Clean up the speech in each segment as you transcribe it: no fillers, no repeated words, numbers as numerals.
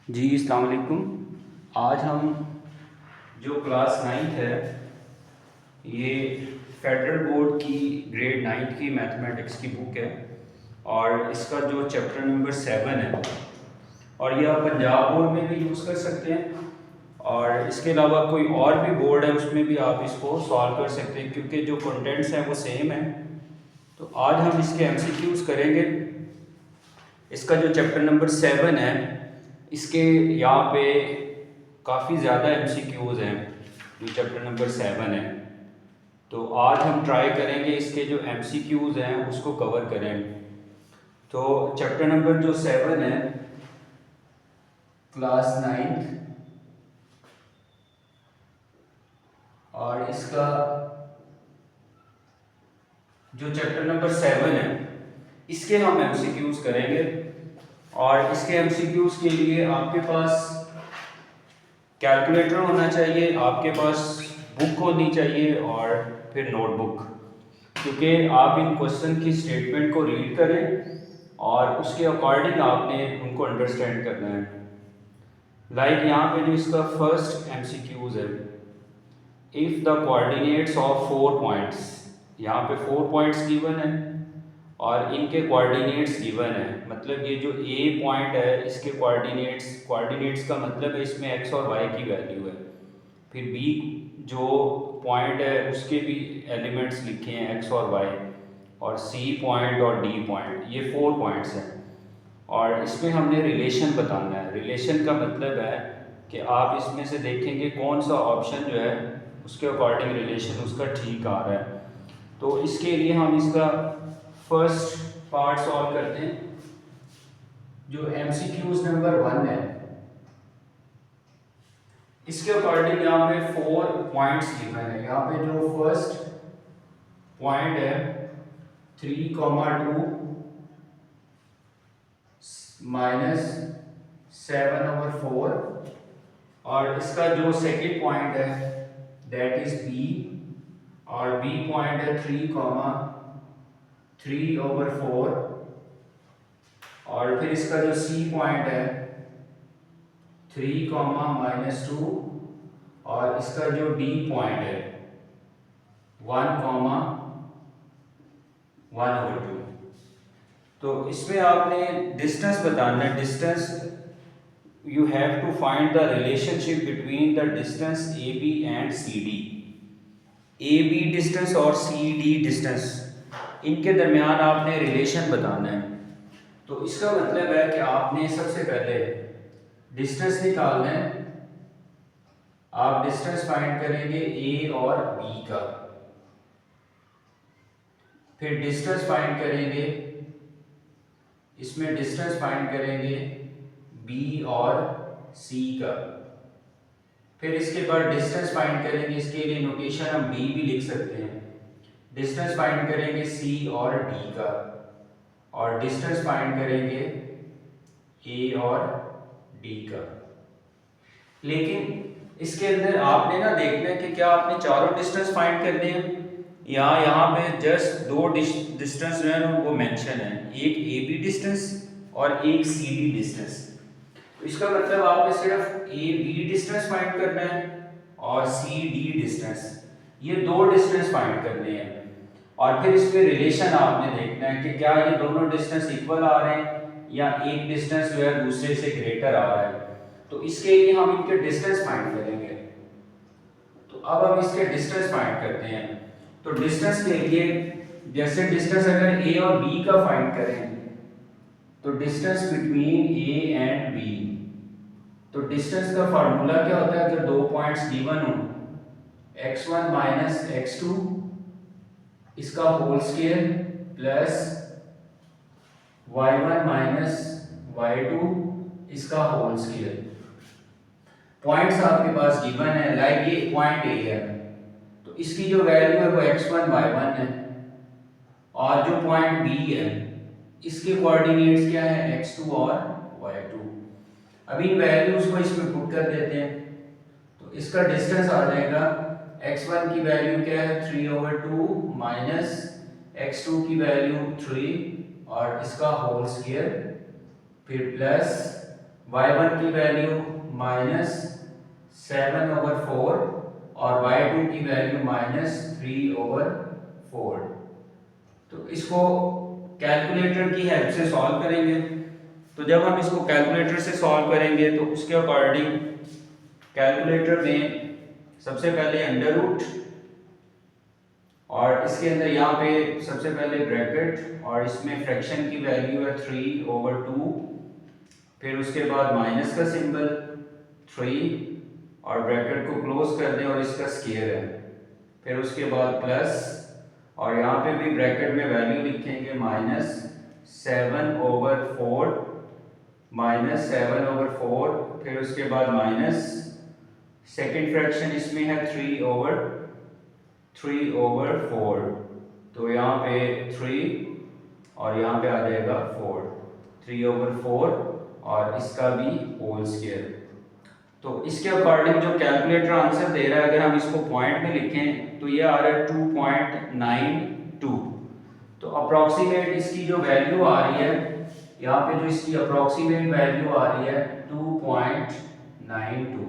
जी अस्सलाम वालेकुम। आज हम जो क्लास नाइन्थ है ये फेडरल बोर्ड की ग्रेड नाइन्थ की मैथमेटिक्स की बुक है और इसका जो चैप्टर नंबर 7 है और यह आप पंजाब बोर्ड में भी यूज़ कर सकते हैं और इसके अलावा कोई और भी बोर्ड है उसमें भी आप इसको सॉल्व कर सकते हैं क्योंकि जो कंटेंट्स हैं वो सेम है। तो आज हम इसके एमसीक्यूज़ करेंगे। इसका जो चैप्टर नंबर 7 है इसके यहाँ पे काफ़ी ज़्यादा एमसीक्यूज़ हैं जो चैप्टर नंबर 7 है। तो आज हम ट्राई करेंगे इसके जो एमसीक्यूज़ हैं उसको कवर करें। तो चैप्टर नंबर जो 7 है क्लास नाइन्थ और इसका जो चैप्टर नंबर 7 है इसके हम एमसीक्यूज़ करेंगे और इसके एमसीक्यूज़ के लिए आपके पास कैलकुलेटर होना चाहिए, आपके पास बुक होनी चाहिए और फिर नोटबुक, क्योंकि आप इन क्वेश्चन की स्टेटमेंट को रीड करें और उसके अकॉर्डिंग आपने उनको अंडरस्टैंड करना है। लाइक यहाँ पे जो इसका फर्स्ट एमसीक्यूज है, if the coordinates of 4 points, यहाँ पे 4 पॉइंट्स गिवन है और इनके कोऑर्डिनेट्स गिवन है। मतलब ये जो ए पॉइंट है इसके कोऑर्डिनेट्स का मतलब है इसमें एक्स और वाई की वैल्यू है। फिर बी जो पॉइंट है उसके भी एलिमेंट्स लिखे हैं एक्स और वाई, और सी पॉइंट और डी पॉइंट, ये 4 पॉइंट्स हैं और इसमें हमने रिलेशन बताना है। रिलेशन का मतलब है कि आप इसमें से देखेंगे कौन सा ऑप्शन जो है उसके अकॉर्डिंग रिलेशन उसका ठीक आ रहा है। तो इसके लिए हम इसका फर्स्ट पार्ट सॉल्व करते हैं। जो एमसीक्यूज नंबर 1 है इसके अकॉर्डिंग यहाँ पे 4 पॉइंट्स गिवन है। यहाँ पे जो फर्स्ट पॉइंट है 3,2 माइनस 7/4 और इसका जो सेकंड पॉइंट है दैट इज बी और बी पॉइंट है 3,3/4 और फिर इसका जो सी पॉइंट है 3, -2 और इसका जो डी पॉइंट है 1,1/2। तो इसमें आपने डिस्टेंस बताना है। Distance you have to find the relationship between the distance A B and C D. A B distance और सी डी डिस्टेंस, इनके दरमियान आपने रिलेशन बताना है। तो इसका मतलब है कि आपने सबसे पहले डिस्टेंस निकालना है। आप डिस्टेंस फाइंड करेंगे ए और बी का, फिर डिस्टेंस फाइंड करेंगे, इसमें डिस्टेंस फाइंड करेंगे बी और सी का, फिर इसके बाद डिस्टेंस फाइंड करेंगे। इसके लिए नोटेशन हम डी भी लिख सकते हैं। डिस्टेंस फाइंड करेंगे सी और डी का और डिस्टेंस फाइंड करेंगे ए और डी का। लेकिन इसके अंदर आपने ना देखना है कि क्या आपने चारों डिस्टेंस फाइंड करने हैं या यहाँ पे जस्ट 2 डिस्टेंस जो है वो मेंशन है, एक ए बी डिस्टेंस और एक सी डी डिस्टेंस। तो इसका मतलब आपने सिर्फ ए बी डिस्टेंस फाइंड करना है और सी डी डिस्टेंस, ये 2 डिस्टेंस फाइंड करने हैं और फिर इसमें रिलेशन आपने देखना है कि क्या ये दोनों डिस्टेंस इक्वल आ रहे हैं या एक डिस्टेंस जो है दूसरे से ग्रेटर आ रहा है। तो इसके लिए हम इनके डिस्टेंस फाइंड करेंगे। तो अब हम इसके डिस्टेंस फाइंड करते हैं। तो डिस्टेंस के लिए जैसे डिस्टेंस अगर ए और बी का फाइंड करें तो distance between A and B, तो डिस्टेंस का फार्मूला क्या होता है? अगर 2 पॉइंट्स गिवन हो x1 माइनस x2 इसका whole square plus y1 minus y2 इसका होल स्क्वायर। पॉइंट्स आपके पास गिवन है, लाइक ये पॉइंट ए है तो इसकी जो वैल्यू है वो x1 y1 है और जो पॉइंट बी है इसके कोऑर्डिनेट्स क्या है x2 और y2। अब इन वैल्यूज को इसमें पुट कर देते हैं तो इसका डिस्टेंस आ जाएगा x1 की वैल्यू क्या है 3/2 माइनस x2 की वैल्यू 3 और इसका होल स्क्वायर फिर प्लस y1 की वैल्यू -7/4 और y2 की वैल्यू -3/4। तो इसको कैलकुलेटर की हेल्प से सॉल्व करेंगे। तो जब हम इसको कैलकुलेटर से सॉल्व करेंगे तो उसके अकॉर्डिंग कैलकुलेटर में सबसे पहले अंडर रूट और इसके अंदर यहाँ पे सबसे पहले ब्रैकेट और इसमें फ्रैक्शन की वैल्यू है 3/2, फिर उसके बाद माइनस का सिंबल 3 और ब्रैकेट को क्लोज कर दें और इसका स्क्वायर है, फिर उसके बाद प्लस और यहाँ पे भी ब्रैकेट में वैल्यू लिखेंगे -7/4 फिर उसके बाद माइनस सेकेंड फ्रैक्शन इसमें है 3/4, तो यहाँ पे 3 और यहाँ पे आ जाएगा 4, 3/4 और इसका भी होल स्क्वायर। तो इसके अकॉर्डिंग जो कैलकुलेटर आंसर दे रहा है, अगर हम इसको पॉइंट में लिखें तो ये आ रहा है 2.92। तो अप्रॉक्सीमेट इसकी जो वैल्यू आ रही है, यहाँ पे जो इसकी अप्रॉक्सीमेट वैल्यू आ रही है 2.92।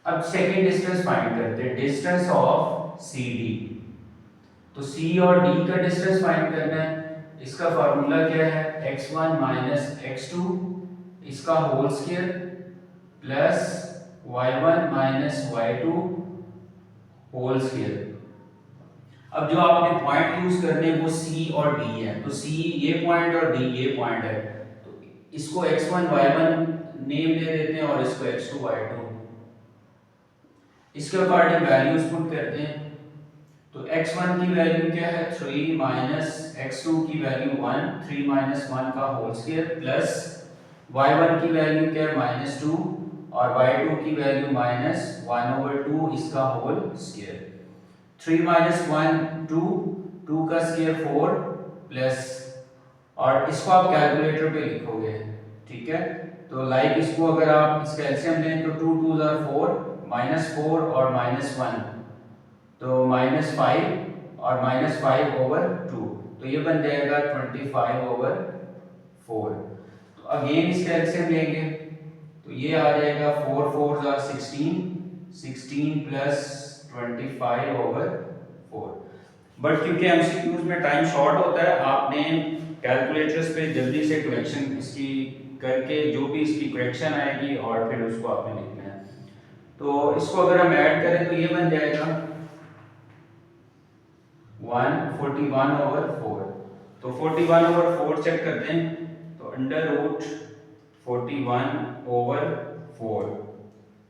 अब सेकेंड डिस्टेंस फाइंड करते हैं, डिस्टेंस ऑफ सी डी। तो सी और डी का डिस्टेंस फाइंड करना है। इसका फार्मूला क्या है, x1 - x2 इसका whole square plus y1 - y2 whole square. अब जो आपने पॉइंट यूज करने हैं वो C और D है, तो C ये पॉइंट और D ये पॉइंट है, तो इसको x1 y1 नेम दे देते हैं और इसको x2 y2। इसके अकॉर्डिंग वैल्यूज पुट करते हैं। तो x1 की वैल्यू क्या है 3 x2 की वैल्यू 1, 3 - 1 का होल स्क्वायर प्लस y1 की वैल्यू क्या है -2 और y2 की वैल्यू -1/2 इसका होल स्क्वायर। 3 - 1 2, 2 का स्क्वायर 4 प्लस और इसको आप कैलकुलेटर पे लिखोगे, ठीक है। तो लाइक इसको अगर आप इसका एलसीएम लें तो 2 2 are 4, -4 और -1 तो -5 और -5/2, तो ये बन जाएगा 25/4। तो अगेन इसका एलसीएम लेंगे तो ये आ जाएगा 4 4 are 16, 16 प्लस 25/4। बट क्योंकि एमसीक्यूज में टाइम शॉर्ट होता है, आपने कैलकुलेटर्स पे जल्दी से करेक्शन इसकी करके जो भी इसकी करेक्शन आएगी और फिर उसको आपने लिखना है। तो इसको अगर हम ऐड करें तो ये बन जाएगा 141/4। तो 41/4 चेक करते हैं, तो अंडर रूट 41/4,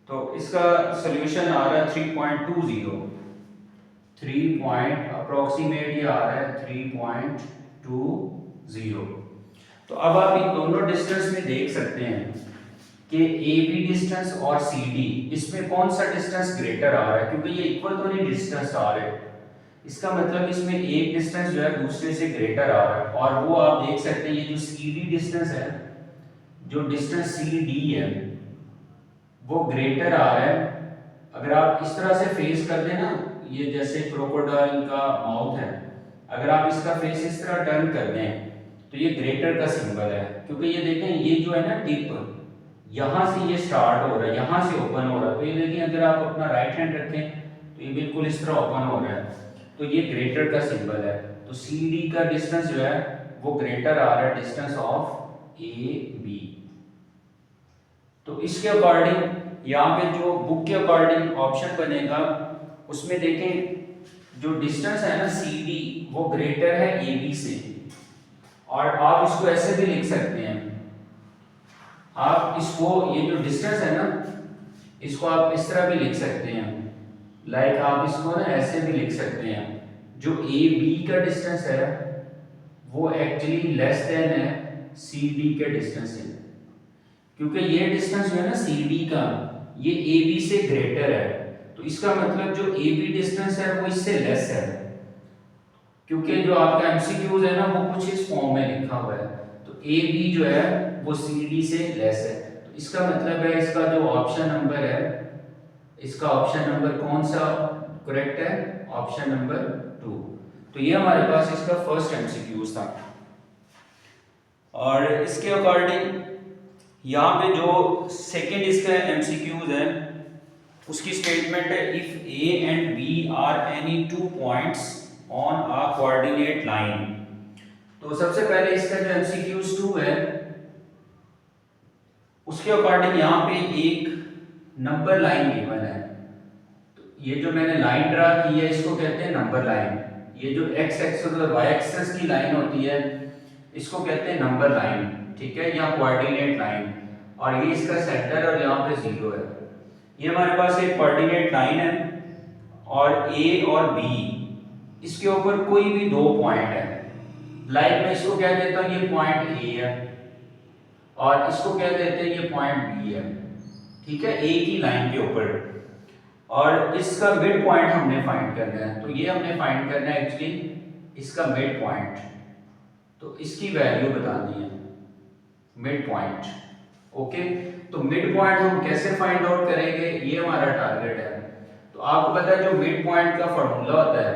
तो इसका सोल्यूशन आ रहा है 3.20, 3 अप्रोक्सीमेट ये आ रहा है 3.20। तो अब आप इन दोनों डिस्टेंस में देख सकते हैं कि ए बी डिस्टेंस और सी डी, इसमें कौन सा डिस्टेंस ग्रेटर आ रहा है, क्योंकि ये इक्वल तो नहीं डिस्टेंस आ रहे। इसका मतलब इसमें एक डिस्टेंस जो है दूसरे से ग्रेटर आ रहा है, और वो आप देख सकते हैं ये जो सी डी डिस्टेंस है, जो डिस्टेंस सी डी है वो ग्रेटर आ रहा है। अगर आप इस तरह से फेस कर दें ना, ये जैसे क्रोकोडाइल का माउथ है, अगर आप इसका फेस इस तरह टर्न कर दें तो ये ग्रेटर का सिंबल है, क्योंकि ये देखें ये जो है ना टिप यहाँ से ये स्टार्ट हो रहा है, यहाँ से ओपन हो रहा है। तो ये देखिए अगर आप अपना राइट हैंड रखें तो ये बिल्कुल इस तरह ओपन हो रहा है, तो ये ग्रेटर का सिंबल है। तो सी डी का डिस्टेंस जो है वो ग्रेटर आ रहा है डिस्टेंस ऑफ ए बी। तो इसके अकॉर्डिंग यहाँ पे जो बुक के अकॉर्डिंग ऑप्शन बनेगा उसमें देखें जो डिस्टेंस है ना सी डी वो ग्रेटर है ए बी से, और आप इसको ऐसे भी लिख सकते हैं, आप इसको ये जो डिस्टेंस है ना इसको आप इस तरह भी लिख सकते हैं, लाइक आप इसको ना ऐसे भी लिख सकते हैं, जो ए बी का डिस्टेंस है वो एक्चुअली लेस देन है सी डी के डिस्टेंस से, क्योंकि ये डिस्टेंस जो है ना सी डी का ये ए बी से ग्रेटर है। तो इसका मतलब जो ए बी डिस्टेंस है वो इससे लेस है, क्योंकि जो आपका एमसीक्यूज है ना वो कुछ इस फॉर्म में लिखा हुआ है। तो ए बी जो है वो सी डी से लेस है, तो इसका मतलब है इसका जो ऑप्शन नंबर है, इसका ऑप्शन नंबर कौन सा करेक्ट है, ऑप्शन नंबर 2। तो ये हमारे पास इसका फर्स्ट एमसीक्यूज था। और इसके अकॉर्डिंग यहाँ पे जो सेकेंड इसका एमसीक्यूज है उसकी स्टेटमेंट है, if A and B are any two points on a coordinate line. तो सबसे पहले इसका जो एमसीक्यूज 2 है उसके अकॉर्डिंग यहाँ पे एक नंबर लाइन गिवन है। तो ये जो मैंने लाइन ड्रा की है इसको कहते हैं नंबर लाइन। ये जो एक्स एक्सिस और वाई एक्सिस की लाइन होती है इसको कहते हैं नंबर लाइन, ठीक है, या कोऑर्डिनेट लाइन। और ये इसका सेंटर और यहाँ पे 0 है। ये हमारे पास एक कोऑर्डिनेट लाइन है और ए और बी इसके ऊपर कोई भी दो पॉइंट है। लाइक मैं इसको कह देता हूँ ये पॉइंट ए है और इसको कह देते हैं ये पॉइंट बी है, ठीक है, ए की लाइन के ऊपर। और इसका मिड पॉइंट हमने फाइंड करना है। तो ये हमने फाइंड करना है एक्चुअली इसका मिड पॉइंट। तो इसकी वैल्यू बतानी है मिड पॉइंट। ओके, तो मिड पॉइंट हम कैसे फाइंड आउट करेंगे, ये हमारा टारगेट है। तो आपको पता है जो मिड पॉइंट का फार्मूला होता है,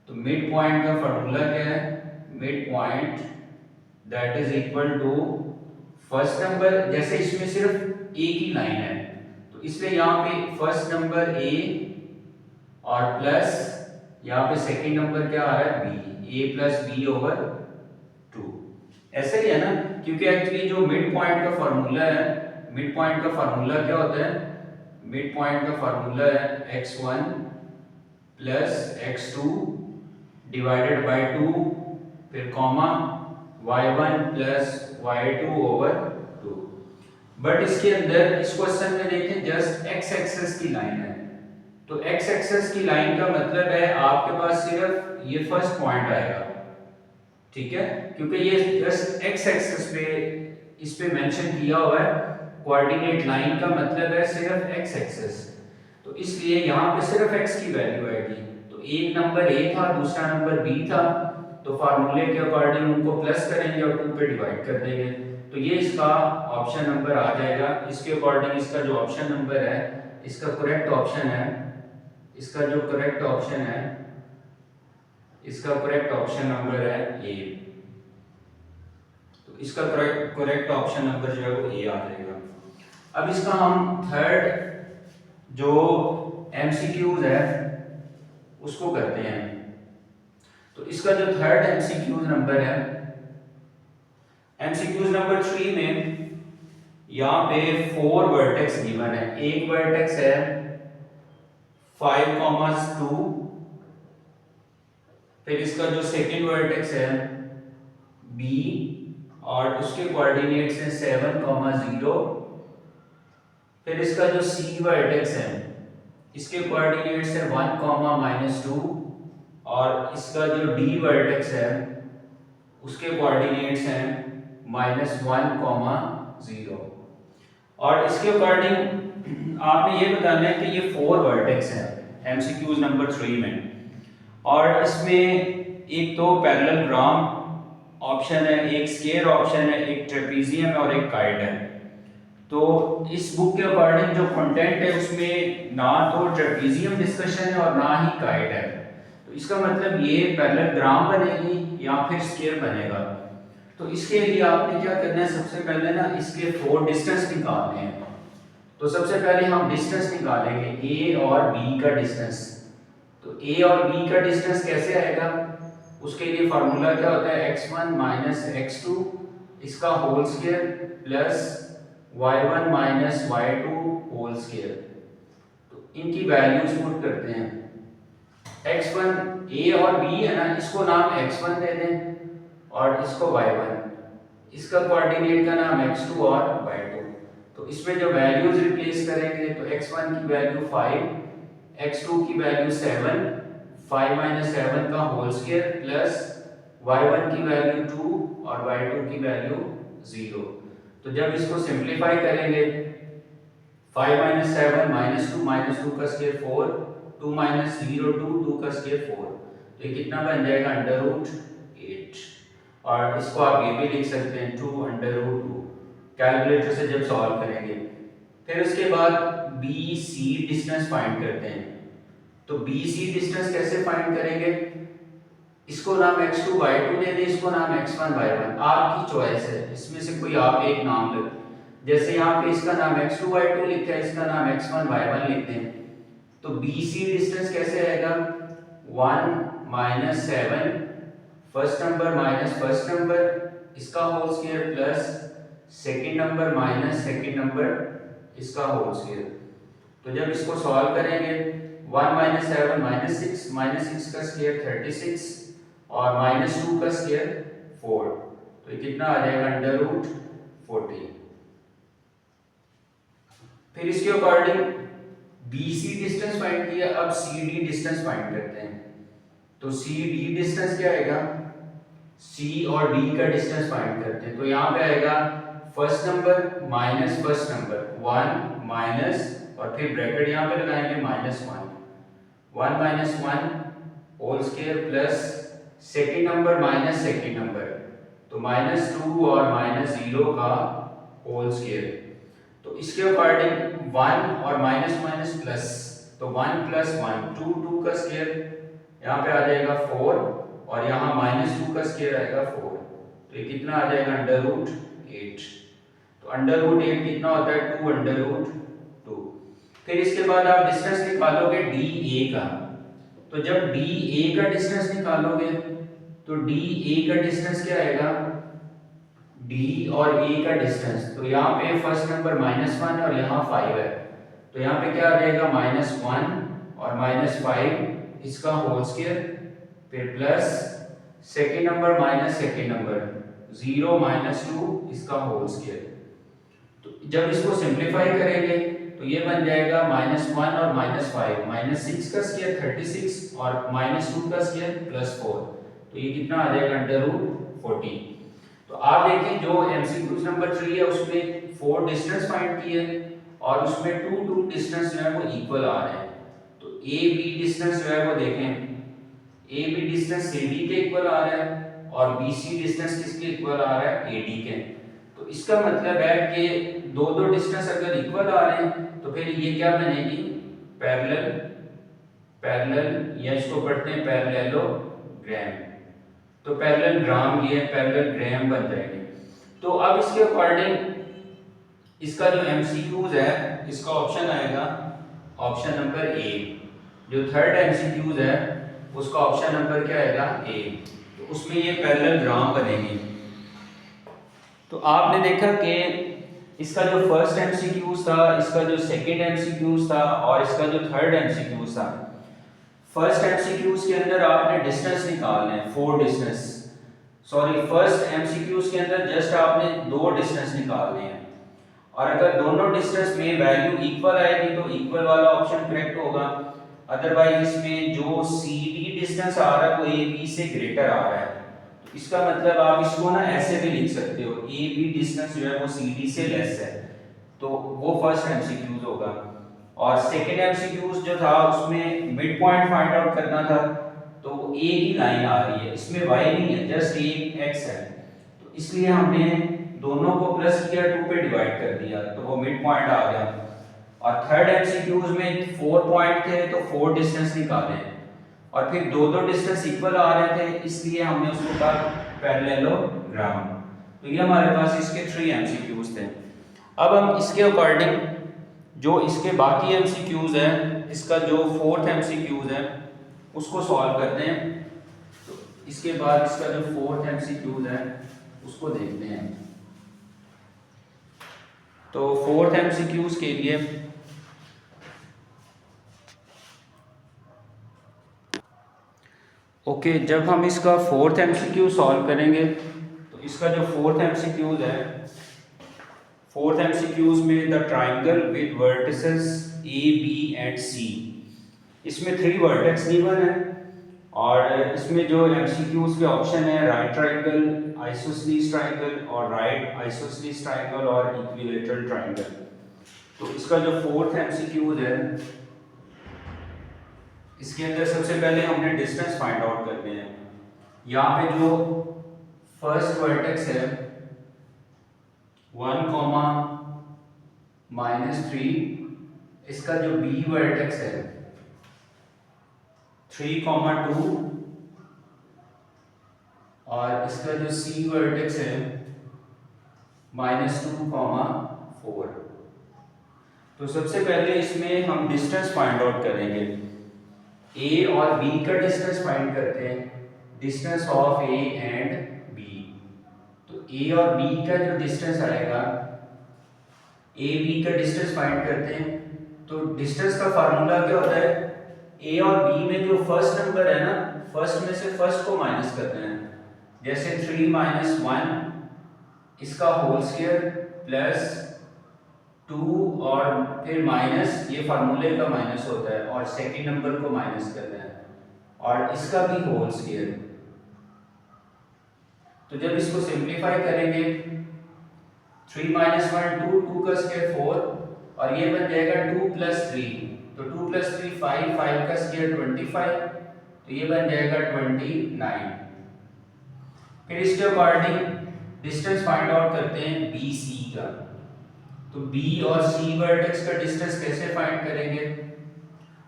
तो मिड पॉइंट का फार्मूला क्या है, mid point that is equal to first number, जैसे इसमें सिर्फ ए की लाइन है तो इसलिए यहाँ पे फर्स्ट नंबर ए और प्लस यहाँ पे सेकंड नंबर क्या आ रहा है बी, ए प्लस बी ओवर 2। ऐसे ही है ना, क्योंकि एक्चुअली जो मिड पॉइंट का फार्मूला है, मिड पॉइंट का फार्मूला क्या होता है, मिड पॉइंट का फार्मूला है x1 plus x2 divided by 2 फिर comma y1 plus y2 over 2। But इसके अंदर इस क्वेश्चन में देखें जस्ट x एक्सिस की लाइन है। तो x एक्सिस की लाइन का मतलब है आपके पास सिर्फ ये फर्स्ट पॉइंट आएगा, ठीक है, क्योंकि ये जस्ट x एक्सिस पे इस पे मेंशन किया हुआ है। कोऑर्डिनेट लाइन का मतलब है सिर्फ x एक्सिस, तो इसलिए यहाँ पे सिर्फ x की वैल्यू आएगी। तो एक नंबर a था, दूसरा नंबर b था, तो फार्मूले के अकॉर्डिंग उनको प्लस करेंगे और 2 पे डिवाइड कर देंगे। तो ये इसका ऑप्शन नंबर आ जाएगा। इसके अकॉर्डिंग इसका जो ऑप्शन नंबर है, इसका करेक्ट ऑप्शन है, इसका जो करेक्ट ऑप्शन है, इसका करेक्ट ऑप्शन नंबर है ए। तो इसका करेक्ट ऑप्शन नंबर जो है वो ए आ जाएगा। अब इसका हम थर्ड जो एमसीक्यूज है उसको करते हैं। तो इसका जो थर्ड एमसीक्यूज नंबर है, एमसीक्यूज नंबर 3 में यहाँ पे 4 वर्टेक्स गिवन है। एक वर्टेक्स है 5,2, फिर इसका जो सेकंड वर्टेक्स है b और उसके कोऑर्डिनेट्स हैं 7,0, फिर इसका जो c वर्टेक्स है इसके कोऑर्डिनेट्स है 1,-2 और इसका जो d वर्टेक्स है उसके कोऑर्डिनेट्स हैं -1,0। और इसके अकॉर्डिंग आपने ये बताना है कि ये 4 वर्टेक्स हैं एमसीक्यूज नंबर 3 में, और इसमें एक तो पैरेललोग्राम ऑप्शन है, एक स्क्वायर ऑप्शन है, एक ट्रेपेजियम है और एक काइट है। तो इस बुक के अकॉर्डिंग जो कंटेंट है उसमें ना तो ट्रेपेजियम डिस्कशन है और ना ही काइट है। तो इसका मतलब ये पैरेललोग्राम बनेगी या फिर स्क्वायर बनेगा। तो इसके लिए आपने क्या करना है, सबसे पहले ना इसके 4 डिस्टेंस निकालने हैं। तो सबसे पहले हम डिस्टेंस निकालेंगे ए और बी का डिस्टेंस। तो ए और बी का डिस्टेंस कैसे आएगा, उसके लिए फार्मूला क्या होता है, x1 माइनस x2 इसका whole square plus y1 minus y2 whole square. तो इनकी वैल्यूज पुट करते हैं। x1 ए और बी है ना, इसको नाम x1 दे दें और इसको y1, इसका कोऑर्डिनेट का नाम x2 और y2। तो इसमें जो वैल्यूज रिप्लेस करेंगे तो x1 की वैल्यू 5, x2 की वैल्यू 7, 5 माइनस 7 का होल स्क्वायर प्लस y1 की वैल्यू 2 और y2 की वैल्यू 0। तो जब इसको सिंप्लीफाई करेंगे 5 माइनस 7 माइनस 2 का स्क्वायर 4, 2 माइनस 0 2 का स्क्वायर 4। तो ये कितना बन जाएगा, √8। और इसको आप ये भी लिख सकते हैं 2 कैलकुलेटर से जब सॉल्व करेंगे। फिर उसके बाद बी सी डिस्टेंस फाइंड करते हैं। तो बी सी डिस्टेंस कैसे फाइंड करेंगे, इसको नाम x2 y2 दे दें, इसको नाम x1 y1, आपकी चॉइस है, इसमें से कोई आप एक नाम ले। जैसे यहाँ पे इसका नाम x2y2 लिखा है, इसका नाम x1y1 लिखते हैं, तो BC डिस्टेंस कैसे आएगा, 1 minus 7 first number minus first number इसका whole square plus second number minus second number इसका होल स्क्वायर। तो जब इसको सॉल्व करेंगे 1 माइनस 7 माइनस 6 का स्क्वायर 36 और माइनस 2 का स्क्वायर 4, तो ये कितना आ जाएगा अंडर रूट 40। फिर इसके अकॉर्डिंग BC डिस्टेंस फाइंड किया, अब CD डिस्टेंस फाइंड करते हैं। तो CD डिस्टेंस क्या आएगा, C और D का डिस्टेंस फाइंड करते हैं। तो यहाँ पे आएगा first number minus first number 1 minus और फिर ब्रैकेट यहाँ पे लगाएंगे -1 minus 1 whole square plus second number minus second number, तो -2 और -0 का होल स्क्वायर। तो इसके अकॉर्डिंग 1 और माइनस माइनस प्लस, तो 1 प्लस 1 2 का स्क्वायर यहाँ पे आ जाएगा 4 और यहाँ -2 का स्क्वायर आएगा 4, तो ये कितना आ जाएगा अंडर रूट 8। तो अंडर रूट 8 कितना होता है 2 अंडर रूट 2। फिर इसके बाद आप डिस्टेंस निकालोगे DA का। तो जब DA का डिस्टेंस निकालोगे तो DA का डिस्टेंस क्या आएगा, D और A का डिस्टेंस, तो यहाँ पे फर्स्ट नंबर -1 और यहाँ 5 है, तो यहाँ पे क्या आ जाएगा -1 और -5 इसका होल स्क्वायर, फिर plus second number minus second number 0 -2 इसका होल स्क्वायर। तो जब इसको सिंप्लीफाई करेंगे तो ये बन जाएगा -1 और -5 -6 का स्क्वायर 36 और -2 का स्क्वायर +4, तो ये कितना आ जाएगा अंडर रूट 40। तो आप देखिए जो MCQ नंबर 3 है उसमें 4 डिस्टेंस फाइंड किए और उसमें 2 डिस्टेंस जो है वो इक्वल आ रहे हैं। तो AB डिस्टेंस जो है वो देखें, AB डिस्टेंस CD के इक्वल आ रहा है और BC डिस्टेंस किसके इक्वल आ रहा है, AD के। तो इसका मतलब है कि दो डिस्टेंस अगर इक्वल आ रहे हैं तो फिर ये क्या बनेगी, पैरेलल या इसको पढ़ते हैं पैरेललोग्राम। तो पैरेललोग्राम ये पैरेललोग्राम बन जाएंगे। तो अब इसके अकॉर्डिंग इसका जो MCQs है इसका ऑप्शन आएगा ऑप्शन नंबर A। जो थर्ड MCQs है उसका ऑप्शन नंबर क्या आएगा A, तो उसमें ये पैरेललोग्राम बनेंगे। तो आपने देखा कि इसका जो फर्स्ट MCQs था, इसका जो सेकंड MCQs था और इसका जो थर्ड MCQs था। फर्स्ट MCQs के अंदर आपने डिस्टेंस निकालने हैं, 4 डिस्टेंस, सॉरी फर्स्ट MCQs के अंदर जस्ट आपने 2 डिस्टेंस निकालने हैं और अगर दोनों डिस्टेंस में वैल्यू इक्वल आएगी तो इक्वल वाला ऑप्शन करेक्ट होगा, अदरवाइज इसमें जो CD डिस्टेंस आ रहा है वो AB से ग्रेटर आ रहा है। तो इसका मतलब आप इसको ना ऐसे भी लिख सकते हो, AB डिस्टेंस जो है वो CD से लेस है, तो वो फर्स्ट MCQs होगा। और सेकंड MCQs जो था उसमें मिड पॉइंट फाइंड आउट करना था, तो A की लाइन आ रही है, इसमें Y नहीं है, जस्ट एक X है, तो इसलिए हमने दोनों को प्लस किया 2 पे डिवाइड कर दिया तो वो मिड पॉइंट आ गया। और थर्ड MCQs में 4 पॉइंट थे तो 4 डिस्टेंस निकाले और फिर दो डिस्टेंस इक्वल आ रहे थे, इसलिए हमने उसको कहा पैरेललोग्राम। तो ये हमारे पास इसके 3 MCQs थे। अब हम इसके अकॉर्डिंग जो इसके बाकी MCQs हैं, इसका जो फोर्थ MCQs है उसको सॉल्व करते हैं। तो इसके बाद इसका जो फोर्थ MCQs है उसको देखते हैं। तो फोर्थ MCQs के लिए ओके, जब हम इसका फोर्थ MCQ सॉल्व करेंगे तो इसका जो फोर्थ MCQs है, फोर्थ MCQs में the triangle with vertices A, B and C, इसमें 3 वर्टेक्स गिवन है और इसमें जो MCQs के ऑप्शन है राइट ट्राइंगल, आइसोसेलेस ट्राइंगल और राइट आइसोसेलेस ट्राइंगल और इक्विलैटरल ट्राइंगल। तो इसका जो फोर्थ MCQs है इसके अंदर सबसे पहले हमने डिस्टेंस फाइंड आउट करने हैं। यहाँ पे जो फर्स्ट वर्टेक्स है 1, -3, इसका जो B वर्टेक्स है 3, 2 और इसका जो C वर्टेक्स है -2, 4। तो सबसे पहले इसमें हम डिस्टेंस फाइंड आउट करेंगे। ए और बी का डिस्टेंस फाइंड करते हैं, distance of A and B. तो ए और बी का जो डिस्टेंस आएगा, ए बी का डिस्टेंस फाइंड करते हैं। तो डिस्टेंस का फार्मूला क्या होता है, ए और बी में जो फर्स्ट नंबर है ना, फर्स्ट में से फर्स्ट को माइनस करना है। जैसे 3 - 1 इसका होल स्क्वायर प्लस 2 और फिर माइनस, ये फार्मूले का माइनस होता है, और सेकंड नंबर को माइनस करना है और इसका भी होल स्क्वायर। तो जब इसको सिंपलीफाई करेंगे, 3 - 1 2, 2 का स्क्वायर 4 और ये बन जाएगा 2 + 3। तो 2 + 3 5, 5 का स्क्वायर 25, तो ये बन जाएगा 29। फिर इसके अकॉर्डिंग डिस्टेंस फाइंड आउट करते हैं बी सी का। तो बी और सी वर्टेक्स का डिस्टेंस कैसे फाइंड करेंगे,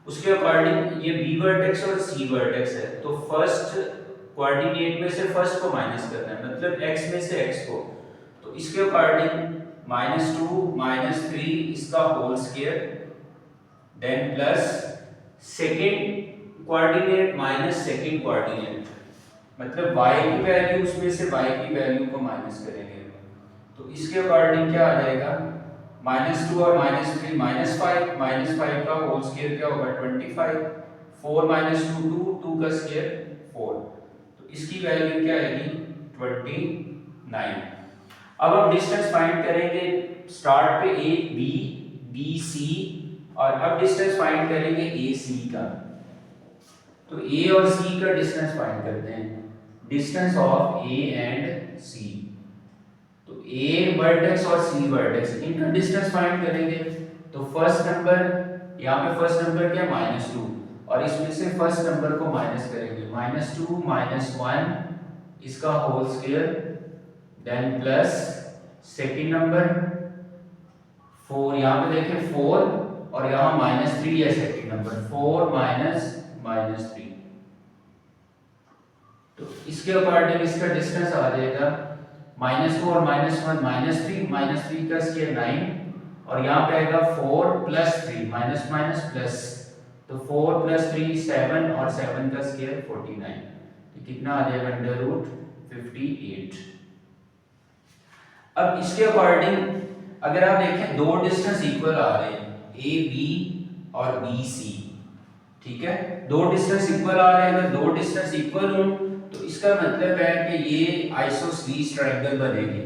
उसके अकॉर्डिंग ये बी वर्टेक्स और सी वर्टेक्स है, तो फर्स्ट कोऑर्डिनेट में से फर्स्ट को माइनस करना है, मतलब x में से x को। तो इसके अकॉर्डिंग -2 - 3 इसका whole square, then plus second coordinate minus second coordinate, मतलब y की वैल्यू उसमें से y की वैल्यू को माइनस करेंगे। तो इसके अकॉर्डिंग क्या आ जाएगा, -2 और -3 -5, -5 का होल स्क्वायर क्या होगा 25, 4 - 2 2 का स्क्वायर 4, तो इसकी वैल्यू क्या आएगी 29। अब हम डिस्टेंस फाइंड करेंगे, स्टार्ट पे ए बी, बी सी, और अब डिस्टेंस फाइंड करेंगे ए सी का। तो ए और सी का डिस्टेंस फाइंड करते हैं, डिस्टेंस ऑफ ए एंड सी। तो ए वर्टेक्स और सी वर्टेक्स, इनका डिस्टेंस फाइंड करेंगे। तो फर्स्ट नंबर, यहाँ पे फर्स्ट नंबर क्या -2, और इसमें से फर्स्ट नंबर को माइनस करेंगे, -2 - 1 इसका whole square, then plus second number 4, यहाँ पे देखें 4 और यहाँ -3 है सेकंड नंबर, 4 - -3। तो इसके अकॉर्डिंग इसका डिस्टेंस आ जाएगा -2 और -1 -3 का स्क्वायर 9, और यहाँ पे आएगा 4 + 3 माइनस प्लस, तो 4 + 3 7 और 7 का स्क्वायर 49, तो कितना आ जाएगा √58। अब इसके अकॉर्डिंग अगर आप देखें दो डिस्टेंस इक्वल आ रहे हैं, ए बी और बी सी, ठीक है, दो डिस्टेंस इक्वल आ रहे हैं। अगर दो डिस्टेंस इक्वल हो तो इसका मतलब है कि ये आइसोसेलेस ट्रायंगल बनेगी।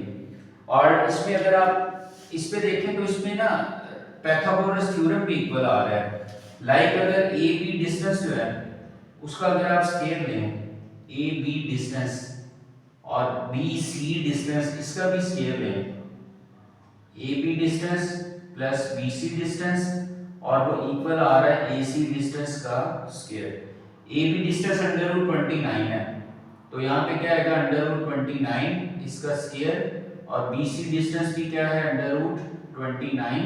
और इसमें अगर आप इस पे देखें तो इसमें ना पाइथागोरस थ्योरम भी इक्वल आ रहा है। लाइक अगर ए बी डिस्टेंस जो है उसका अगर आप स्केल लें, ए बी डिस्टेंस और बी सी डिस्टेंस, इसका भी स्केल लें, A B distance plus B C distance, और वो इक्वल आ रहा है ए सी डिस्टेंस का स्क्वायर। ए बी डिस्टेंस √29 है, तो यहाँ पे क्या आएगा √29 इसका स्क्वायर, और बी सी डिस्टेंस भी क्या है √29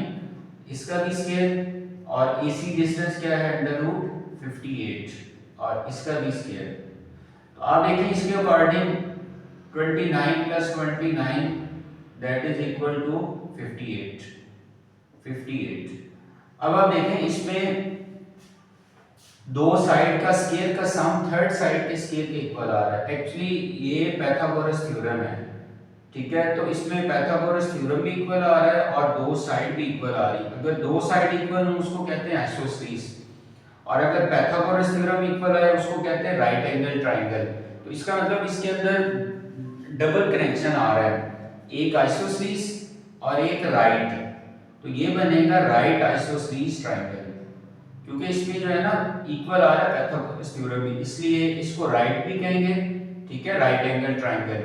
इसका भी स्क्वायर, और ए सी डिस्टेंस क्या है √58 और इसका भी स्क्वायर। तो आप देखिए इसके according 29 + 29 that is equal to 58। अब आप देखें इसमें दो साइड का स्केल का सम थर्ड साइड के स्केल के इक्वल आ रहा है। एक्चुअली ये पाइथागोरस थ्योरम है, ठीक है, तो इसमें पाइथागोरस थ्योरम भी इक्वल आ रहा है और दो साइड भी इक्वल आ रही है। अगर दो साइड इक्वल हो उसको कहते हैं आइसोसेलेस, और अगर पाइथागोरस थ्योरम इक्वल है उसको कहते हैं राइट एंगल ट्रायंगल। तो इसका मतलब इसके अंदर डबल कनेक्शन आ रहा है, एक आइसोसेलेस और एक राइट, तो ये बनेगा राइट आइसोसेलेस ट्रायंगल, क्योंकि इसमें जो है ना इक्वल आ रहा है पाइथागोरस थ्योरम भी, इसलिए इसको राइट भी कहेंगे, ठीक है, राइट एंगल ट्रायंगल।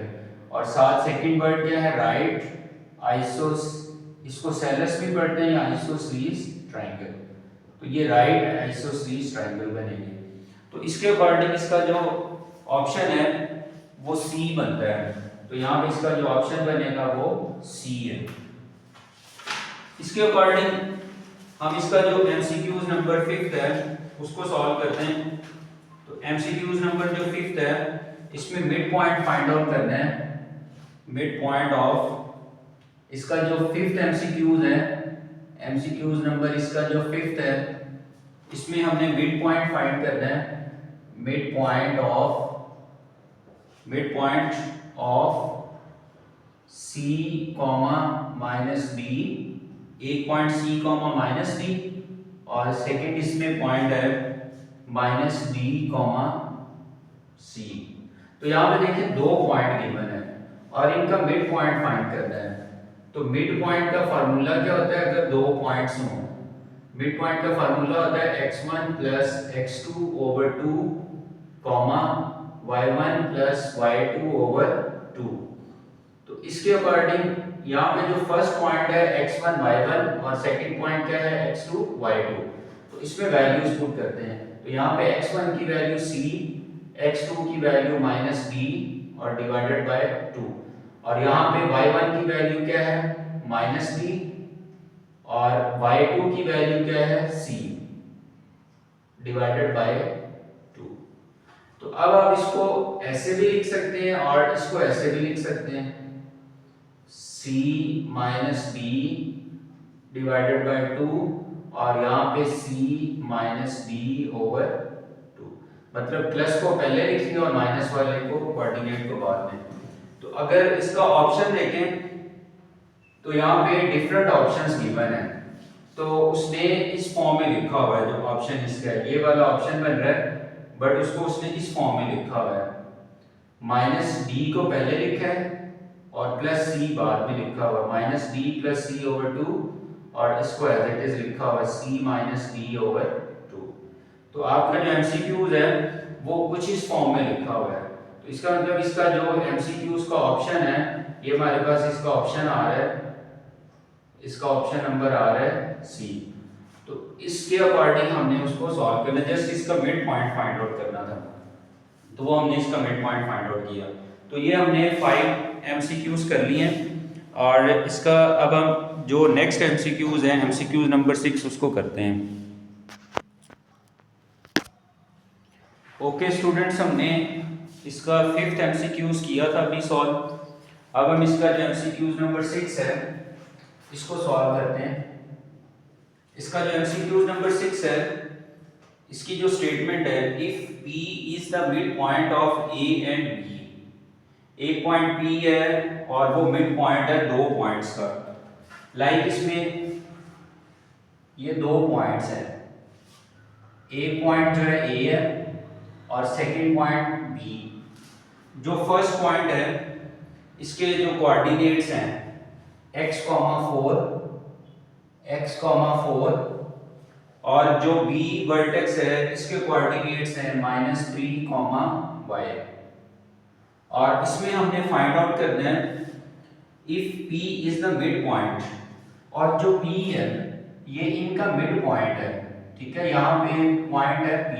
और साथ सेकंड वर्ड क्या है राइट आइसोस, इसको सेलस भी पढ़ते हैं आइसोसेलेस ट्रायंगल, तो ये राइट आइसोसेलेस ट्रायंगल बनेंगे। तो इसके अकॉर्डिंग इसका जो ऑप्शन है वो सी बनता है, तो यहाँ पे इसका जो ऑप्शन बनेगा वो सी है। इसके अकॉर्डिंग हम इसका जो एमसीक्यूज नंबर 5th है उसको सॉल्व करते हैं। तो एमसीक्यूज नंबर जो 5th है इसमें मिड पॉइंट फाइंड आउट करना है, मिड पॉइंट ऑफ इसका जो फिफ्थ एमसीक्यूज है, एमसीक्यूज नंबर इसका जो फिफ्थ है, इसमें हमने मिड पॉइंट फाइंड करना है। Mid point of C comma minus D, एक point C comma minus D और सेकेंड इसमें पॉइंट है माइनस डी कॉमा सी। तो यहाँ पे देखिए दो पॉइंट गिवन है और इनका मिड पॉइंट फाइंड करना है। तो मिड पॉइंट का फार्मूला क्या होता है अगर दो पॉइंट्स हों? मिड पॉइंट का फार्मूला होता है x1 plus x2 over 2 comma y1 plus y2 over 2। तो इसके अकॉर्डिंग यहाँ पे जो फर्स्ट पॉइंट है x1 y1 और सेकंड पॉइंट क्या है x2 y2, तो इसमें वैल्यूज पुट करते हैं। तो यहाँ पे x1 की वैल्यू c, x2 की वैल्यू माइनस d और डिवाइडेड बाय 2, और यहाँ पे y1 की वैल्यू क्या है माइनस d और y2 की वैल्यू क्या है c डिवाइडेड बाय 2। तो अब आप इसको ऐसे भी लिख सकते हैं और इसको ऐसे भी लिख सकते हैं, c minus d divided by 2 और यहाँ पे c माइनस d ओवर 2। मतलब प्लस को पहले लिखेंगे और माइनस वाले को कोऑर्डिनेट को बाद में। तो अगर इसका ऑप्शन देखें तो यहाँ पे डिफरेंट ऑप्शंस गिवन है, तो उसने इस फॉर्म में लिखा हुआ है। जो ऑप्शन इसका है ये वाला ऑप्शन बन रहा है, बट उसको उसने इस फॉर्म में लिखा हुआ है, माइनस डी को पहले लिखा है और प्लस सी बाद में लिखा हुआ है, माइनस डी प्लस सी ओवर 2 और इसको एज इट इज लिखा हुआ है सी माइनस डी ओवर 2। तो आपका जो एमसीक्यूज है वो कुछ इस फॉर्म में लिखा हुआ है। तो इसका मतलब इसका जो एमसीक्यूज का ऑप्शन है ये हमारे पास इसका ऑप्शन आ रहा है, इसका ऑप्शन नंबर आ रहा है सी। तो इसके अकॉर्डिंग हमने उसको सॉल्व करना, जस्ट इसका मिड पॉइंट फाइंड आउट करना था, तो वो हमने इसका मिड पॉइंट फाइंड आउट किया। तो ये हमने 5 एमसीक्यूज कर लिए हैं और इसका अब हम जो नेक्स्ट एमसीक्यूज हैं, एमसीक्यूज नंबर 6 उसको करते हैं। ओके स्टूडेंट्स, हमने इसका 5th एमसीक्यूज किया था अभी सॉल्व। अब हम इसका जो एमसीक्यूज नंबर 6 है इसको सॉल्व करते हैं। इसका जो एमसीक्यूज नंबर 6 है इसकी जो स्टेटमेंट है, if P is the mid point of A and B, एक पॉइंट P है और वो मिड पॉइंट है दो पॉइंट्स का। लाइक इसमें ये दो पॉइंट्स हैं, एक पॉइंट जो है A है और सेकंड पॉइंट B। जो फर्स्ट पॉइंट है इसके जो कोऑर्डिनेट्स हैं x, 4 और जो B वर्टेक्स है इसके कोऑर्डिनेट्स हैं -3, y। और इसमें हमने फाइंड आउट करना है if P is the mid point, और जो P है ये इनका मिड पॉइंट है, ठीक है। यहाँ पे पॉइंट है P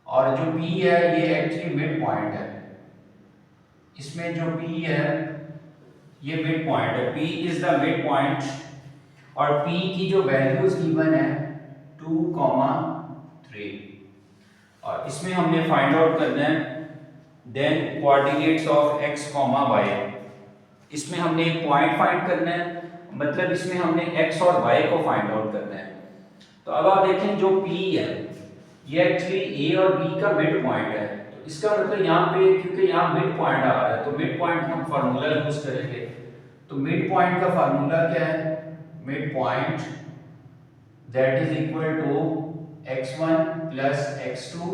और जो P है ये एक्चुअली मिड पॉइंट है। इसमें जो P है ये मिड पॉइंट है, P is the mid point और P की जो वैल्यूज गिवन है 2, 3 और इसमें हमने फाइंड आउट करना है then coordinates of x, y। इसमें हमने एक पॉइंट फाइंड करना है, मतलब इसमें हमने x और y को फाइंड आउट करना है। तो अब आप देखें जो P है ये एक्चुअली A और B का मिड पॉइंट है, तो इसका मतलब यहाँ पे क्योंकि यहाँ मिड पॉइंट आ रहा है तो मिड पॉइंट हम फार्मूला यूज करेंगे। तो मिड पॉइंट का फार्मूला क्या है, mid point that is equal to x1 plus x2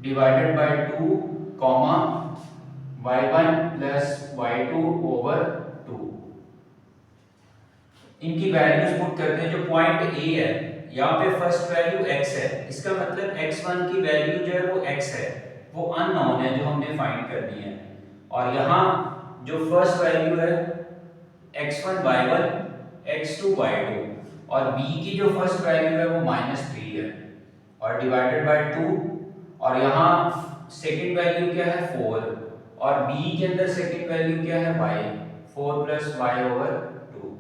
divided by 2 comma y1 plus y2 over 2। इनकी वैल्यूज पुट करते हैं। जो पॉइंट A है यहाँ पे फर्स्ट वैल्यू x है, इसका मतलब x1 की वैल्यू जो है वो x है, वो अननोन है जो हमने फाइंड करनी है। और यहाँ जो फर्स्ट वैल्यू है x1 y1 x2 y2 और b की जो फर्स्ट वैल्यू है वो -3 है और डिवाइडेड बाय 2 और यहाँ सेकंड वैल्यू क्या है 4 और b के अंदर सेकंड वैल्यू क्या है y, 4 + y ओवर 2।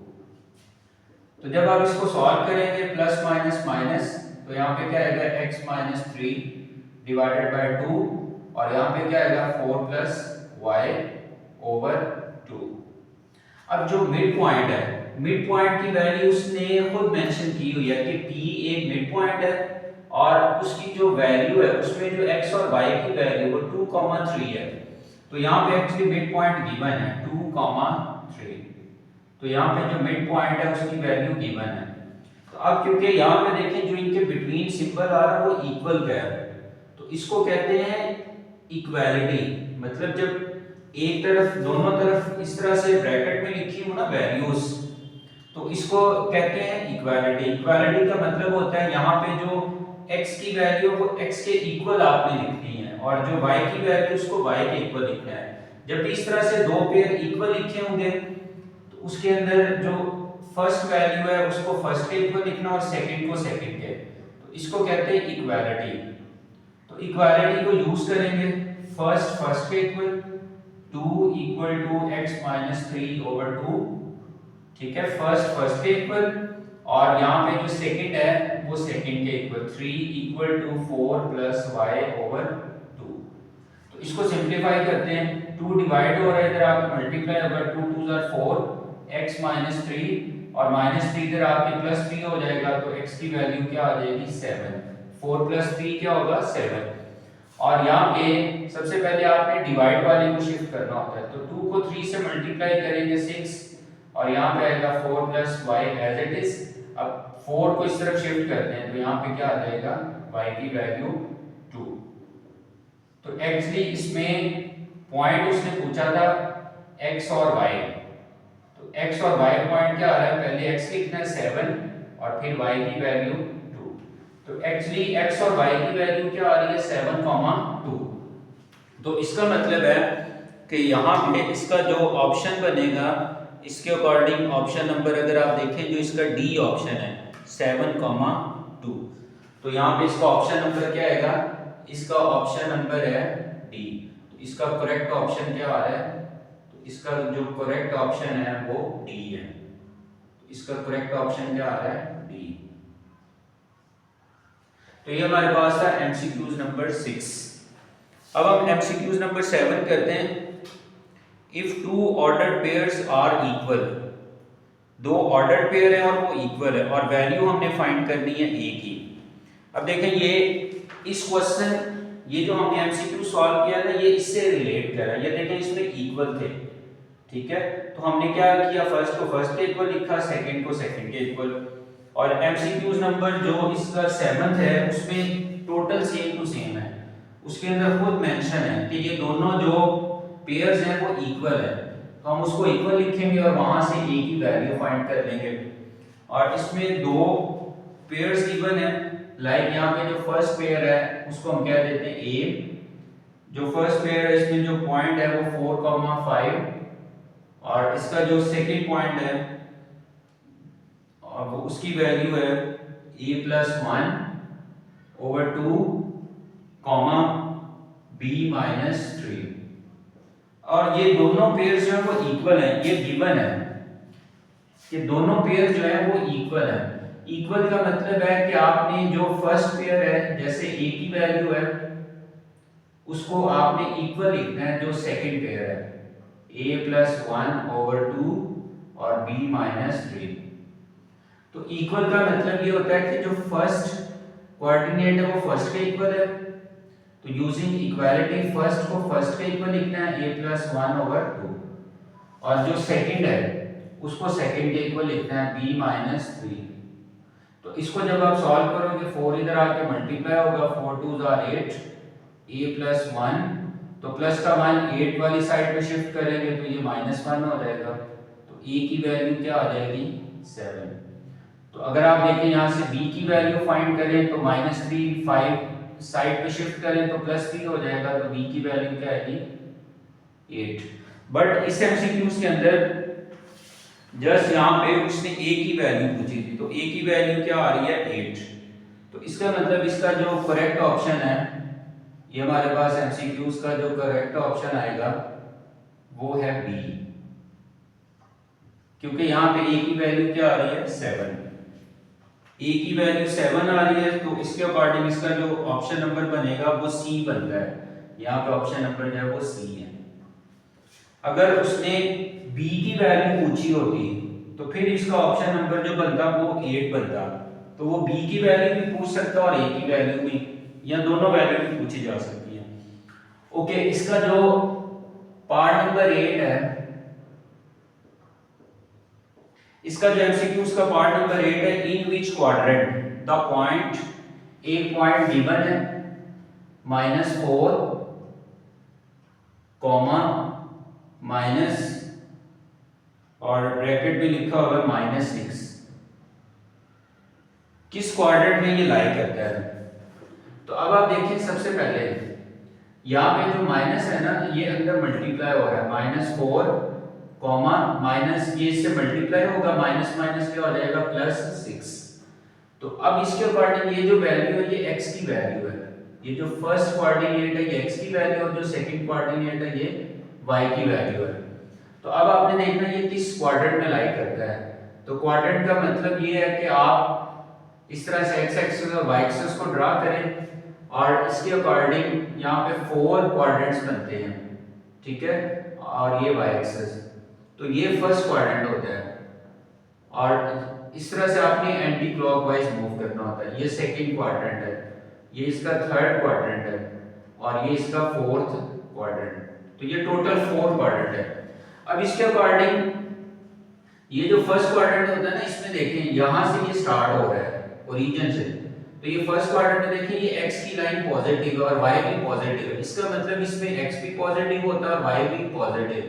तो जब आप इसको सॉल्व करेंगे प्लस माइनस माइनस, तो यहाँ पे क्या आएगा x -3 डिवाइडेड बाय 2 और यहाँ पे क्या आएगा 4 + y ओवर 2। अब जो मिड पॉइंट है, मिड पॉइंट की वैल्यू उसने खुद मेंशन की हुई है कि P एक मिड पॉइंट है और उसकी जो वैल्यू है उसमें जो x और y की वैल्यू वो 2,3 है। तो यहाँ पे एक्चुअली मिड पॉइंट गिवन है 2,3। तो यहाँ पे जो मिड पॉइंट है उसकी वैल्यू गिवन है। तो अब क्योंकि यहाँ पे देखें जो इनके बिटवीन सिंबल आ रहा है वो इक्वल का है, तो इसको कहते हैं इक्वालिटी। मतलब जब एक तरफ दोनों तरफ इस तरह से ब्रैकेट में लिखी हो ना वैल्यूज, तो इसको कहते हैं इक्वालिटी। इक्वालिटी का मतलब होता है यहाँ पे जो x की वैल्यू वो x के इक्वल आपने लिखनी है और जो y की वैल्यू उसको y के इक्वल लिखना है। जब इस तरह से दो पेयर इक्वल लिखे होंगे तो उसके अंदर जो फर्स्ट वैल्यू है उसको फर्स्ट के इक्वल लिखना और सेकंड को सेकंड के, तो इसको कहते हैं इक्वालिटी। तो इक्वालिटी को यूज करेंगे फर्स्ट के equal 2 equal to x minus 3/2, ठीक है, फर्स्ट के इक्वल, और यहाँ पे जो सेकंड है वो सेकंड के equal 3 equal to 4 plus y/2। तो इसको सिंपलीफाई करते हैं, 2 डिवाइड हो रहा है इधर आपके मल्टीप्लाई होगा, 2 2 जार 4 x माइनस 3 और माइनस 3 इधर आपके प्लस 3 हो जाएगा, तो x की वैल्यू क्या आ जाएगी 7। 4 प्लस 3 क्या होगा 7। और यहाँ पे सबसे पहले आपने डिवाइड वाले को शिफ्ट करना होता है, तो 2 को 3 से मल्टीप्लाई करेंगे 6 और यहाँ पे आएगा 4 plus y as it is. अब 4 को इस तरफ शिफ्ट करते हैं तो यहाँ पे क्या आ जाएगा y की वैल्यू 2। तो एक्चुअली इसमें पॉइंट उसने पूछा था x और y, तो x और y पॉइंट क्या आ रहा है, पहले x लिखना है 7 और फिर y की वैल्यू 2। तो एक्चुअली x और y की वैल्यू क्या आ रही है 7,2। तो इसका मतलब है कि यहाँ पे इसका जो ऑप्शन बनेगा इसके अकॉर्डिंग ऑप्शन नंबर अगर आप देखें जो इसका डी ऑप्शन है 7,2, तो यहाँ पे इसका ऑप्शन नंबर क्या आएगा, इसका ऑप्शन नंबर है डी। तो इसका करेक्ट ऑप्शन क्या आ रहा है, तो इसका जो करेक्ट ऑप्शन है वो डी है। तो इसका करेक्ट ऑप्शन क्या आ रहा है डी। तो ये हमारे पास था एमसीक्यूज नंबर 6। अब हम एमसीक्यूज नंबर 7 करते हैं। If two ordered pairs are equal, दो ऑर्डर्ड पेयर है और वो इक्वल है और वैल्यू हमने फाइंड करनी है ए की। अब देखें ये इस क्वेश्चन, ये जो हमने एमसीक्यू सॉल्व किया था ये इससे रिलेट कर रहा है। ये देखें इसमें इक्वल थे, ठीक है, तो हमने क्या किया, फर्स्ट को फर्स्ट के इक्वल लिखा, सेकंड को सेकंड के इक्वल। और एमसीक्यूज नंबर जो इसका 7th है उसमें टोटल सेम टू सेम है, उसके अंदर खुद मेंशन है कि ये दोनों जो पेयर्स हैं वो इक्वल है, तो हम उसको इक्वल लिखेंगे और वहां से ए की वैल्यू फाइंड कर लेंगे। और इसमें दो पेयर्स गिवन है, लाइक यहाँ पे जो फर्स्ट पेयर है उसको हम कह देते हैं ए। जो फर्स्ट पेयर है इसमें जो पॉइंट है वो 4,5 और इसका जो सेकंड पॉइंट है और वो उसकी वैल्यू है a + 1/2, b - 3। और ये दोनों पेयर्स जो है वो इक्वल है, ये गिवन है कि दोनों पेयर जो है वो इक्वल है। इक्वल का मतलब है कि आपने जो फर्स्ट पेयर है जैसे a की वैल्यू है उसको आपने इक्वल लिखना है जो सेकंड पेयर है, a + 1/2 और b - 3। तो इक्वल का मतलब ये होता है कि जो फर्स्ट कोऑर्डिनेट है वो फर्स्ट के इक्वल है, तो यूजिंग इक्वालिटी फर्स्ट को फर्स्ट के इक्वल लिखना है a + 1/2 और जो सेकंड है उसको सेकंड के इक्वल लिखना है b - 3। तो इसको जब आप सॉल्व करोगे 4 इधर आके मल्टीप्लाई होगा, 4 2 जार 8, a + 1, तो प्लस का मान 8 वाली साइड पे शिफ्ट करेंगे तो ये -1 हो जाएगा, तो a की वैल्यू क्या आ जाएगी 7। तो अगर आप देखें यहाँ से b की वैल्यू फाइंड करें तो -3 5 साइड पे शिफ्ट करें तो +3 हो जाएगा, तो b की वैल्यू क्या आएगी 8। बट इस एमसीक्यूज के अंदर जस्ट यहाँ पे उसने a की वैल्यू पूछी थी, तो a की वैल्यू क्या आ रही है 8। तो इसका मतलब इसका जो करेक्ट ऑप्शन है, ये हमारे पास एमसीक्यूज का जो करेक्ट ऑप्शन आएगा वो है b, क्योंकि यहाँ पे a की वैल्यू क्या आ रही है 7। a की वैल्यू 7 आ रही है, तो इसके अकॉर्डिंग इसका जो ऑप्शन नंबर बनेगा वो c बनता है। यहाँ पे ऑप्शन नंबर जो है वो c है। अगर उसने b की वैल्यू ऊंची होती तो फिर इसका ऑप्शन नंबर जो बनता वो 8 बनता। तो वो b की वैल्यू भी पूछ सकता और a की वैल्यू भी, या दोनों वैल्यू भी पूछी जा सकती है। ओके, इसका जो पार्ट नंबर 8 है, इसका जो एमसीक्यूज का पार्ट नंबर 8 है, इन विच क्वाड्रेंट द पॉइंट, एक पॉइंट गिवन है -4 कॉमा माइनस और ब्रैकेट में लिखा हुआ है -6, किस क्वाड्रेंट में ये लाई करता है। तो अब आप देखिए, सबसे पहले यहाँ पे जो माइनस है ना, ये अंदर मल्टीप्लाई हो रहा है, -4 कॉमा माइनस, ये इससे मल्टीप्लाई होगा, माइनस माइनस क्या हो जाएगा +6। तो अब इसके अकॉर्डिंग ये जो वैल्यू है ये x की वैल्यू है, ये जो फर्स्ट कोऑर्डिनेट है ये x की वैल्यू और जो सेकंड कोऑर्डिनेट है ये y की वैल्यू है। तो अब आपने देखना ये किस क्वाड्रेंट में लाई करता है। तो क्वाड्रेंट का मतलब ये है कि आप इस तरह से x एक्सिस और y एक्सिस को ड्रा करें और इसके अकॉर्डिंग यहाँ पे 4 क्वाड्रेंट्स बनते हैं, ठीक है, और ये y एक्सिस, तो ये फर्स्ट क्वाड्रेंट होता है और इस तरह से आपने एंटी क्लॉकवाइज मूव करना होता है। ये सेकंड क्वाड्रेंट है, ये इसका थर्ड क्वाड्रेंट है और ये इसका फोर्थ क्वाड्रेंट, तो ये टोटल 4 क्वाड्रेंट है। अब इसके अकॉर्डिंग ये जो फर्स्ट क्वाड्रेंट होता है ना, इसमें देखें यहाँ से ये स्टार्ट हो रहा है ओरिजिन से, तो ये फर्स्ट क्वाड्रेंट में देखिए ये x की लाइन पॉजिटिव है और y भी पॉजिटिव है, इसका मतलब इसमें x भी पॉजिटिव होता है और y भी पॉजिटिव,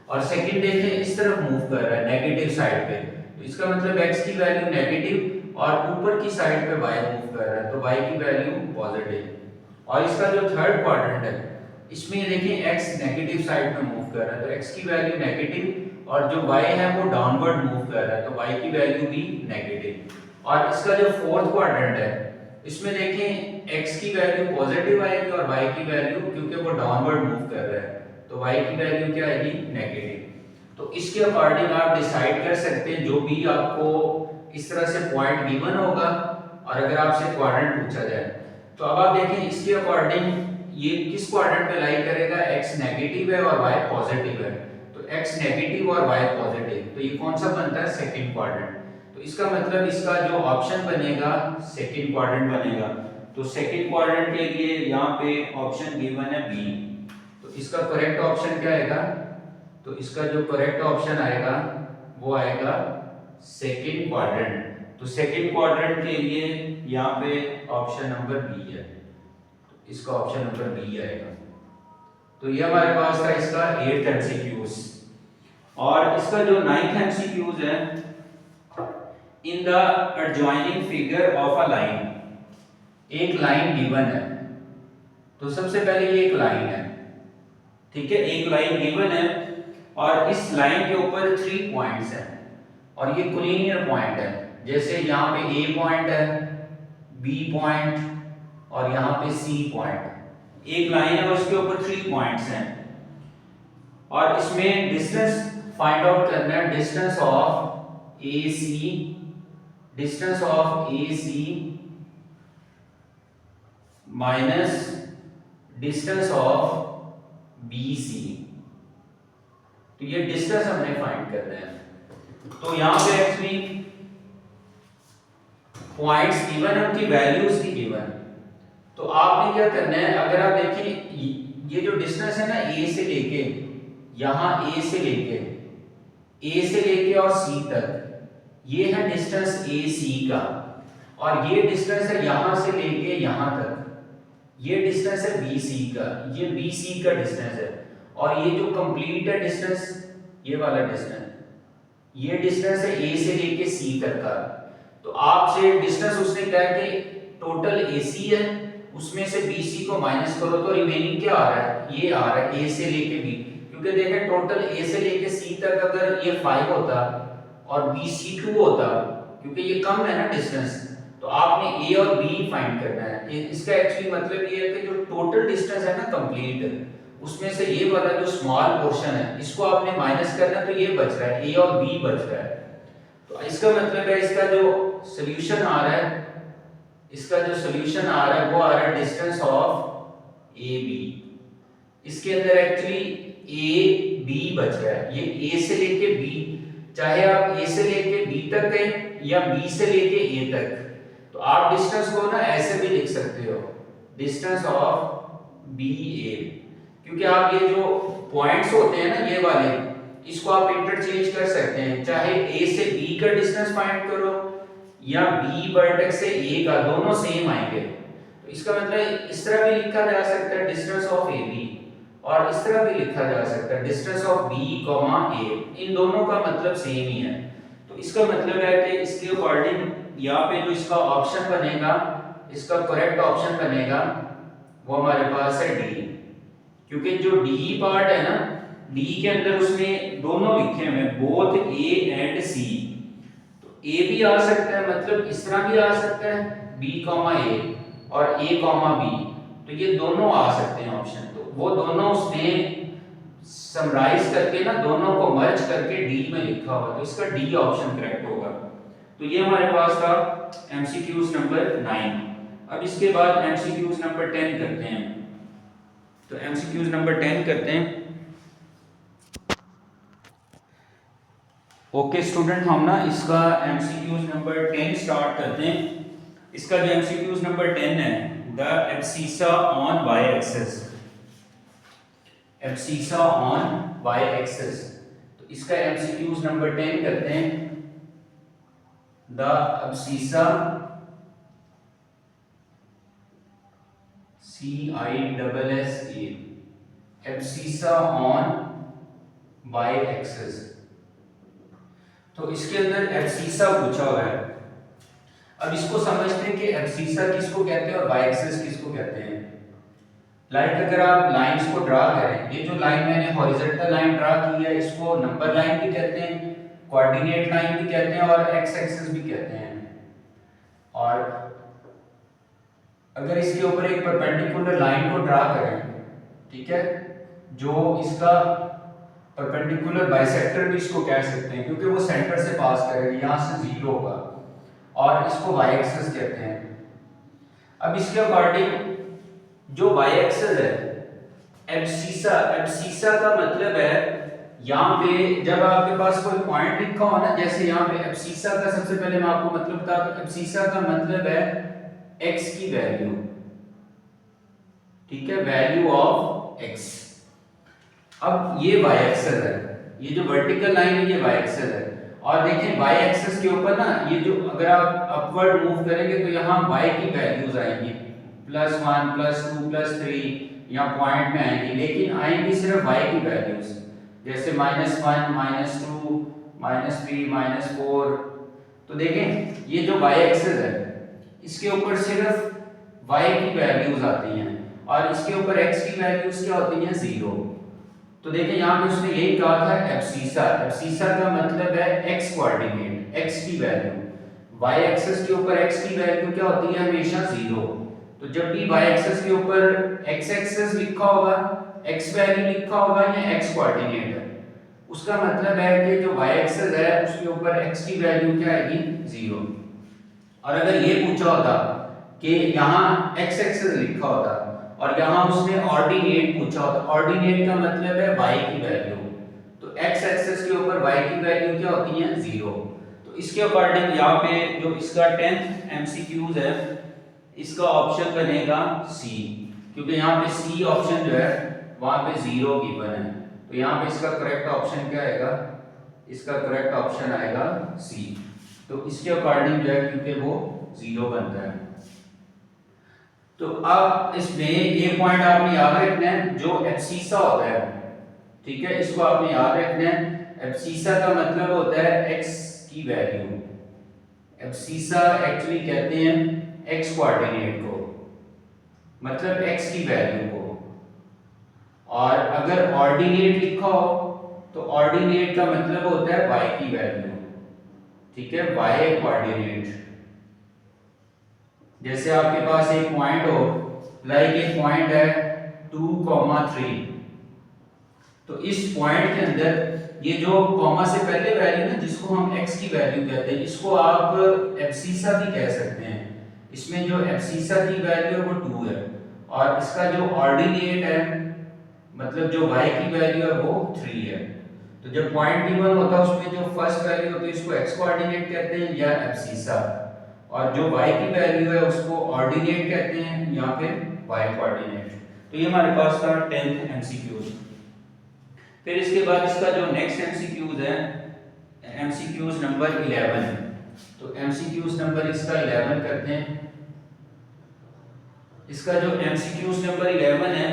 और सेकंड देखें इस तरफ मूव कर रहा है नेगेटिव साइड पे, तो इसका मतलब x की वैल्यू नेगेटिव और ऊपर की साइड पे y मूव कर रहा है, तो y की वैल्यू पॉजिटिव। और इसका जो थर्ड क्वाड्रेंट है, इसमें ये देखिए x नेगेटिव साइड में मूव कर रहा है, तो x की वैल्यू नेगेटिव और जो y है वो डाउनवर्ड मूव कर रहा है, तो y की वैल्यू भी नेगेटिव। और इसका जो फोर्थ क्वाड्रेंट है, इसमें देखें x की वैल्यू पॉजिटिव आएगी और y की वैल्यू, क्योंकि वो डाउनवर्ड मूव कर रहा है, तो y की वैल्यू क्या आएगी नेगेटिव। तो इसके अकॉर्डिंग आप डिसाइड कर सकते हैं, जो भी आपको इस तरह से पॉइंट गिवन होगा और अगर आपसे क्वाड्रेंट पूछा जाए, तो अब आप देखें इसके अकॉर्डिंग ये किस क्वाड्रेंट में लाई करेगा, x नेगेटिव है और y पॉजिटिव है, तो x नेगेटिव और y पॉजिटिव, तो ये कौन सा बनता है सेकंड क्वाड्रेंट। तो इसका मतलब इसका जो ऑप्शन बनेगा सेकंड क्वाड्रेंट बनेगा। तो सेकंड क्वाड्रेंट के लिए यहाँ पे ऑप्शन गिवन है बी, तो इसका करेक्ट ऑप्शन क्या आएगा, तो इसका जो करेक्ट ऑप्शन आएगा वो आएगा सेकंड क्वाड्रेंट। तो सेकंड क्वाड्रेंट के लिए यहाँ पे ऑप्शन नंबर बी है, तो इसका ऑप्शन नंबर बी आएगा। तो ये हमारे पास था इसका 8th एमसीक्यूज। और इसका जो 9th एमसीक्यूज है, in the adjoining figure of a line, एक लाइन गिवन है, तो सबसे पहले ये एक लाइन है, ठीक है, एक लाइन गिवन है और इस लाइन के ऊपर 3 पॉइंट्स हैं और ये कोलिनियर पॉइंट है, जैसे यहाँ पे ए पॉइंट है, बी पॉइंट और यहाँ पे सी पॉइंट। एक लाइन है और इसके ऊपर 3 पॉइंट्स हैं और इसमें डिस्टेंस फाइंड आउट करना है, distance of A C, distance of A C minus distance of B C. तो ये डिस्टेंस हमने फाइंड करना है। तो यहां पे एक्चुअली पॉइंट्स गिवन है, उनकी वैल्यूज भी गिवन। तो आपने क्या करना है, अगर आप देखिए ये जो डिस्टेंस है ना ए से लेके, यहां ए से लेके और सी तक, ये है डिस्टेंस ए सी का, और ये डिस्टेंस है यहां से लेके यहां तक, ये डिस्टेंस है बी सी का, ये बी सी का डिस्टेंस है, और ये जो कंप्लीट है डिस्टेंस, ये वाला डिस्टेंस, ये डिस्टेंस है ए से लेके सी तक का। तो आपसे डिस्टेंस उसने कहा कि टोटल एसी है, उसमें से बीसी को माइनस करो तो रिमेनिंग क्या आ रहा है, ये आ रहा है ए से लेके बी, क्योंकि देखें टोटल ए से लेके सी तक अगर ये 5 होता और बी सी 2 होता, क्योंकि ये कम है ना डिस्टेंस, तो आपने ए और बी फाइंड करना है। इसका एक्चुअली मतलब ये है कि जो टोटल डिस्टेंस है ना कंप्लीट, उसमें से ये वाला जो स्मॉल पोर्शन है इसको आपने माइनस करना है, तो ये बच रहा है, ए और बी बच रहा है। तो इसका मतलब है इसका जो सॉल्यूशन आ रहा है, इसका जो सॉल्यूशन आ रहा है वो आ रहा है डिस्टेंस ऑफ ए बी। इसके अंदर एक्चुअली ए बी बच गया है। ये ए से लेके बी, चाहे आप ए से लेके बी तक गए या बी से लेके ए तक, तो आप डिस्टेंस को ना ऐसे भी लिख सकते हो, डिस्टेंस ऑफ बी ए, क्योंकि आप ये जो पॉइंट्स होते हैं ना ये वाले, इसको आप इंटरचेंज कर सकते हैं, चाहे ए से बी का डिस्टेंस फाइंड करो या बी वर्टेक्स से ए का, दोनों सेम आएंगे। तो इसका मतलब इस तरह भी लिखा जा सकता है डिस्टेंस ऑफ ए बी, और इस तरह भी लिखा जा सकता है डिस्टेंस ऑफ बी कॉमा ए, इन दोनों का मतलब सेम ही है। तो इसका मतलब है कि इसके अकॉर्डिंग यहाँ पे जो इसका ऑप्शन बनेगा, इसका करेक्ट ऑप्शन बनेगा वो हमारे पास है डी, क्योंकि जो डी पार्ट है ना, डी के अंदर उसने दोनों लिखे हुए बोथ ए एंड सी, तो ए भी आ सकता है, मतलब इस तरह भी आ सकता है बी कॉमा ए और ए कॉमा बी, तो ये दोनों आ सकते हैं ऑप्शन। तो वो दोनों उसने समराइज करके ना, दोनों को मर्ज करके डी में लिखा हुआ, तो इसका डी ऑप्शन करेक्ट होगा। तो ये हमारे पास था एमसीक्यूज नंबर 9। अब इसके बाद एमसीक्यूज नंबर 10 करते हैं। तो एमसीक्यूज नंबर 10 करते हैं। ओके स्टूडेंट, हम ना इसका एमसीक्यूज नंबर 10 स्टार्ट करते हैं। इसका जो एमसीक्यूज नंबर 10 है, the abscissa on Y axis, abscissa on Y axis, तो इसका एमसीक्यूज नंबर 10 करते हैं। The abscissa, CISSA, abscissa on Y axis, तो इसके अंदर एब्सिसा पूछा हुआ है। अब इसको समझते हैं कि एब्सिसा किसको कहते हैं और वाई एक्सिस किसको कहते हैं। लाइक अगर आप लाइंस को ड्रा करें, ये जो लाइन मैंने हॉरिजॉन्टल लाइन ड्रा की है, इसको नंबर लाइन भी कहते हैं, कोऑर्डिनेट लाइन भी कहते हैं और एक्स एक्सिस भी कहते हैं। और अगर इसके ऊपर एक परपेंडिकुलर लाइन को ड्रा करें, ठीक है, जो इसका परपेंडिकुलर बाइसेक्टर भी इसको कह सकते हैं, क्योंकि वो सेंटर से पास करेगी, यहाँ से 0 होगा, और इसको वाई एक्सिस कहते हैं। अब इसके अकॉर्डिंग जो वाई एक्सिस है, एब्सिसा, एब्सिसा का मतलब है यहाँ पे जब आपके पास कोई पॉइंट लिखा हो ना, जैसे यहाँ पे एब्सिसा का सबसे पहले मैं आपको मतलब बता दूं, एब्सिसा का मतलब है x की वैल्यू, ठीक है, वैल्यू ऑफ x। अब ये y एक्सिस है, ये जो वर्टिकल लाइन है ये y एक्सिस है, और देखें y एक्सिस के ऊपर ना ये जो अगर आप अपवर्ड मूव करेंगे तो यहाँ y की वैल्यूज आएंगी, +1 +2 +3 यहाँ पॉइंट में आएंगी, लेकिन आएंगी सिर्फ y की वैल्यूज, जैसे -1 -2 -3 -4। तो देखें ये जो y एक्सिस है इसके ऊपर सिर्फ y की वैल्यूज आती हैं, और इसके ऊपर x की वैल्यूज क्या होती हैं, 0। तो देखें यहाँ पे उसने यही कहा था एब्सिसा, एब्सिसा का मतलब है x कोऑर्डिनेट, x की वैल्यू, y एक्सिस के ऊपर x की वैल्यू क्या होती है, हमेशा 0। तो जब भी y एक्सिस के ऊपर x एक्सिस लिखा होगा, x वैल्यू लिखा होगा या x कोऑर्डिनेट है, उसका मतलब है कि जो y एक्सिस है उसके ऊपर x की वैल्यू क्या आएगी, 0। और अगर ये पूछा होता कि यहाँ x एक्सिस लिखा होता और यहाँ उसने ऑर्डिनेट पूछा होता, ऑर्डिनेट का मतलब है y की वैल्यू, तो x एक्सिस के ऊपर y की वैल्यू क्या होती है, 0। तो इसके अकॉर्डिंग यहाँ पे जो इसका 10th एमसीक्यूज है, इसका ऑप्शन बनेगा C, क्योंकि यहाँ पे C ऑप्शन जो है वहां पे 0 गिवन है, तो यहाँ पे इसका करेक्ट ऑप्शन क्या आएगा, इसका करेक्ट ऑप्शन आएगा C। तो इसके अकॉर्डिंग जो है क्योंकि वो 0 बनता है। तो अब इसमें एक पॉइंट आपने याद रखना है, जो एब्सिसा होता है, ठीक है, इसको आपने याद रखना है। एब्सिसा का मतलब होता है x की वैल्यू, एब्सिसा एक्चुअली कहते हैं x कोऑर्डिनेट को, मतलब x की वैल्यू को, और अगर ऑर्डिनेट लिखा हो तो ऑर्डिनेट का मतलब होता है y की वैल्यू, ठीक है, y कोऑर्डिनेट। जैसे आपके पास एक पॉइंट हो, लाइक एक पॉइंट है 2,3, तो इस पॉइंट के अंदर ये जो कॉमा से पहले वैल्यू ना, जिसको हम x की वैल्यू कहते हैं, इसको आप एब्सिसा भी कह सकते हैं। इसमें जो एब्सिसा की वैल्यू है वो 2 है, और इसका जो ऑर्डिनेट है मतलब जो y की वैल्यू है वो 3 है। तो जब पॉइंट गिवन होता है उसमें जो फर्स्ट वैल्यू होती है उसको x कोऑर्डिनेट कहते हैं या एब्सिसा, और जो y की वैल्यू है उसको ऑर्डिनेट कहते हैं या फिर y कोऑर्डिनेट। तो ये हमारे पास था 10th एमसीक्यूज। फिर इसके बाद इसका जो नेक्स्ट एमसीक्यूज है, एमसीक्यूज नंबर 11। तो एमसीक्यूज नंबर इसका 11 करते हैं। इसका जो एमसीक्यूज नंबर 11 है,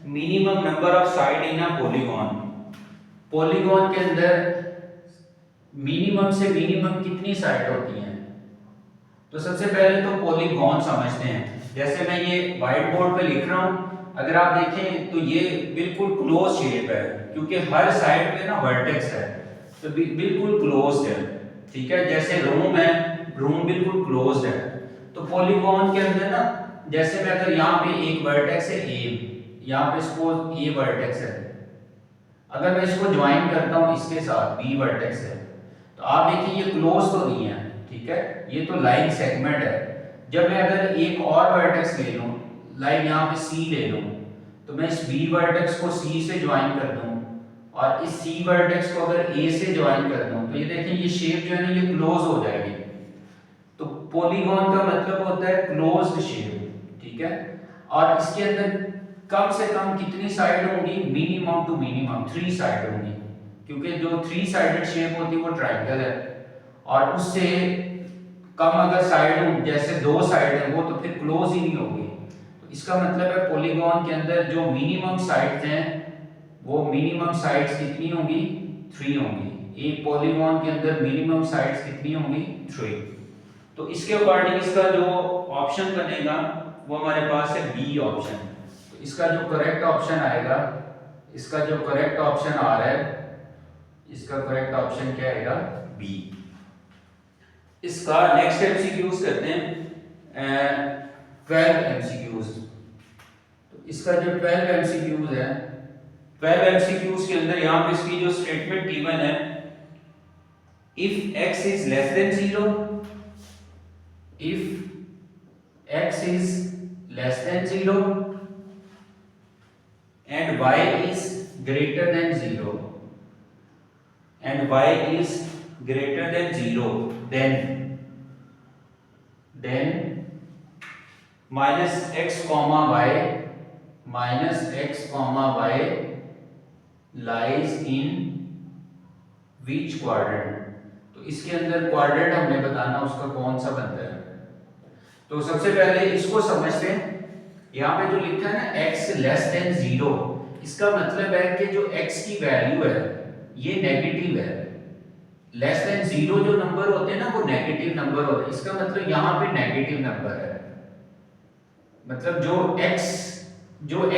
minimum number of side in a polygon. Polygon के अंदर मिनिमम से मिनिमम कितनी साइड होती हैं? तो सबसे पहले तो पॉलीगॉन समझते हैं। जैसे मैं ये व्हाइट बोर्ड पे लिख रहा हूं, अगर आप देखें तो ये बिल्कुल क्लोज शेप है क्योंकि हर साइड पे ना वर्टेक्स है, तो बिल्कुल क्लोज्ड है। ठीक है, जैसे रूम है, रूम बिल्कुल क्लोज्ड है। तो पॉलीगॉन के अंदर ना, जैसे मैं अगर यहाँ पे एक वर्टेक्स है ए, यहाँ पे सपोज ए वर्टेक्स है, अगर मैं इसको ज्वाइन करता हूँ इसके साथ बी वर्टेक्स है, तो आप देखिए ये क्लोज तो नहीं है। ठीक है, ये तो लाइन सेगमेंट है। जब मैं अगर एक और वर्टेक्स ले लूँ, लाइन यहाँ पे सी ले लूँ, तो मैं इस बी वर्टेक्स को सी से ज्वाइन कर दूँ और इस सी वर्टेक्स को अगर ए से ज्वाइन कर दूँ, तो ये देखें ये शेप जो है ना ये क्लोज हो जाएगी। तो पॉलीगॉन का मतलब होता है क्लोज्ड शेप। ठीक है, और इसके अंदर कम से कम कितनी साइड होंगी? मिनिमम टू मिनिमम 3 साइड होंगी, क्योंकि जो 3 साइडेड शेप होती है वो ट्रायंगल है, और उससे कम अगर साइड हो, जैसे 2 साइड है, वो तो फिर क्लोज ही नहीं होगी। तो इसका मतलब है पॉलीगॉन के अंदर जो मिनिमम साइड्स हैं, वो मिनिमम साइड्स कितनी होंगी? 3 होंगी। एक पॉलीगॉन के अंदर मिनिमम साइड्स कितनी होंगी? 3। तो इसके अकॉर्डिंग इसका जो ऑप्शन बनेगा वो हमारे पास है बी ऑप्शन। तो इसका जो करेक्ट ऑप्शन आएगा, इसका जो करेक्ट ऑप्शन आ रहा है, इसका करेक्ट ऑप्शन क्या आएगा? बी। इसका नेक्स्ट एमसीक्यूज करते हैं 12 एमसीक्यूज। तो इसका जो 12 एमसीक्यूज है, 12 एमसीक्यूज के अंदर यहां पे इसकी जो स्टेटमेंट गिवन है, if x is less than 0, if x is less than 0 and y is greater than 0 and y is greater than 0, then minus x comma y lies in which quadrant? तो इसके अंदर quadrant हमने बताना उसका कौन सा बनता है। तो सबसे पहले इसको समझते हैं। यहाँ पे जो लिखा है ना x लेस देन 0, इसका मतलब है कि जो x की वैल्यू है ये नेगेटिव है। लेस देन 0 जो नंबर होते हैं ना वो नेगेटिव नंबर होते हैं, इसका मतलब यहाँ पे नेगेटिव नंबर है। मतलब जो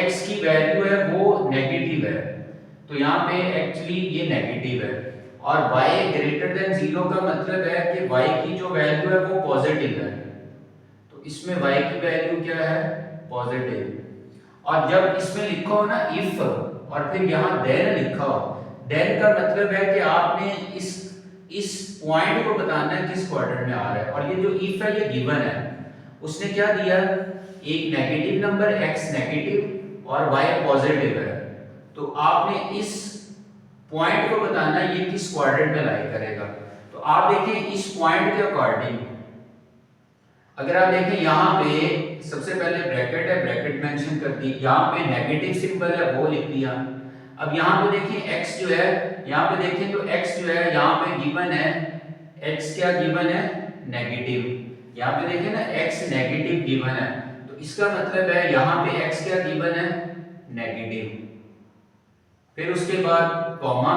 x की वैल्यू है वो नेगेटिव है, तो यहाँ पे एक्चुअली ये नेगेटिव है। और y ग्रेटर देन 0 का मतलब है कि y की जो वैल्यू है वो पॉजिटिव है, तो इसमें y की वैल्यू क्या है? पॉजिटिव। और जब इसमें लिखा हो ना इफ और फिर यहाँ देन लिखा हो, देन का मतलब है कि आपने इस पॉइंट को बताना है किस क्वाड्रेंट में आ रहा है। और ये जो इफ है ये गिवन है, उसने क्या दिया? एक नेगेटिव नंबर x नेगेटिव और y पॉजिटिव है, तो आपने इस पॉइंट को बताना है ये किस क्वाड्रेंट में लाई करेगा। तो आप देखें इस पॉइंट के अकॉर्डिंग, अगर आप देखें यहाँ पे सबसे पहले ब्रैकेट है, ब्रैकेट मेंशन कर दी, यहाँ पे नेगेटिव सिंबल है वो लिख दिया। अब यहाँ पे देखिए x जो है, यहाँ पे देखें तो x जो है यहाँ पे गिवन है, x क्या गिवन है? नेगेटिव। यहाँ पे देखिए ना x नेगेटिव गिवन है, तो इसका मतलब है यहाँ पे x क्या गिवन है? नेगेटिव। फिर उसके बाद कॉमा,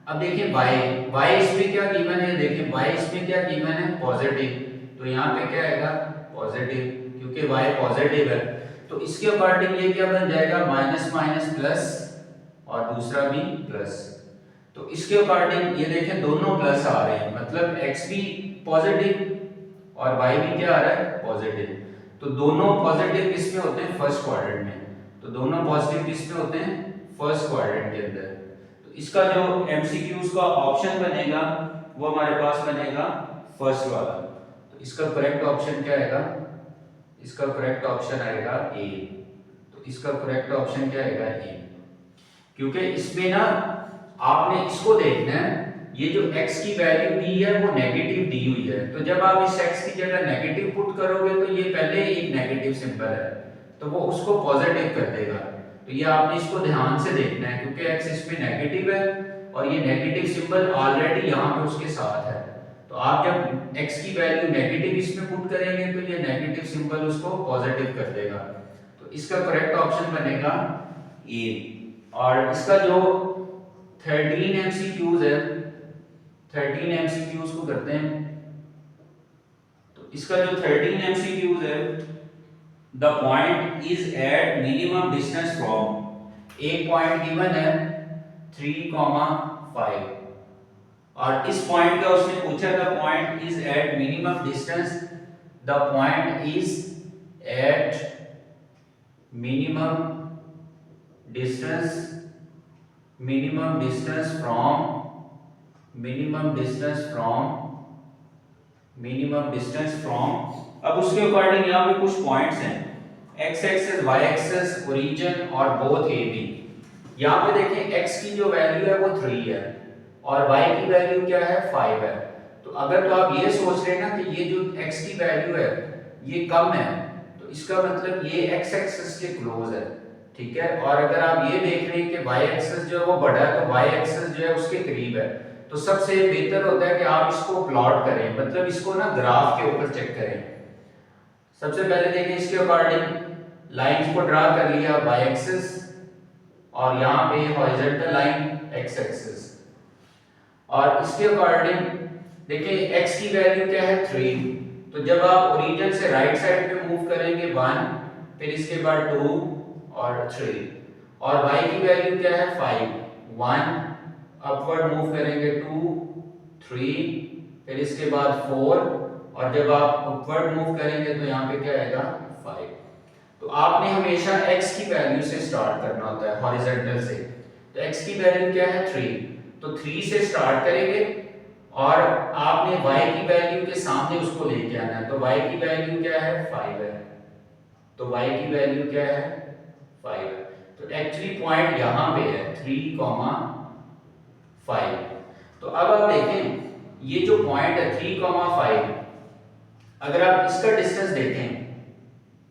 अब देखिए y इसमें क्या गिवन है? देखिए y इसमें क्या गिवन है? पॉजिटिव, तो यहाँ पे क्या आएगा? पॉजिटिव, क्योंकि y पॉजिटिव है। तो इसके अकॉर्डिंग ये क्या बन जाएगा? माइनस माइनस प्लस और दूसरा भी प्लस। तो इसके अकॉर्डिंग ये देखें दोनों प्लस आ रहे हैं, मतलब x भी पॉजिटिव और y भी क्या आ रहा है? पॉजिटिव। तो दोनों पॉजिटिव किस में होते हैं? फर्स्ट क्वाड्रेंट में। तो दोनों पॉजिटिव किस में होते हैं? फर्स्ट क्वाड्रेंट के अंदर। तो इसका जो एमसीक्यूज का ऑप्शन बनेगा वो हमारे पास बनेगा फर्स्ट वाला। तो इसका करेक्ट ऑप्शन क्या आएगा? इसका करेक्ट ऑप्शन आएगा ए। तो इसका करेक्ट ऑप्शन क्या आएगा? ए। क्योंकि इसमें ना आपने इसको देखना है, ये जो x की वैल्यू दी है वो नेगेटिव दी हुई है, तो जब आप इस x की जगह नेगेटिव पुट करोगे तो ये पहले एक नेगेटिव सिंबल है तो वो उसको पॉजिटिव कर देगा। तो ये आपने इसको ध्यान से देखना है क्योंकि x इसमें नेगेटिव है और ये नेगेटिव सिंबल ऑलरेडी यहाँ पे उसके साथ है। तो आप जब x की वैल्यू नेगेटिव इसमें पुट करेंगे तो ये नेगेटिव सिंबल उसको पॉजिटिव कर देगा। तो इसका करेक्ट ऑप्शन बनेगा ए। और इसका जो 13 MCQs है, 13 MCQs को करते हैं। तो इसका जो 13 MCQs है, the point is at minimum distance from, एक पॉइंट गिवन है 3,5 और इस पॉइंट का उसने पूछा the point is at minimum distance, the point is at minimum distance, minimum distance from, minimum distance from, minimum distance from। अब उसके according यहाँ पे कुछ पॉइंट्स हैं, x axis, y axis, origin और बोथ ए बी। यहाँ पे देखें x की जो वैल्यू है वो 3 है और y की वैल्यू क्या है 5 है। तो अगर तो आप ये सोच रहे हैं ना कि ये जो x की वैल्यू है ये कम है, तो इसका मतलब ये x एक्सिस के क्लोज है, ठीक है। और अगर आप ये देख रहे हैं कि y एक्सिस जो है वो बड़ा है तो y एक्सिस जो है उसके करीब है, तो सबसे बेहतर होता है कि आप इसको प्लॉट करें, मतलब इसको ना ग्राफ के ऊपर चेक करें। सबसे पहले देखिए इसके अकॉर्डिंग लाइंस को ड्रा कर लिया y एक्सिस और यहाँ पे हॉरिजॉन्टल लाइन x एक्सिस, और इसके अकॉर्डिंग देखिए x की वैल्यू क्या है 3, तो जब आप ओरिजिन से राइट साइड पे मूव करेंगे 1, फिर इसके बाद 2 और 3, और y की वैल्यू क्या है 5, 1 अपवर्ड मूव करेंगे 2 3, फिर इसके बाद 4, और जब आप अपवर्ड मूव करेंगे तो यहाँ पे क्या आएगा 5। तो आपने हमेशा x की वैल्यू से स्टार्ट करना होता है हॉरिजॉन्टल से, तो x की वैल्यू क्या है 3, तो 3 से स्टार्ट करेंगे और आपने y की वैल्यू के सामने उसको लेके आना है, तो y की वैल्यू क्या है 5 है, तो y की वैल्यू क्या है 5, तो एक्चुअली पॉइंट यहां पे है 3,5। तो अब आप देखें ये जो पॉइंट है 3,5, अगर आप इसका डिस्टेंस देखें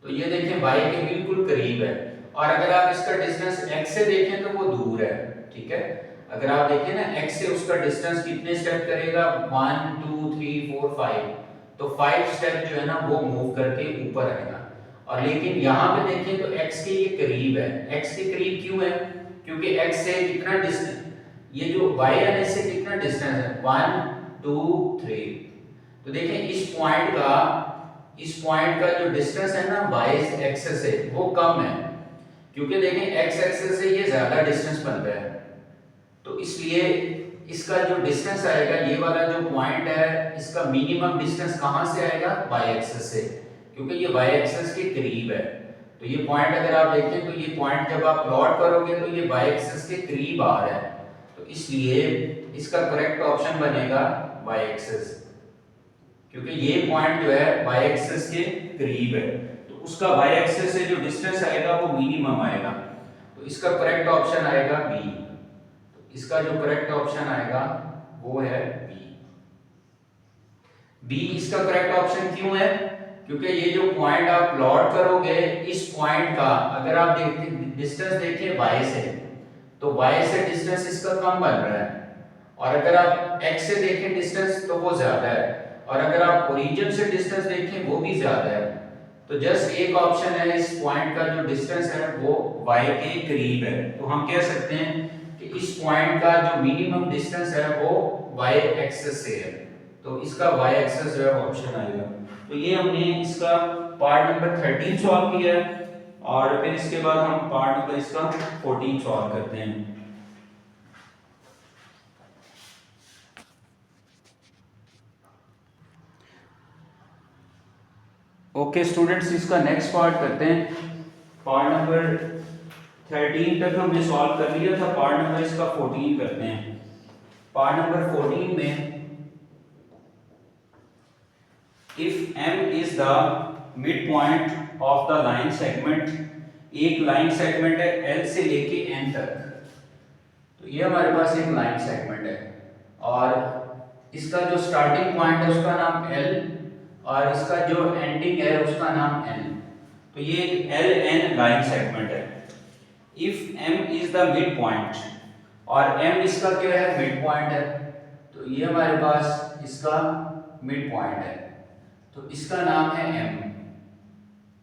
तो ये देखें y के बिल्कुल करीब है, और अगर आप इसका डिस्टेंस x से देखें तो वो दूर है, ठीक है। अगर आप देखें ना x से उसका डिस्टेंस कितने स्टेप करेगा 1 2 3 4 5, तो 5 स्टेप जो है ना वो मूव करके ऊपर आएगा। और लेकिन यहाँ पे देखें तो x के ये करीब है, x के करीब क्यों है, क्योंकि x से कितना डिस्टेंस, ये जो y आने से कितना डिस्टेंस है 1 2 3, तो देखें इस पॉइंट का जो डिस्टेंस है ना y एक्सिस से वो कम है, क्योंकि देखें x एक्सिस से ये ज्यादा डिस्टेंस बनता है, तो इसलिए इसका जो डिस्टेंस आएगा ये वाला जो पॉइंट है इसका मिनिमम डिस्टेंस कहां से आएगा y एक्सिस से, क्योंकि ये y एक्सिस के करीब है। तो ये पॉइंट अगर आप देखें तो ये पॉइंट जब आप प्लॉट करोगे तो ये y एक्सिस के करीब आ रहा है, तो इसलिए इसका करेक्ट ऑप्शन बनेगा y एक्सिस, क्योंकि ये पॉइंट जो है y एक्सिस के करीब है, तो उसका y एक्सिस से जो डिस्टेंस आएगा वो मिनिमम आएगा, तो इसका करेक्ट ऑप्शन आएगा बी। तो इसका जो करेक्ट ऑप्शन आएगा वो है बी। इसका करेक्ट ऑप्शन क्यों है, क्योंकि ये जो पॉइंट आप प्लॉट करोगे इस पॉइंट का अगर आप डिस्टेंस देखें y से, तो y से डिस्टेंस इसका कम बन रहा है, और अगर आप x से देखें डिस्टेंस तो वो ज्यादा है, और अगर आप ओरिजिन से डिस्टेंस देखें वो भी ज्यादा है। तो जस्ट एक ऑप्शन है इस पॉइंट का जो डिस्टेंस है वो y के करीब है, तो हम कह सकते हैं कि इस पॉइंट का जो मिनिमम डिस्टेंस है वो y एक्सिस से है, तो इसका y एक्सिस जो है ऑप्शन आएगा। तो ये हमने इसका पार्ट नंबर 13 सॉल्व किया है, और फिर इसके बाद हम पार्ट नंबर इसका 14 सॉल्व करते हैं। ओके स्टूडेंट्स, इसका नेक्स्ट पार्ट करते हैं। पार्ट नंबर 13 तक हमने सॉल्व कर लिया था, पार्ट नंबर इसका 14 करते हैं। पार्ट नंबर 14 में if m is the mid point of the line segment, एक लाइन सेगमेंट है L से लेके N तक, तो ये हमारे पास एक लाइन सेगमेंट है और इसका जो स्टार्टिंग पॉइंट है उसका नाम L और इसका जो एंडिंग है उसका नाम N। तो ये एक LN लाइन सेगमेंट है। If M is the mid point और M इसका क्या है, मिड पॉइंट है, तो ये हमारे पास इसका मिड पॉइंट है, तो इसका नाम है M।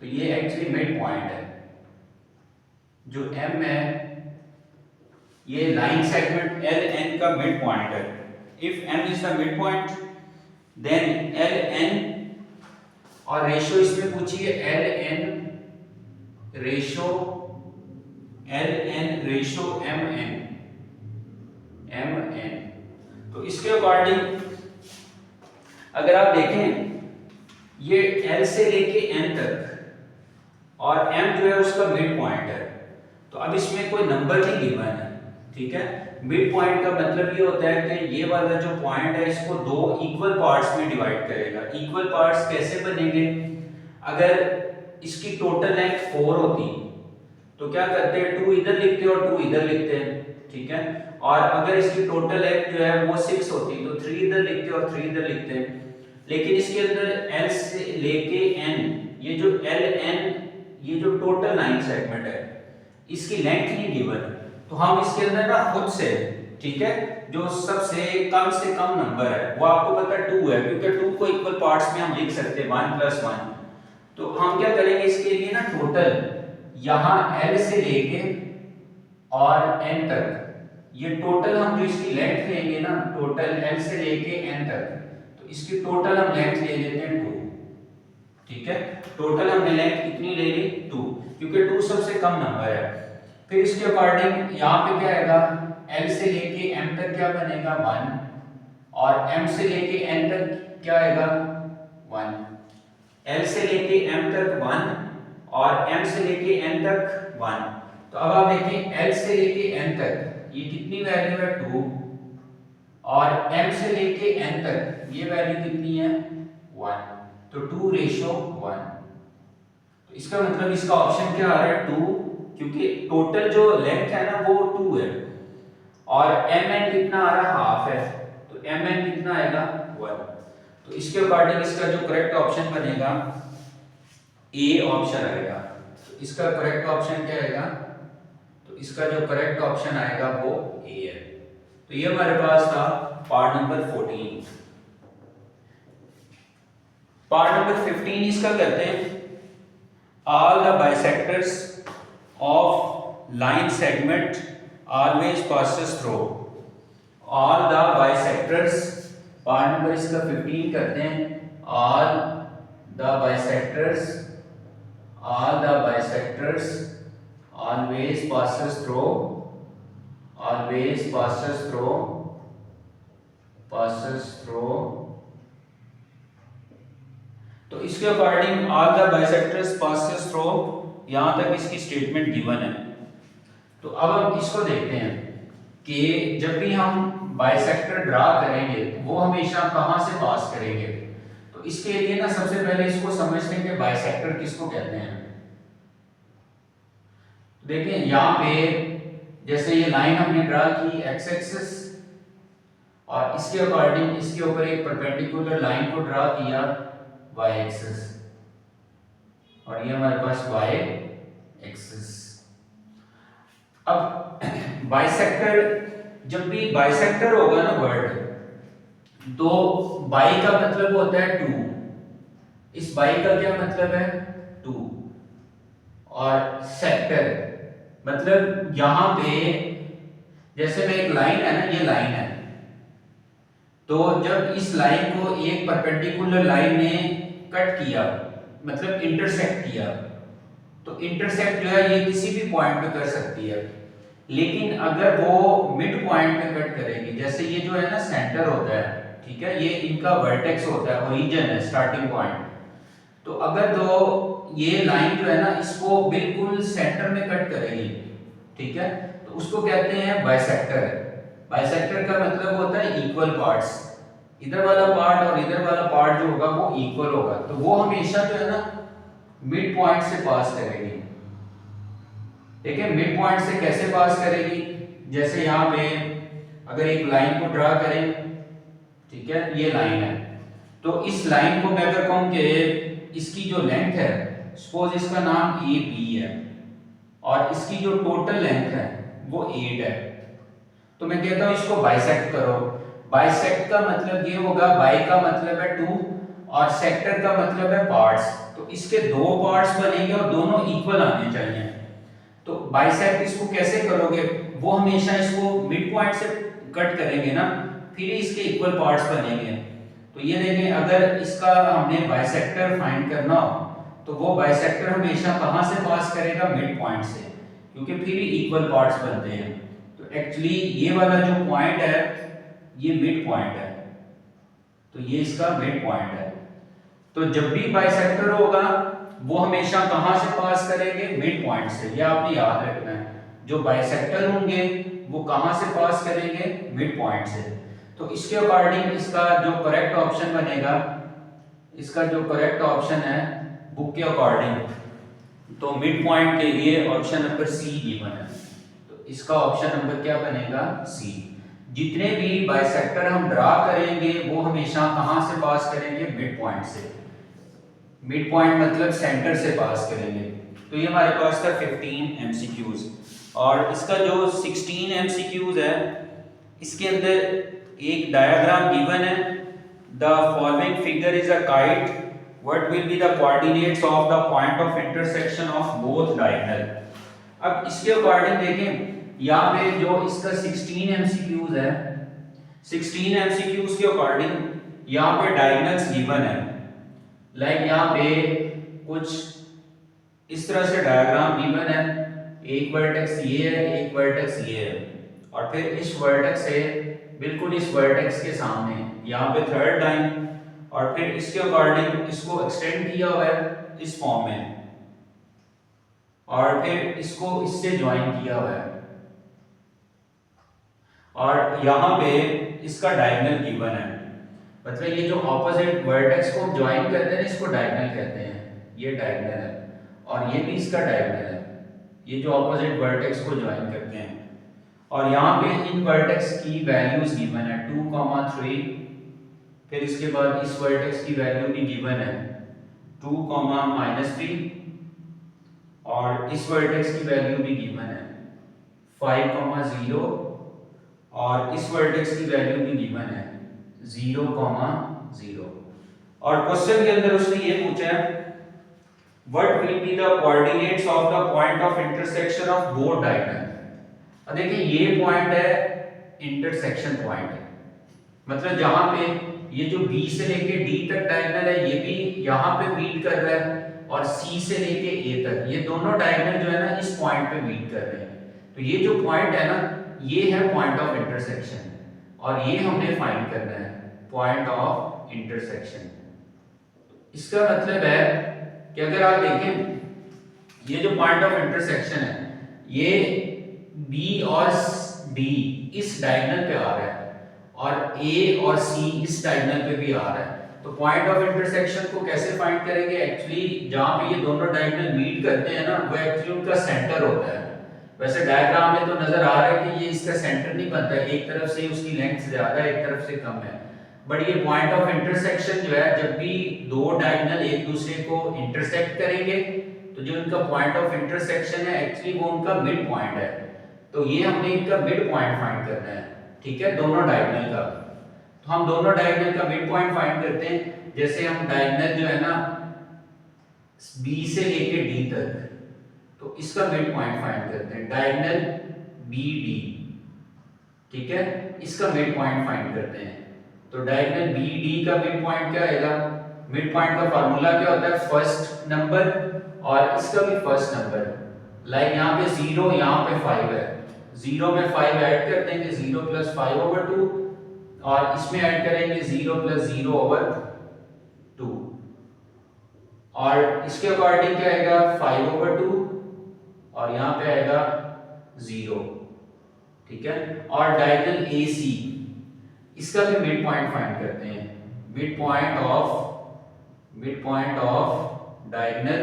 तो ये एक्चुअली मिड पॉइंट है। जो M है ये लाइन सेगमेंट LN का मिड पॉइंट है। If M is the midpoint then LN, और रेशो इसमें पूछिए LN रेशो MN। तो इसके अकॉर्डिंग अगर आप देखें ये L से लेके N तक और M जो है उसका मिड पॉइंट है, तो अब इसमें कोई नंबर नहीं गिवन है, ठीक है। मिड पॉइंट का मतलब ये होता है कि ये वाला जो पॉइंट है इसको दो इक्वल पार्ट्स में डिवाइड करेगा। इक्वल पार्ट्स कैसे बनेंगे, अगर इसकी टोटल लेंथ 4 होती तो क्या करते हैं, 2 इधर लिखते हैं और 2 इधर लिखते हैं, ठीक है। और अगर इसकी टोटल लेंथ जो है वो 6 होती तो 3 इधर लिखते हैं और 3 इधर लिखते हैं। लेकिन इसके अंदर L से लेके N, ये जो LN, ये जो टोटल लाइन सेगमेंट है इसकी लेंथ नहीं गिवन, तो हम इसके अंदर ना खुद से, ठीक है, जो सबसे कम नंबर है वो आपको पता है 2 है, क्योंकि 2 को इक्वल पार्ट्स में हम लिख सकते हैं 1 + 1। तो हम क्या करेंगे इसके लिए ना, टोटल यहाँ L से लेके और N तक, ये टोटल हम जो इसकी लेंथ लेंगे ना, टोटल L से लेके N तक, तो इसकी टोटल हम लेंथ ले लेते हैं 2, ठीक है। टोटल हमने लेंथ कितनी ले ली, 2, क्योंकि 2 सबसे कम नंबर है। फिर इसके अकॉर्डिंग यहाँ पे क्या आएगा, L से लेके M तक क्या बनेगा 1, और M से लेके N तक क्या आएगा 1। L से लेके M तक 1 और M से लेके N तक 1। तो अब आप देखें L से लेके N तक ये कितनी वैल्यू है 2, और M से लेके N तक ये वैल्यू कितनी है 1, तो 2:1। तो इसका मतलब इसका ऑप्शन क्या आ रहा है 2, क्योंकि टोटल जो लेंथ है ना वो 2 है, और Mn कितना आ रहा है, हाफ है, तो Mn कितना आएगा 1। तो इसके अकॉर्डिंग इसका जो करेक्ट ऑप्शन बनेगा ए ऑप्शन आएगा। तो इसका करेक्ट ऑप्शन क्या आएगा, तो इसका जो करेक्ट ऑप्शन आएगा वो ए है। तो ये हमारे पास था पार्ट नंबर 14। पार्ट नंबर 15 इसका करते हैं, all the bisectors of line segment always passes through। all the bisectors, part number इसका 15 करते हैं, all the bisectors always passes through। तो इसके according all the bisectors passes through, यहां तक इसकी स्टेटमेंट गिवन है। तो अब हम इसको देखते हैं कि जब भी हम बाइसेक्टर ड्रा करेंगे वो हमेशा कहां से पास करेंगे। तो इसके लिए ना सबसे पहले इसको समझते हैं कि बाइसेक्टर किसको कहते हैं। देखिए यहाँ पे जैसे ये लाइन हमने ड्रा की एक्स एक्सिस, और इसके अकॉर्डिंग इसके ऊपर एक परपेंडिकुलर लाइन को ड्रा किया y एक्सिस, और ये हमारे पास y एक्सिस। अब बाइसेक्टर, जब भी बाइसेक्टर होगा ना वर्ड, तो बाई का मतलब होता है 2, इस बाई का क्या मतलब है 2, और सेक्टर मतलब यहां पे जैसे में एक लाइन है ना, ये लाइन है, तो जब इस लाइन को एक परपेंडिकुलर लाइन ने कट किया, मतलब इंटरसेक्ट किया, तो इंटरसेक्ट जो है ये किसी भी पॉइंट पे कर सकती है। लेकिन अगर वो मिड पॉइंट पे कट करेगी, जैसे ये जो है ना सेंटर होता है, ठीक है, ये इनका वर्टेक्स होता है, ओरिजिन है, स्टार्टिंग पॉइंट। तो अगर तो ये लाइन जो है ना इसको बिल्कुल सेंटर में कट करेगी, ठीक है, तो उसको कहते हैं बाइसेक्टर। बाइसेक्टर का मतलब होता है इक्वल पार्ट्स, इधर वाला पार्ट और इधर वाला पार्ट जो होगा वो इक्वल होगा, तो वो हमेशा जो है ना मिड पॉइंट से पास करेगी। ठीक है, मिड पॉइंट से कैसे पास करेगी, जैसे यहाँ पे अगर एक लाइन को ड्रा करें, ठीक है, ये लाइन है, तो इस लाइन को मैं अगर कहूँ कि इसकी जो लेंथ है, सपोज इसका नाम ए बी है और इसकी जो टोटल लेंथ है वो 8 है, तो मैं कहता हूँ इसको बाइसेक्ट करो। बाइसेक्ट का मतलब ये होगा, बाई का मतलब है 2 और सेक्टर का मतलब है पार्ट्स, तो इसके दो पार्ट्स बनेंगे और दोनों इक्वल आने चाहिए। तो बाइसेक्ट इसको कैसे करोगे, वो हमेशा इसको मिड पॉइंट से कट करेंगे ना, फिर इसके इक्वल पार्ट्स बनेंगे। तो ये देखें, अगर इसका हमने बाइसेक्टर फाइंड करना हो तो वो बाइसेक्टर हमेशा कहाँ से पास करेगा, मिड पॉइंट से, क्योंकि फिर ही इक्वल पार्ट्स बनते हैं। तो एक्चुअली ये वाला जो पॉइंट है ये मिड पॉइंट है, तो ये इसका मिड पॉइंट है। तो जब भी बाइसेक्टर होगा वो हमेशा कहां से पास करेंगे, मिड पॉइंट से, ये आपने याद रखना है। जो बाइसेक्टर होंगे वो कहां से पास करेंगे, मिड पॉइंट से। तो इसके अकॉर्डिंग इसका जो करेक्ट ऑप्शन बनेगा, इसका जो करेक्ट ऑप्शन है बुक के अकॉर्डिंग, तो मिड पॉइंट के लिए ऑप्शन नंबर सी गिवन है, तो इसका ऑप्शन नंबर क्या बनेगा, सी। जितने भी बाइसेक्टर हम ड्रा करेंगे वो हमेशा कहां से पास करेंगे, मिड पॉइंट से। मिड पॉइंट मतलब सेंटर से पास करेंगे। तो ये हमारे पास था 15 एमसीक्यूज, और इसका जो 16 एमसीक्यूज है इसके अंदर एक डायग्राम गिवन है, the following figure is a kite, what will be the coordinates of the point of intersection of both diagonal. अब इसके अकॉर्डिंग देखें, यहाँ पे जो इसका 16 एमसीक्यूज है, 16 एमसीक्यूज के अकॉर्डिंग यहाँ पे डायगोनल्स गिवन है। लाइक यहाँ पे कुछ इस तरह से डायग्राम गिवन है, एक वर्टेक्स ये है, एक वर्टेक्स ये है, और फिर इस वर्टेक्स से बिल्कुल इस वर्टेक्स के सामने यहाँ पे थर्ड लाइन, और फिर इसके अकॉर्डिंग इसको एक्सटेंड किया हुआ है इस फॉर्म में, और फिर इसको इससे ज्वाइन किया हुआ है, और यहाँ पे इसका डायगोनल गिवन है। मतलब ये जो ऑपोजिट वर्टेक्स को ज्वाइन करते हैं इसको डायगोनल कहते हैं, ये डायगोनल है, और ये भी इसका डायगोनल है, ये जो ऑपोजिट वर्टेक्स को ज्वाइन करते हैं। और यहाँ पे इन वर्टेक्स की वैल्यूज गिवन है 2, 3, फिर इसके बाद इस वर्टेक्स की वैल्यू भी गिवन है 2, -3, और इस वर्टेक्स की वैल्यू भी गिवन है 5, 0, और इस वर्टेक्स की वैल्यू भी गिवन है 0, 0। और क्वेश्चन के अंदर उसने ये पूछा है, what will be the coordinates of the point of intersection of both diagonal. अब देखिए ये पॉइंट है इंटरसेक्शन पॉइंट है, मतलब जहां पे ये जो B से लेके D तक डायगोनल है ये भी यहाँ पे मीट कर रहा है, और C से लेके A तक ये दोनों डायगोनल जो है ना इस पॉइंट पे मीट कर रहे हैं। तो ये जो पॉइंट है ना ये है पॉइंट ऑफ इंटरसेक्शन, और ये हमने फाइंड करना है पॉइंट ऑफ इंटरसेक्शन। इसका मतलब है कि अगर आप देखें ये जो पॉइंट ऑफ इंटरसेक्शन है ये B और D इस डायगोनल पे आ रहा है, और A और C इस डायगोनल पे भी आ रहा है। तो पॉइंट ऑफ इंटरसेक्शन को कैसे फाइंड करेंगे, एक्चुअली जहां पे ये दोनों डायगोनल मीट करते हैं ना वो एक्चुअली उनका सेंटर होता है। वैसे डायग्राम में तो नजर आ रहा है कि ये इसका सेंटर नहीं बनता है, एक तरफ से उसकी लेंथ ज्यादा है एक तरफ से कम है, बट ये पॉइंट ऑफ इंटरसेक्शन जो है जब भी दो डायगोनल एक दूसरे को इंटरसेक्ट करेंगे तो जो इनका पॉइंट ऑफ इंटरसेक्शन है एक्चुअली वो उनका मिड पॉइंट है। तो ये हमने इनका मिड पॉइंट फाइंड करना है, ठीक है, दोनों डायगोनल का। तो हम दोनों डायगोनल का मिड पॉइंट फाइंड करते हैं। जैसे हम डायगोनल जो है ना B से लेके D तक, तो इसका मिड पॉइंट फाइंड करते हैं, डायगोनल BD, ठीक है, इसका मिड पॉइंट फाइंड करते हैं। तो डायगोनल BD का मिड पॉइंट क्या आएगा, मिड पॉइंट का फार्मूला क्या होता है, फर्स्ट नंबर, और इसका भी फर्स्ट नंबर। लाइक यहाँ पे 0 यहाँ पे 5 है, 0 में 5 ऐड कर देंगे 0 + 5/2, और इसमें ऐड करेंगे 0 + 0/2, और इसके अकॉर्डिंग क्या आएगा 5/2, और यहाँ पे आएगा 0, ठीक है। और डायगोनल AC इसका भी मिड पॉइंट फाइंड करते हैं, mid point of diagonal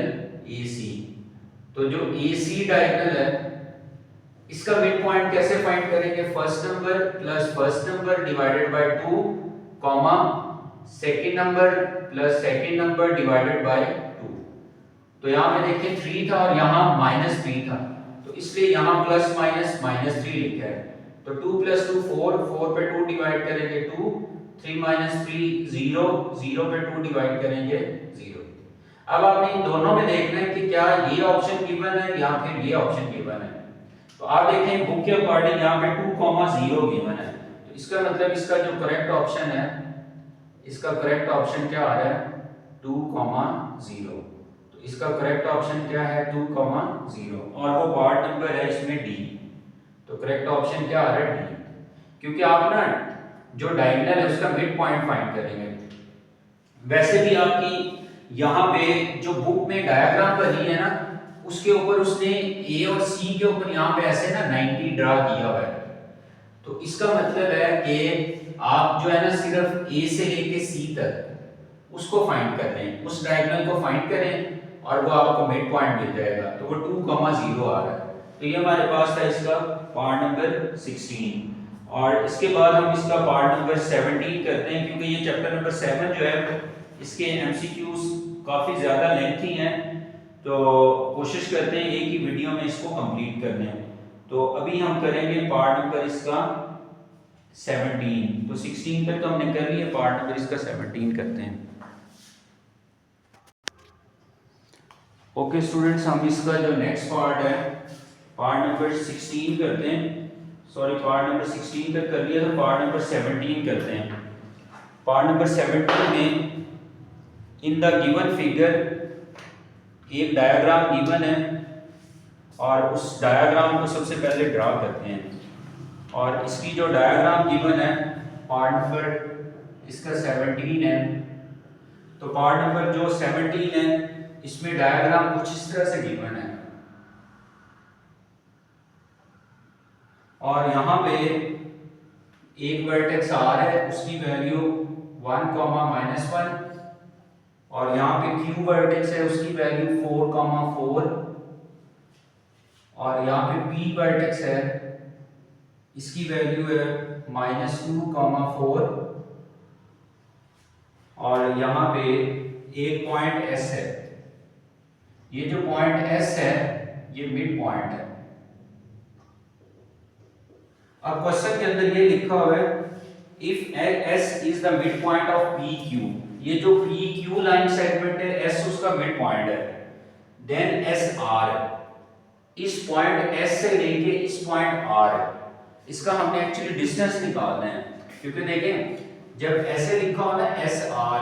AC। तो जो AC डायगोनल है इसका मिड पॉइंट कैसे फाइंड करेंगे? First number plus first number divided by 2 comma second number plus second number divided by 2। तो यहाँ पे देखिए 3 था और यहाँ -3 था, तो इसलिए यहाँ प्लस माइनस -3 लिखा है। तो 2 + 2 4, 4 पे 2 डिवाइड करेंगे 2, 3 - 3 0, 0 पे 2 डिवाइड करेंगे 0। अब आपने इन दोनों में देखना है कि क्या ये ऑप्शन गिवन है या फिर ये ऑप्शन गिवन है। तो आप देखें बुक के अकॉर्डिंग यहाँ पे 2,0 गिवन है, तो इसका मतलब इसका जो करेक्ट ऑप्शन है, इसका करेक्ट ऑप्शन क्या आ रहा है? 2,0। तो इसका करेक्ट ऑप्शन क्या है? 2,0 और वो पार्ट नंबर है इसमें डी। तो करेक्ट ऑप्शन क्या आ रहा है? डी। क्योंकि आप ना जो डायगोनल है उसका मिड पॉइंट फाइंड करेंगे। वैसे भी आपकी यहाँ पे जो बुक में डायग्राम बनी है ना, उसके ऊपर उसने ए और सी के ऊपर यहाँ पे ऐसे ना 90 ड्रा किया हुआ है। तो इसका मतलब है कि आप जो है ना सिर्फ ए से लेके सी तक उसको फाइंड कर रहे हैं, उस डायगोनल को फाइंड करें और वो आपको मिड पॉइंट मिल जाएगा। तो वो 2,0 आ रहा है। तो ये हमारे पास था इसका पार्ट नंबर 16। और इसके बाद हम इसका पार्ट नंबर 17 करते हैं, क्योंकि ये चैप्टर नंबर 7 जो है इसके एमसीक्यूज काफ़ी ज़्यादा लेंथी हैं, तो कोशिश करते हैं एक ही वीडियो में इसको कंप्लीट करने। तो अभी हम करेंगे पार्ट नंबर इसका 17। तो 16 तक तो हमने कर लिया, पार्ट नंबर इसका 17 करते हैं। ओके स्टूडेंट्स, हम इसका जो नेक्स्ट पार्ट है पार्ट नंबर 16 करते हैं। सॉरी, पार्ट नंबर 16 तक कर लिया, तो पार्ट नंबर 17 करते हैं। पार्ट नंबर 17 में इन द गिवन फिगर एक डायग्राम गिवन है और उस डायग्राम को सबसे पहले ड्रा करते हैं। और इसकी जो डायग्राम गिवन है पार्ट नंबर इसका 17 है। तो पार्ट नंबर जो 17 है इसमें डायग्राम कुछ इस तरह से गिवन है और यहाँ पे एक वर्टेक्स आर है, उसकी वैल्यू 1, -1 और यहाँ पे क्यू वर्टेक्स है, उसकी वैल्यू 4, 4 और यहाँ पे पी वर्टेक्स है, इसकी वैल्यू है -2, 4 और यहाँ पे एक पॉइंट एस है। ये जो पॉइंट एस है ये मिड पॉइंट है। अब क्वेश्चन के अंदर ये लिखा हुआ है if S is the mid point of P Q, ये जो पी क्यू लाइन सेगमेंट है एस उसका मिड पॉइंट है, देन एस आर, इस पॉइंट एस से लेके इस पॉइंट आर, इसका हमने एक्चुअली डिस्टेंस निकालना है। क्योंकि देखें जब ऐसे लिखा हो ना एस आर,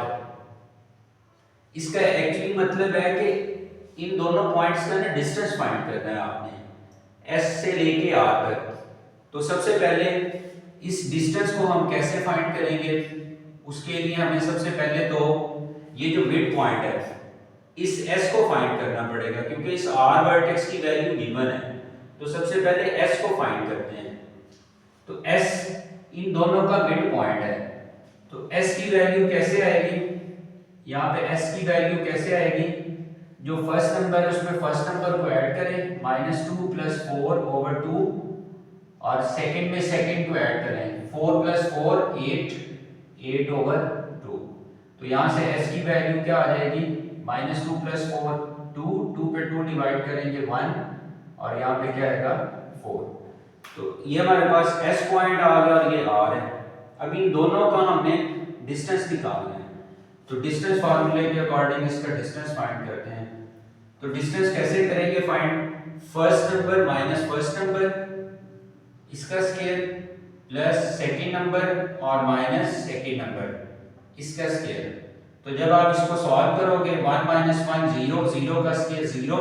इसका एक्चुअली मतलब है कि इन दोनों पॉइंट्स का ना डिस्टेंस फाइंड करना है आपने एस से लेके आर तक। तो सबसे पहले इस डिस्टेंस को हम कैसे फाइंड करेंगे? उसके लिए हमें सबसे पहले तो ये जो मिड पॉइंट है इस S को फाइंड करना पड़ेगा, क्योंकि इस R वर्टेक्स की वैल्यू गिवन है। तो सबसे पहले S को फाइंड करते हैं। तो S इन दोनों का मिड पॉइंट है, तो S की वैल्यू कैसे आएगी? यहाँ पे S की वैल्यू कैसे आएगी? जो फर्स्ट नंबर है उसमें फर्स्ट नंबर को ऐड करें, -2 + 4/2 और सेकंड में सेकंड को ऐड करें, 4 + 4 8, 8/2। तो यहाँ से S की वैल्यू क्या आ जाएगी? -2 + 4 2, 2 पे 2 डिवाइड करेंगे 1 और यहाँ पे क्या आएगा 4। तो ये हमारे पास S पॉइंट आ गया और ये R है। अब इन दोनों का हमने डिस्टेंस निकालना है। तो डिस्टेंस फार्मूले के अकॉर्डिंग इसका डिस्टेंस फाइंड करते हैं। तो डिस्टेंस कैसे करेंगे find? First number minus first number, इसका स्क्वायर प्लस सेकंड नंबर और माइनस सेकंड नंबर, इसका स्क्वायर। तो जब आप इसको सॉल्व करोगे 1 - 1 0, 0 का स्क्वायर 0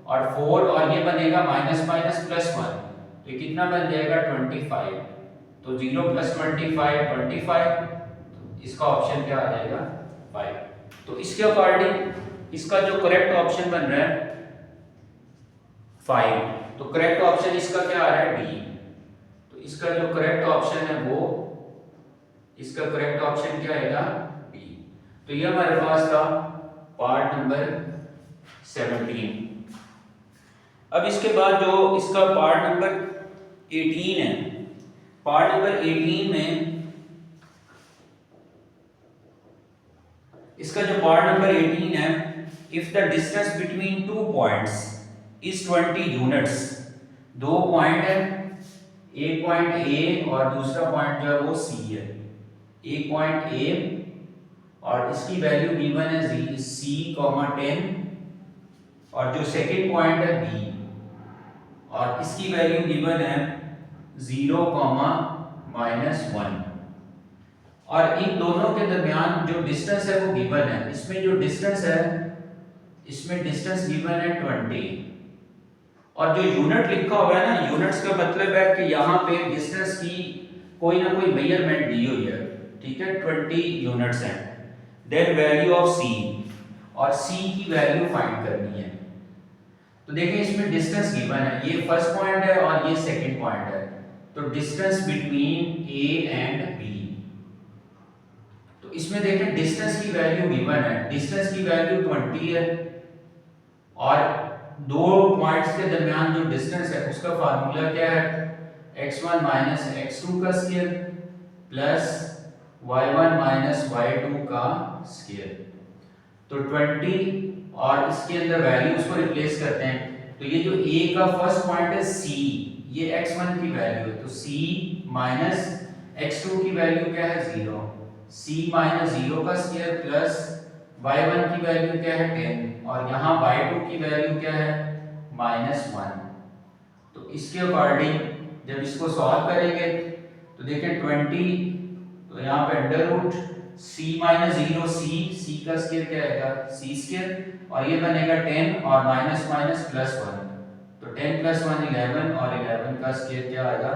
और 4 और ये बनेगा माइनस माइनस +1, तो ये कितना बन जाएगा 25। तो 0 + 25 25, तो इसका ऑप्शन क्या आ जाएगा 5। तो इसके अकॉर्डिंग इसका जो करेक्ट ऑप्शन बन रहा है 5। तो करेक्ट ऑप्शन इसका क्या आ रहा है डी। तो इसका जो करेक्ट ऑप्शन है वो, इसका करेक्ट ऑप्शन क्या आएगा डी। तो ये हमारे पास था पार्ट नंबर 17। अब इसके बाद जो इसका पार्ट नंबर 18 है, पार्ट नंबर 18 में इसका जो पार्ट नंबर 18 है, if the distance between two points is 20 units, दो पॉइंट है, एक पॉइंट ए और दूसरा पॉइंट जो है वो सी है, एक पॉइंट ए और इसकी वैल्यू गिवन है सी, 10 और जो सेकंड पॉइंट है बी और इसकी वैल्यू गिवन है 0, -1 और इन दोनों के दरमियान जो डिस्टेंस है वो गिवन है। इसमें जो डिस्टेंस है, इसमें डिस्टेंस गिवन है 20 और जो यूनिट लिखा हुआ है ना, यूनिट्स का मतलब है कि यहाँ पे डिस्टेंस की कोई ना कोई मेजरमेंट दी हुई है, ठीक है, 20 यूनिट्स हैं। देन वैल्यू ऑफ सी, और सी की वैल्यू फाइंड करनी है। तो देखिए इसमें डिस्टेंस गिवन है, ये फर्स्ट पॉइंट है और ये सेकंड पॉइंट है, तो distance between A and B, तो इसमें देखें डिस्टेंस की वैल्यू गिवन है, डिस्टेंस की वैल्यू 20 है और दो पॉइंट्स के दरमियान जो डिस्टेंस है उसका फार्मूला क्या है, x1 माइनस x2 का square plus y1 minus y2 का स्क्वायर। तो 20 और इसके अंदर वैल्यूज को रिप्लेस करते हैं, तो ये जो a का फर्स्ट पॉइंट है c, ये x1 की वैल्यू है, तो c माइनस x2 की वैल्यू क्या है 0, c माइनस 0 का स्क्वायर प्लस y1 की वैल्यू क्या है 10 और यहाँ y2 की वैल्यू क्या है -1। तो इसके अकॉर्डिंग जब इसको सॉल्व करेंगे तो देखें 20, तो यहाँ पे under root c minus 0 c का स्क्वायर क्या आएगा c स्क्वायर और ये बनेगा 10 और माइनस माइनस प्लस 1, तो 10 प्लस 1 11 और 11 का स्क्वायर क्या आएगा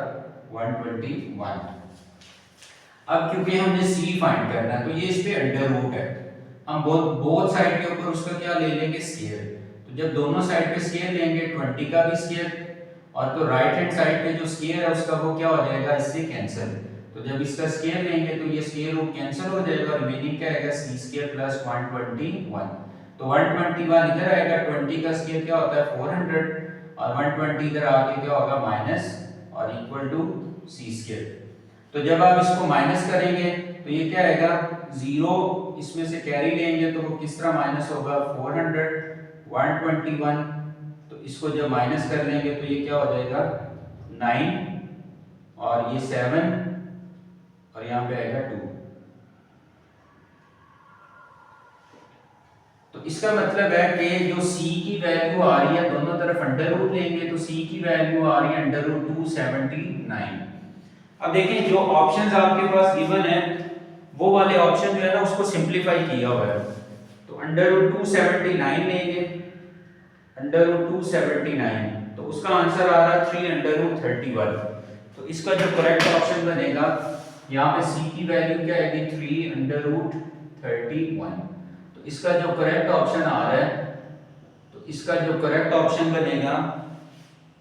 121। अब क्योंकि हमने c फाइंड करना है तो ये इस पे अंडर रूट है, हम बोथ साइड के ऊपर उसका क्या ले लेंगे स्क्वायर, तो जब दोनों साइड पे स्क्वायर लेंगे 20 का भी स्क्वायर और तो राइट हैंड साइड पे जो स्क्वायर है उसका वो क्या हो जाएगा इससे कैंसिल, तो जब इसका स्क्वायर लेंगे तो ये स्क्वायर रूट कैंसिल हो जाएगा, रिमेनिंग क्या आएगा c स्क्वायर प्लस 121, तो 121 इधर आएगा, 20 का स्क्वायर क्या होता है 400 और 120 इधर आके क्या होगा माइनस और इक्वल टू c स्क्वायर। तो जब आप इसको माइनस करेंगे तो ये क्या आएगा 0, इसमें से कैरी लेंगे तो वो किस तरह माइनस होगा 400 121, तो इसको जब माइनस कर लेंगे तो ये क्या हो जाएगा 9 और ये 7 और यहाँ पे आएगा 2। तो इसका मतलब है कि जो c की वैल्यू आ रही है दोनों तरफ अंडर रूट लेंगे तो c की वैल्यू आ रही है अंडर रूट 279। अब देखिए जो ऑप्शंस आपके पास गिवन है वो वाले ऑप्शन जो है ना उसको सिंपलीफाई किया हुआ है, तो अंडर रूट 279 लेंगे, अंडर रूट 279 तो उसका आंसर आ रहा है 3 अंडर रूट 31, तो इसका जो करेक्ट ऑप्शन बनेगा यहाँ पे c की वैल्यू क्या आएगी 3 अंडर रूट 31, तो इसका जो करेक्ट ऑप्शन आ रहा है, तो इसका जो करेक्ट ऑप्शन बनेगा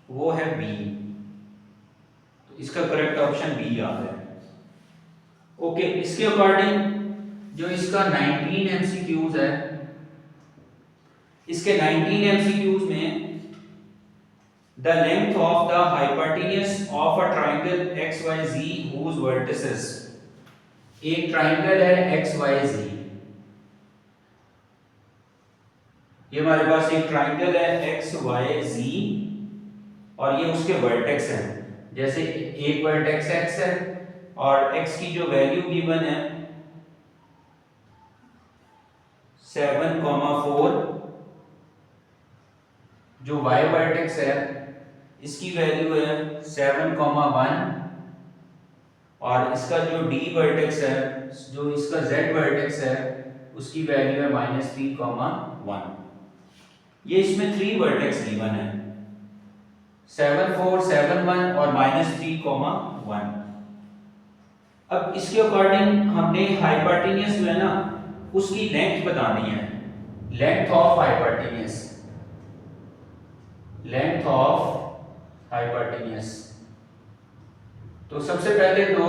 वो है बी, तो इसका करेक्ट ऑप्शन बी आ रहा है। ओके, इसके अकॉर्डिंग जो इसका 19 एमसीक्यूज है, इसके 19 एमसीक्यूज में the length of the hypotenuse of a triangle xyz whose vertices, एक ट्राइंगल है xyz, ये हमारे पास एक ट्राइंगल है xyz और ये उसके वर्टेक्स हैं, जैसे एक वर्टेक्स x है और x की जो वैल्यू गिवन है 7,4, जो y वर्टेक्स है इसकी वैल्यू है 7,1 और इसका जो d वर्टेक्स है, जो इसका z वर्टेक्स है उसकी वैल्यू है -3,1। ये इसमें 3 वर्टेक्स गिवन है 7, 4, 7, 1 और -3,1। अब इसके अकॉर्डिंग हमने हाइपोटेन्यूज जो है ना उसकी लेंथ बतानी है, length of hypotenuse, length of hypotenuse. तो सबसे पहले तो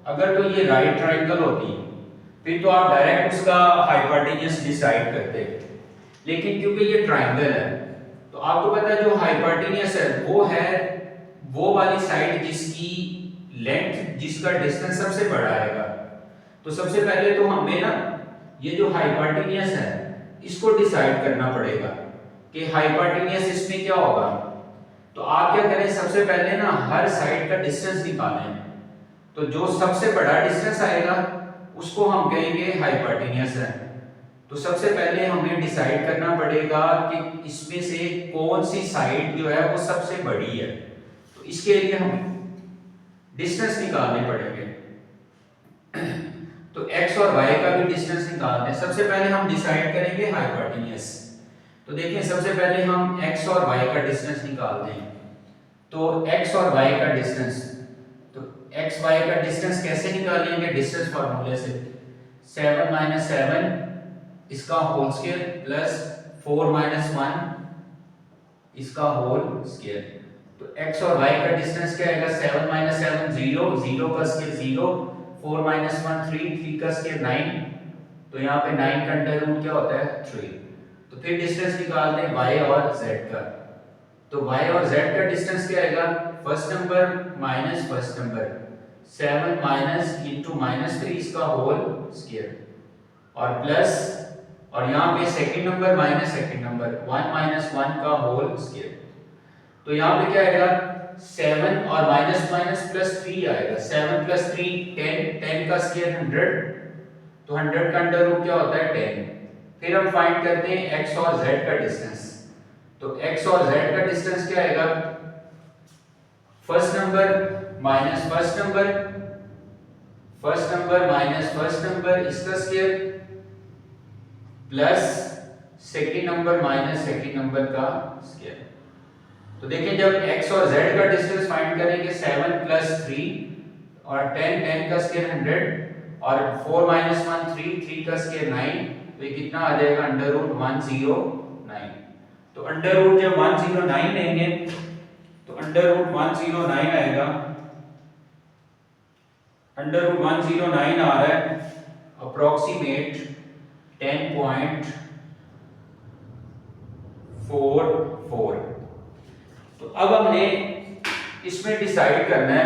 अगर तो ये राइट ट्राइंगल होती फिर तो आप डायरेक्ट उसका हाइपोटेन्यूज डिसाइड करते, लेकिन क्योंकि ये ट्राइंगल है तो आपको पता है जो हाइपोटेन्यूज है वो वाली साइड जिसकी लेंथ, जिसका डिस्टेंस सबसे बड़ा आएगा। तो सबसे पहले तो हमें ना ये जो हाइपोटेन्यूज है इसको डिसाइड करना पड़ेगा कि हाइपोटेन्यूज इसमें क्या होगा। तो आप क्या करें, सबसे पहले ना हर साइड का डिस्टेंस निकालें। तो जो सबसे बड़ा डिस्टेंस आएगा उसको हम कहेंगे हाइपोटेन्यूज है। तो सबसे पहले हमें डिसाइड करना पड़ेगा कि इसमें से कौन सी साइड जो है वो सबसे बड़ी है। तो इसके लिए हम डिस्टेंस निकालने पड़ेंगे। तो x और y का भी डिस्टेंस निकालते हैं। सबसे पहले हम डिसाइड करेंगे हाइपोटेन्यूज। तो देखिए सबसे पहले हम x और y का डिस्टेंस निकालते हैं। तो x और y का डिस्टेंस, तो x y का डिस्टेंस कैसे निकालेंगे, डिस्टेंस फार्मूले से 7 - 7 इसका होल स्क्वायर प्लस 4 - 1 इसका होल स्क्वायर। तो x और y का डिस्टेंस क्या आएगा, 7 - 7 0, 0 का स्क्वायर 0, 4 - 1 3, 3 का स्क्वायर 9। तो यहाँ पे 9 का अंडर रूट क्या होता है 3। तो फिर डिस्टेंस निकालते हैं y और z का। तो y और z का डिस्टेंस क्या आएगा, first number minus first number 7 minus into -3 इसका होल स्क्वायर और प्लस, और यहाँ पे second number minus second number 1 - 1 का होल स्क्वायर। तो यहाँ पे क्या आएगा 7 और माइनस माइनस प्लस 3 आएगा। 7 + 3 10, 10 का स्क्वायर 100। तो 100 का अंडर रूट क्या होता है 10। फिर हम फाइंड करते हैं x और z का डिस्टेंस। तो x और z का डिस्टेंस क्या आएगा, first number minus first number, first number minus first number इसका square plus second number minus second number का स्क्वायर। तो देखिए जब x और z का डिस्टेंस फाइंड करेंगे 7 + 3 और 10, 10 का स्क्वायर 100 और 4 - 1 3, 3 का स्क्वायर 9। तो ये कितना आ जाएगा अंडर रूट 109। तो अंडर रूट जब 109 लेंगे तो अंडर रूट 109 आएगा। अंडर रूट 109 आ रहा है अप्रोक्सीमेट 10.44। तो अब हमने इसमें डिसाइड करना है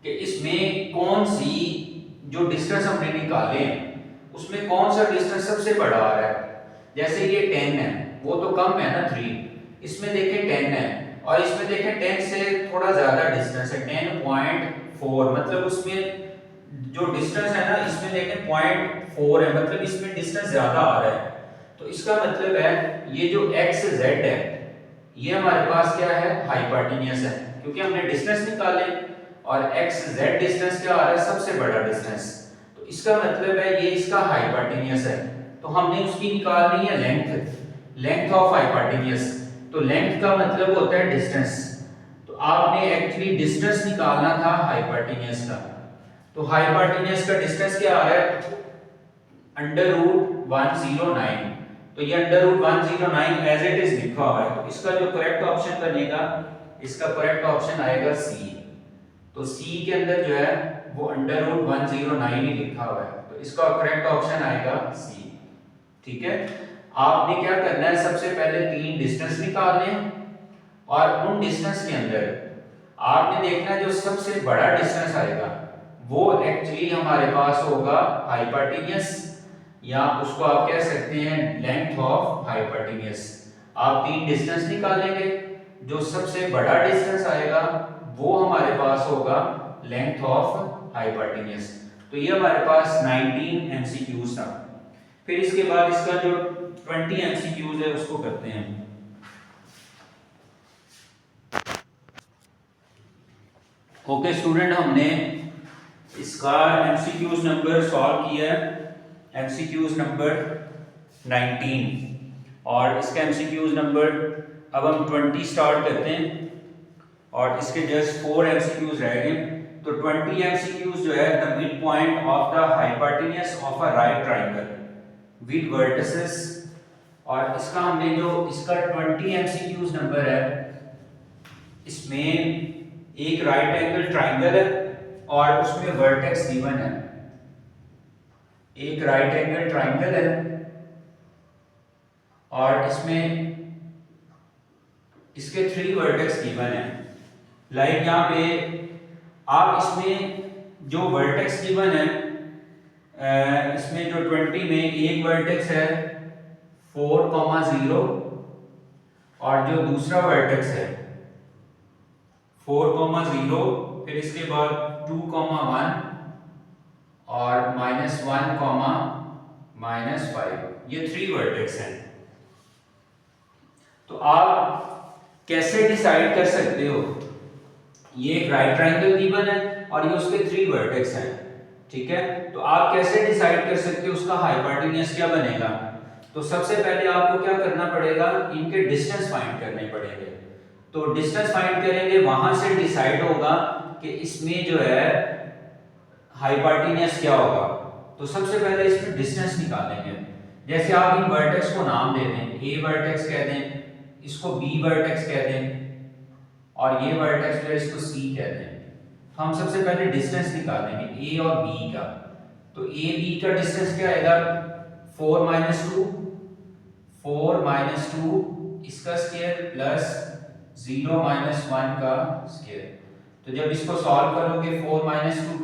कि इसमें कौन सी जो डिस्टेंस हमने निकाले हैं उसमें कौन सा डिस्टेंस सबसे बड़ा आ रहा है। जैसे ये 10 है, वो तो कम है ना 3, इसमें देखें 10 है और इसमें देखें 10 से थोड़ा ज्यादा डिस्टेंस है 10.4, मतलब उसमें जो डिस्टेंस है ना इसमें देखें 0.4 है, मतलब इसमें डिस्टेंस ज्यादा आ रहा है। तो इसका मतलब है ये जो x z है ये हमारे पास क्या है हाइपोटेन्यूज है, क्योंकि हमने डिस्टेंस निकाले और x z डिस्टेंस क्या आ रहा है सबसे बड़ा डिस्टेंस। तो इसका मतलब है ये इसका हाइपोटेन्यूज है। तो हमने उसकी निकालनी है लेंथ, लेंथ ऑफ हाइपोटेन्यूज। तो लेंथ का मतलब होता है डिस्टेंस। तो आपने एक्चुअली डिस्टेंस निकालना था हाइपोटेन्यूज का। तो हाइपोटेन्यूज का डिस्टेंस क्या आ रहा है अंडर रूट 109। तो ये under root 109 as it is लिखा हुआ है। तो इसका जो करेक्ट ऑप्शन बनेगा, इसका करेक्ट ऑप्शन आएगा सी। तो सी के अंदर जो है वो अंडर रूट 109 ही लिखा हुआ है, तो इसका करेक्ट ऑप्शन आएगा सी। ठीक है, आपने क्या करना है सबसे पहले 3 डिस्टेंस निकालने और उन डिस्टेंस के अंदर आपने देखना है जो सबसे बड़ा डिस्टेंस आएगा वो एक्चुअली हमारे पास होगा हाइपोटेन्यूज, या उसको आप कह सकते हैं लेंथ ऑफ हाइपोटेन्यूज। आप 3 डिस्टेंस निकालेंगे, जो सबसे बड़ा डिस्टेंस आएगा वो हमारे पास होगा लेंथ ऑफ हाइपोटेन्यूज। तो ये हमारे पास 19 एमसीक्यूज था। फिर इसके बाद इसका जो 20 एमसीक्यूज है उसको करते हैं। ओके स्टूडेंट, हमने इसका एमसीक्यूज नंबर सॉल्व किया है, एमसीक्यूज नंबर 19 और इसका एमसीक्यूज नंबर अब हम 20 स्टार्ट करते हैं और इसके जस्ट 4 एमसीक्यूज रह गए। तो 20 एमसीक्यूज जो है the mid point of the hypotenuse of a right triangle with vertices. और इसका हमने जो इसका 20 एमसीक्यूज नंबर है इसमें एक राइट एंगल ट्रायंगल है और उसमें वर्टेक्स गिवन है। एक राइट एंगल ट्रायंगल है और इसमें इसके 3 वर्टेक्स गिवन है। लाइक यहाँ पे आप इसमें जो वर्टेक्स गिवन है, इसमें जो 20 में एक वर्टेक्स है 4,0 और जो दूसरा वर्टेक्स है 4,0, फिर इसके बाद 2,1 और -1, -5, ये 3 वर्टेक्स हैं। तो आप कैसे डिसाइड कर सकते हो, ये एक राइट ट्रायंगल गिवन है और ये उसके 3 वर्टेक्स हैं, ठीक है। तो आप कैसे डिसाइड कर सकते हो उसका हाइपोटेन्यूज क्या बनेगा। तो सबसे पहले आपको क्या करना पड़ेगा, इनके डिस्टेंस फाइंड करने पड़ेंगे। तो डिस्टेंस फाइंड करेंगे, वहां से डिसाइड होगा कि इसमें जो है हाइपोटेन्यूज क्या होगा। तो सबसे पहले इसमें डिस्टेंस निकालेंगे। जैसे आप इन वर्टेक्स को नाम दे दें, ए वर्टेक्स कह दें, इसको बी वर्टेक्स कह दें और ये वर्टेक्स जो है इसको सी कह दें। तो हम सबसे पहले डिस्टेंस निकालेंगे ए और बी का। तो ए बी का डिस्टेंस क्या आएगा, 4 - 2, 4 - 2 इसका स्क्वायर प्लस 0 - 1 का स्क्वायर। तो जब इसको सॉल्व करोगे 4 -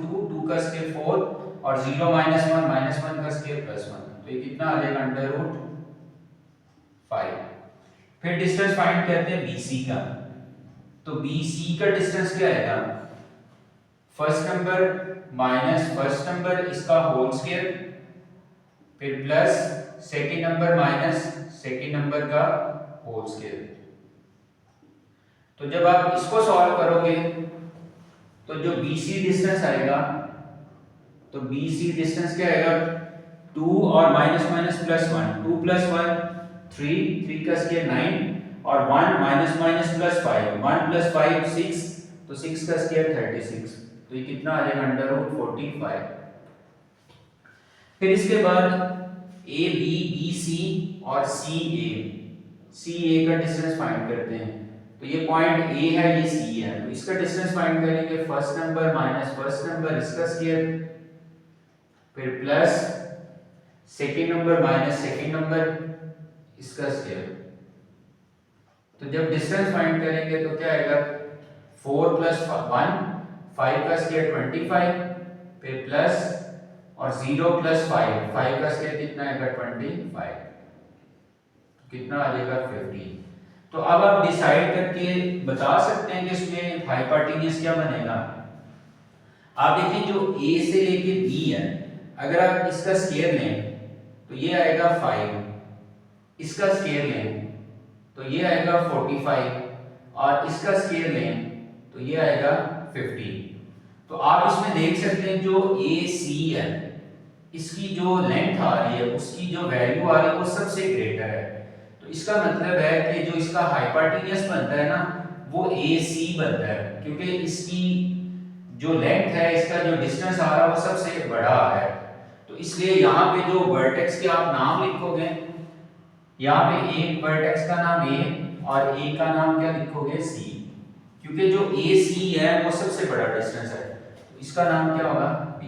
2 2 का स्क्वायर 4 और 0 - 1 -1 का स्क्वायर +1, तो ये कितना आ जाएगा √5। फिर डिस्टेंस फाइंड करते हैं BC का। तो BC का डिस्टेंस क्या आएगा, first number minus first number इसका होल स्क्वायर, फिर plus second number minus second number का होल स्क्वायर। तो जब आप इसको सॉल्व करोगे तो जो BC डिस्टेंस आएगा, तो BC डिस्टेंस क्या आएगा, 2 और माइनस माइनस +1, 2 + 1 3, 3 का स्क्वायर 9 और 1 माइनस माइनस +5, 1 + 5 6, तो 6 का स्क्वायर 36, तो ये कितना आ जाएगा √45। फिर इसके बाद AB BC और CA का डिस्टेंस फाइंड करते हैं। तो ये पॉइंट A है, ये C है, तो इसका डिस्टेंस फाइंड करेंगे, first number minus first number इसका स्क्वायर, फिर plus second number minus second number इसका स्क्वायर। तो जब डिस्टेंस फाइंड करेंगे तो क्या आएगा, 4 + 1 5 का स्क्वायर 25, फिर प्लस और 0 + 5 5 का स्क्वायर कितना आएगा 25, कितना आ जाएगा 50। तो अब आप डिसाइड करके बता सकते हैं कि इसमें हाइपोटेन्यूज क्या बनेगा। आप देखिए जो A से लेके B है, अगर आप इसका स्क्वायर लें तो ये आएगा 5, इसका स्क्वायर लें तो ये आएगा 45 और इसका स्क्वायर लें तो ये आएगा 50। तो आप इसमें देख सकते हैं जो AC है इसकी जो लेंथ आ रही है उसकी जो वैल्यू आ रही है वो सबसे ग्रेटर है। तो इसका मतलब है कि जो इसका हाइपोटेन्यूज बनता है ना वो AC बनता है, क्योंकि इसकी जो लेंथ है, इसका जो डिस्टेंस आ रहा है वो सबसे बड़ा है। तो इसलिए यहाँ पे जो वर्टेक्स के आप नाम लिखोगे, यहाँ पे एक वर्टेक्स का नाम A और A का नाम क्या लिखोगे C, क्योंकि जो AC है वो सबसे बड़ा डिस्टेंस है, तो इसका नाम क्या होगा B।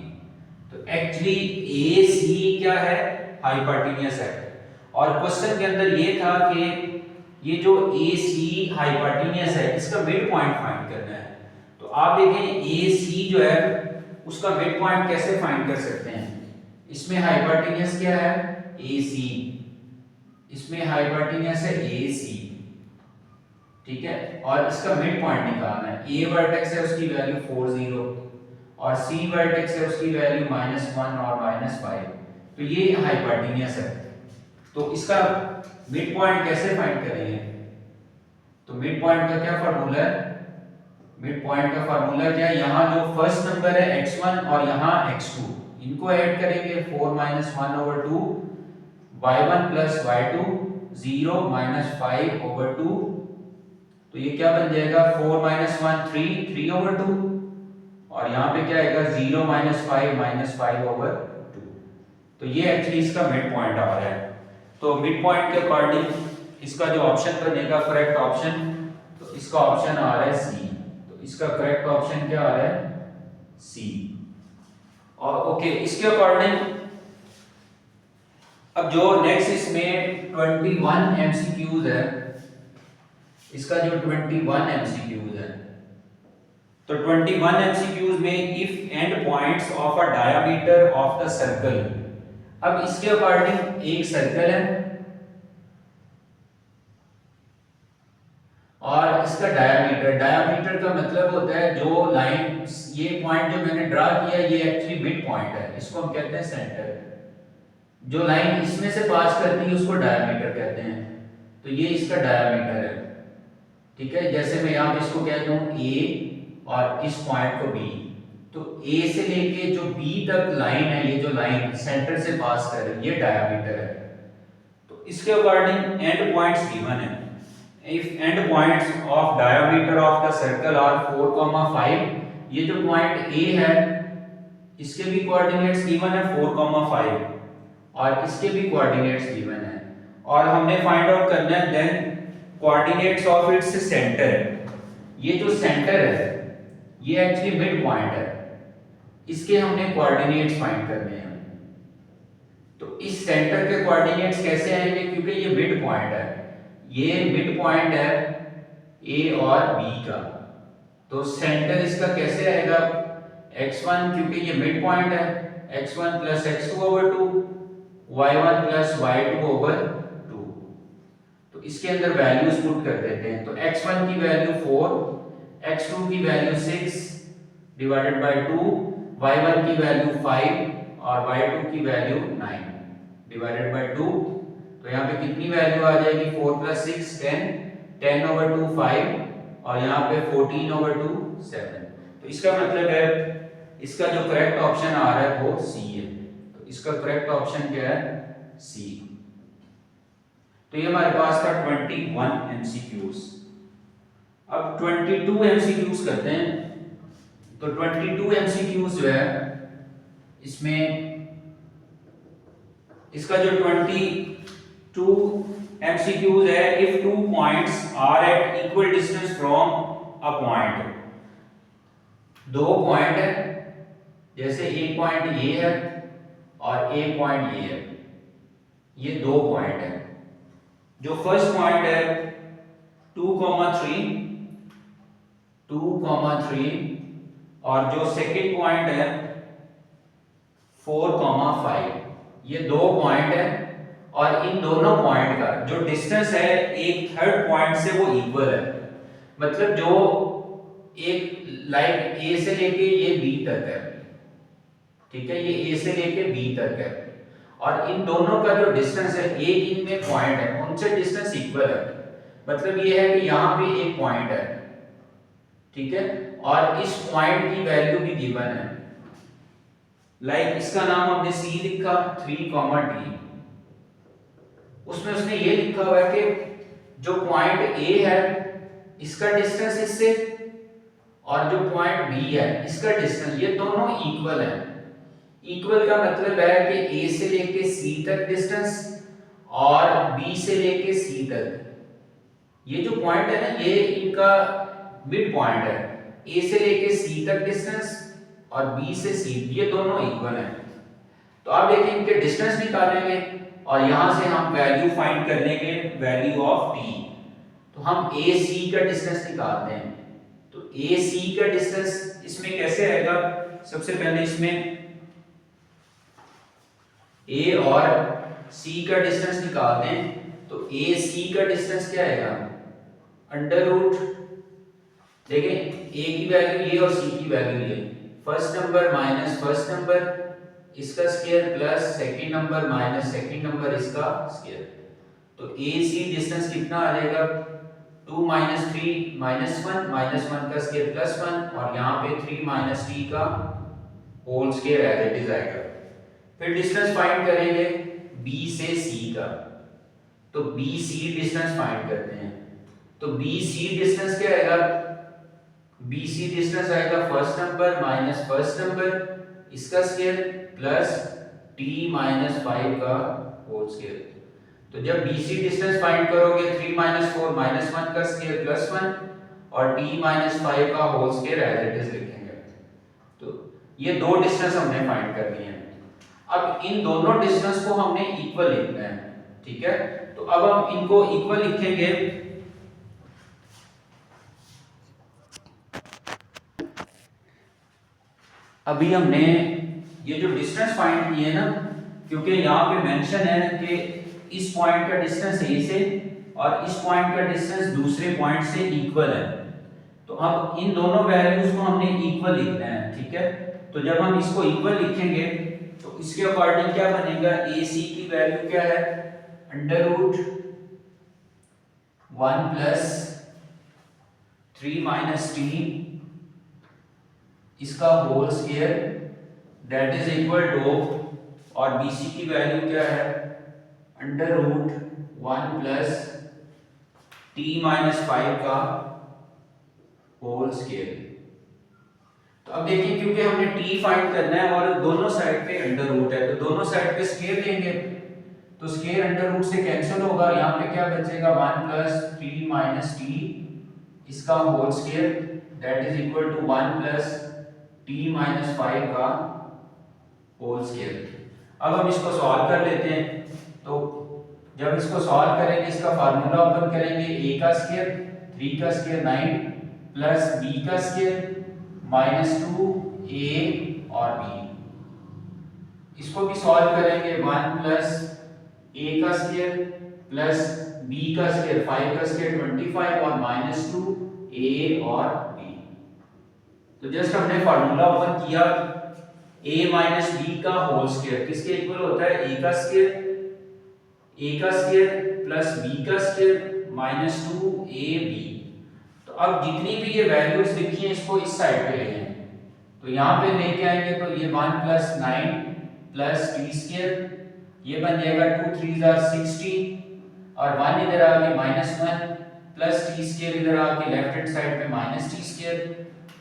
तो एक्चुअली AC क्या है, हाइपोटेन्यूज है। और क्वेश्चन के अंदर ये था कि ये जो AC हाइपोटेन्यूज है इसका मिड पॉइंट फाइंड करना है। तो आप देखें AC जो है उसका मिड पॉइंट कैसे फाइंड कर सकते हैं। इसमें हाइपोटेन्यूज क्या है AC, इसमें हाइपोटेन्यूज है AC, ठीक है, और इसका मिड पॉइंट निकालना है। A वर्टेक्स है उसकी वैल्यू 40 और C वर्टेक्स है उसकी वैल्यू -1 और -5, तो ये हाइपोटेन्यूज है। तो इसका मिड पॉइंट कैसे फाइंड करेंगे, तो मिड पॉइंट का क्या फार्मूला है, मिड पॉइंट का फार्मूला क्या है, यहाँ जो फर्स्ट नंबर है x1 और यहाँ x2 इनको ऐड करेंगे, 4 - 1/2 y1 + y2 0 - 5/2, तो ये क्या बन जाएगा 4 - 1 3 3/2 और यहाँ पे क्या आएगा 0 - 5 -5/2। तो ये एक्चुअली इसका मिड पॉइंट आ रहा है। तो मिड पॉइंट के अकॉर्डिंग इसका जो ऑप्शन बनेगा करेक्ट ऑप्शन, तो इसका ऑप्शन आ रहा है सी। तो इसका करेक्ट ऑप्शन क्या आ रहा है सी। और ओके, इसके अकॉर्डिंग अब जो नेक्स्ट इसमें 21 MCQs है, इसका जो 21 MCQs है तो 21 एमसीक्यूज में if end points of a diameter of the circle. अब इसके अकॉर्डिंग एक सर्कल है और इसका डायमीटर का मतलब होता है जो लाइन, ये पॉइंट जो मैंने ड्रा किया ये एक्चुअली मिड पॉइंट है, इसको हम कहते हैं सेंटर। जो लाइन इसमें से पास करती है उसको डायमीटर कहते हैं। तो ये इसका डायमीटर है, ठीक है। जैसे मैं यहाँ पे इसको कह दूं ए और इस पॉइंट को बी, तो ए से लेके जो बी तक लाइन है, ये जो लाइन सेंटर से पास कर रही है ये डायमीटर है। तो इसके अकॉर्डिंग एंड पॉइंट्स गिवन है। If end points of diameter of the circle are 4,5, ये जो पॉइंट ए है इसके भी कोऑर्डिनेट्स गिवन है 4,5 और इसके भी कोऑर्डिनेट्स गिवन है, और हमने फाइंड आउट करना है then coordinates of its centre. ये जो सेंटर है ये एक्चुअली मिड पॉइंट है, इसके हमने कोऑर्डिनेट्स फाइंड करने हैं। तो इस सेंटर के कोऑर्डिनेट्स कैसे आएंगे, क्योंकि ये मिड पॉइंट है, ये मिड पॉइंट है ए और बी का। तो सेंटर इसका कैसे आएगा, x1 क्योंकि ये मिड पॉइंट है, x1 plus x2/2, y1 plus y2/2। तो इसके अंदर वैल्यूज पुट कर देते हैं। तो x1 की वैल्यू 4, x2 की वैल्यू 6 डिवाइडेड बाय 2, y1 की वैल्यू 5 और y2 की वैल्यू 9 डिवाइडेड बाय 2। तो यहाँ पे कितनी वैल्यू आ जाएगी, 4 प्लस 6 10, 10/2 5 और यहाँ पे 14/2 7। तो इसका मतलब है इसका जो करेक्ट ऑप्शन आ रहा है वो सी है। तो इसका करेक्ट ऑप्शन क्या है, सी। तो ये हमारे पास था 21 एमसीक्यूज। अब 22 एमसीक्यूज करते हैं। तो 22 एमसीक्यूज जो है इसमें इसका जो 22 एमसीक्यूज है, if two points are at equal distance from a point. दो पॉइंट है, जैसे एक पॉइंट ये है और एक पॉइंट ये है, ये दो पॉइंट है। जो फर्स्ट पॉइंट है 2,3 और जो सेकंड पॉइंट है 4,5, ये दो पॉइंट है और इन दोनों पॉइंट का जो डिस्टेंस है एक थर्ड पॉइंट से वो इक्वल है। मतलब जो एक लाइन ए से लेके ये बी तक है, ठीक है, ये ए से लेके बी तक है और इन दोनों का जो डिस्टेंस है, एक इनमें पॉइंट है उनसे डिस्टेंस इक्वल है। मतलब ये है कि यहाँ पे एक पॉइंट है, ठीक है, और इस पॉइंट की वैल्यू भी गिवन है। लाइक इसका नाम हमने सी लिखा 3, उसमें उसने ये लिखा हुआ है कि जो पॉइंट ए है इसका डिस्टेंस इससे और जो पॉइंट बी है इसका डिस्टेंस, ये दोनों इक्वल है। इक्वल का मतलब है कि ए से लेके सी तक डिस्टेंस और बी से लेके सी तक, ये जो पॉइंट है ना ये इनका मिड पॉइंट है। ए से लेके सी तक डिस्टेंस और बी से सी, ये दोनों इक्वल हैं। तो आप देखिए इनके डिस्टेंस निकालेंगे और यहां से हम वैल्यू फाइंड कर लेंगे वैल्यू ऑफ टी। तो हम ए सी का डिस्टेंस निकालते हैं। तो ए सी का डिस्टेंस इसमें कैसे आएगा, सबसे पहले इसमें ए और सी का डिस्टेंस निकालते हैं। तो ए सी का डिस्टेंस क्या आएगा, अंडर रूट, देखिए ए की वैल्यू ये और सी की वैल्यू ये, first number minus first number इसका square plus second number minus second number इसका स्क्वायर। तो ए सी डिस्टेंस कितना आ जाएगा, 2 - 3 -1 का स्क्वायर प्लस 1 और यहाँ पे 3 - t का whole square as it is आएगा। फिर डिस्टेंस फाइंड करेंगे b से c का। तो BC डिस्टेंस फाइंड करते हैं। तो BC डिस्टेंस क्या आएगा, BC डिस्टेंस आएगा first number minus first number इसका स्क्वायर प्लस t - 5 का होल स्क्वायर। तो जब BC डिस्टेंस फाइंड करोगे 3 - 4 -1 का स्क्वायर प्लस 1 और t - 5 का whole square as it is लिखेंगे। तो ये दो डिस्टेंस हमने फाइंड करनी है। अब इन दोनों डिस्टेंस को हमने इक्वल लिखना है, ठीक है। तो अब हम इनको इक्वल लिखेंगे। अभी हमने ये जो डिस्टेंस फाइंड किए ना, क्योंकि यहाँ पे मेंशन है कि इस पॉइंट का डिस्टेंस ए से और इस पॉइंट का डिस्टेंस दूसरे पॉइंट से इक्वल है, तो अब इन दोनों वैल्यूज को हमने इक्वल लिखना है, ठीक है। तो जब हम इसको इक्वल लिखेंगे तो इसके अकॉर्डिंग क्या बनेगा, ए सी की वैल्यू क्या है, under root 1 plus 3 minus T इसका whole square that is equal to, और बी सी की वैल्यू क्या है, under root 1 plus T minus 5 का होल स्क्वायर। तो अब देखिए, क्योंकि हमने टी फाइंड करना है और दोनों साइड पे अंडर रूट है, तो दोनों साइड पे स्क्वायर लेंगे, तो स्क्वायर अंडर रूट से कैंसिल होगा, यहाँ पे क्या बचेगा 1 प्लस 3 माइनस टी इसका whole square that is equal to 1 plus T minus 5 का होल स्क्वायर। अब हम इसको सॉल्व कर लेते हैं। तो जब इसको सॉल्व करेंगे, इसका फार्मूला ओपन करेंगे, a का स्क्वायर 3 का स्क्वायर 9 प्लस b का स्क्वायर माइनस 2a और b, इसको भी सॉल्व करेंगे, 1 प्लस a का स्क्वायर प्लस b का स्क्वायर 5 का स्क्वायर 25 और माइनस 2a और b। तो जस्ट हमने फार्मूला ओपन किया, a माइनस b का होल स्क्वायर किसके इक्वल होता है, a का स्क्वायर प्लस b का स्क्वायर माइनस 2ab। तो अब जितनी भी ये वैल्यूज लिखी है इसको इस साइड पे ले आएंगे, तो यहाँ पे लेके आएंगे तो ये 1 प्लस 9 प्लस टी स्क्वायर, ये बन जाएगा 2 3 60 और 1 इधर आके माइनस 1 प्लस टी स्क्वायर इधर आके लेफ्ट हैंड साइड पे माइनस टी स्क्वायर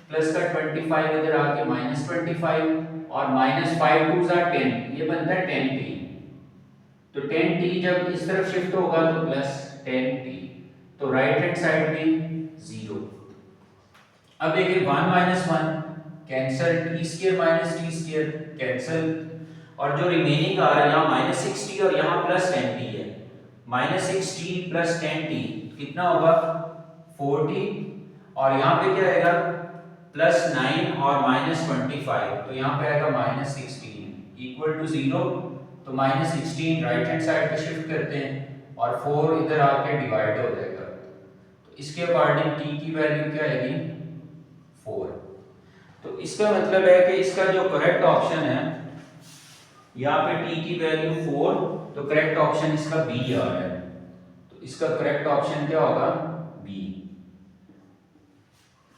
प्लस का 25 इधर आके माइनस 25 और माइनस 5 2 10, ये बनता है 10t। तो 10t जब इस तरफ शिफ्ट होगा तो प्लस 10t, तो राइट हैंड साइड में 0। अब देखिए 1 minus 1 cancel, T square minus T square cancel, और जो रिमेनिंग आ रहा है यहाँ माइनस 60 और यहाँ प्लस 10t है, माइनस 60 प्लस 10t कितना होगा 40, और यहाँ पे क्या आएगा प्लस 9 और माइनस 25, तो यहाँ पे आएगा माइनस 16 इक्वल टू 0। तो माइनस 16 राइट हैंड साइड पे शिफ्ट करते हैं और 4 इधर आके डिवाइड हो जाएगा, तो इसके अकॉर्डिंग t की वैल्यू क्या आएगी 4। तो इसका मतलब है कि इसका जो करेक्ट ऑप्शन है यहाँ पे t की वैल्यू 4, तो करेक्ट ऑप्शन इसका b आ रहा है, तो इसका करेक्ट ऑप्शन क्या होगा b।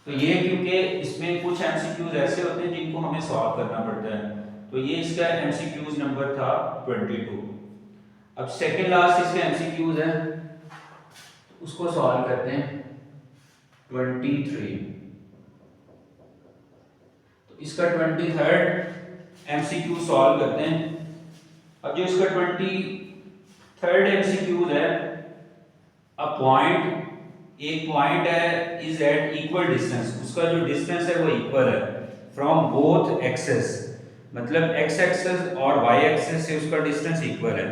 तो ये क्योंकि इसमें कुछ एमसीक्यूज ऐसे होते हैं जिनको हमें सॉल्व करना पड़ता है, तो ये इसका एमसीक्यूज नंबर था 22। अब सेकंड लास्ट इसका एमसीक्यूज है, उसको सॉल्व करते हैं 23। तो इसका 23rd एमसीक्यू सॉल्व करते हैं। अब जो इसका 23rd एमसीक्यूज है, अ पॉइंट, एक पॉइंट है इज एट इक्वल डिस्टेंस, उसका जो डिस्टेंस है वो इक्वल है फ्रॉम बोथ एक्सेस, मतलब एक्स एक्सेस और वाई एक्सेस से उसका डिस्टेंस इक्वल है,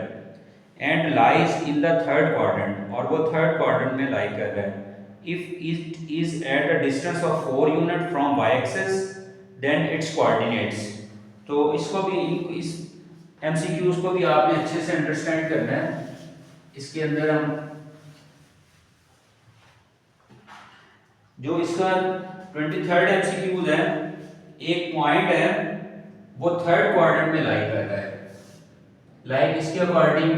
and lies in the third quadrant, और वो थर्ड क्वाड्रेंट में लाई कर रहा है। If it is at a distance of 4 unit from y axes then its coordinates. तो इसको भी, इस एमसीक्यूज को भी आपने अच्छे से अंडरस्टैंड करना है। इसके अंदर हम जो इसका 23rd एमसीक्यूज है, एक पॉइंट है वो थर्ड क्वाड्रेंट में लाई कर रहा है, लाइक इसके अकॉर्डिंग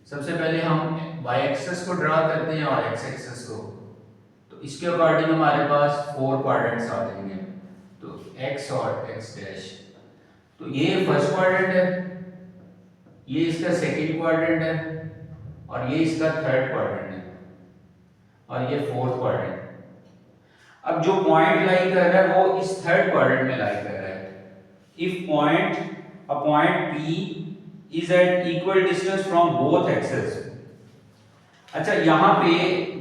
सबसे पहले हम y एक्सिस को ड्रा करते हैं और x एक्सिस को, तो इसके अकॉर्डिंग हमारे पास 4 क्वाड्रेंट्स आ जाएंगे, तो x और x डैश। तो ये फर्स्ट क्वाड्रेंट है, ये इसका सेकंड क्वाड्रेंट है, और ये इसका थर्ड क्वाड्रेंट है, और ये फोर्थ क्वाड्रेंट। अब जो पॉइंट लाई कर रहा है वो इस थर्ड क्वाड्रेंट में लाई कर रहा है। If a point P is at equal distance from both axes। अच्छा, यहाँ पे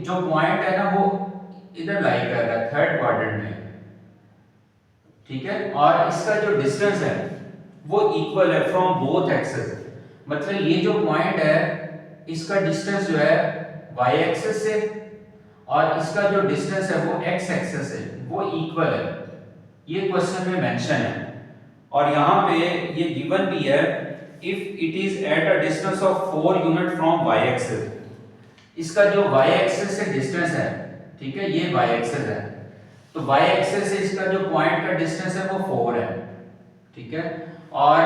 जो पॉइंट है ना वो इधर लाई कर रहा है थर्ड क्वाड्रेंट में, ठीक है, और इसका जो डिस्टेंस है वो इक्वल है फ्रॉम बोथ एक्सेस, मतलब ये जो पॉइंट है इसका डिस्टेंस जो है y एक्सिस से और इसका जो डिस्टेंस है वो x एक्सिस से वो इक्वल है। ये क्वेश्चन में मेंशन है और यहाँ पे ये गिवन भी है if it is at a distance of 4 unit from y axis. इसका जो y एक्सिस से डिस्टेंस है, ठीक है, ये y एक्सिस है, तो y एक्सिस से इसका जो पॉइंट का डिस्टेंस है वो 4 है, ठीक है, और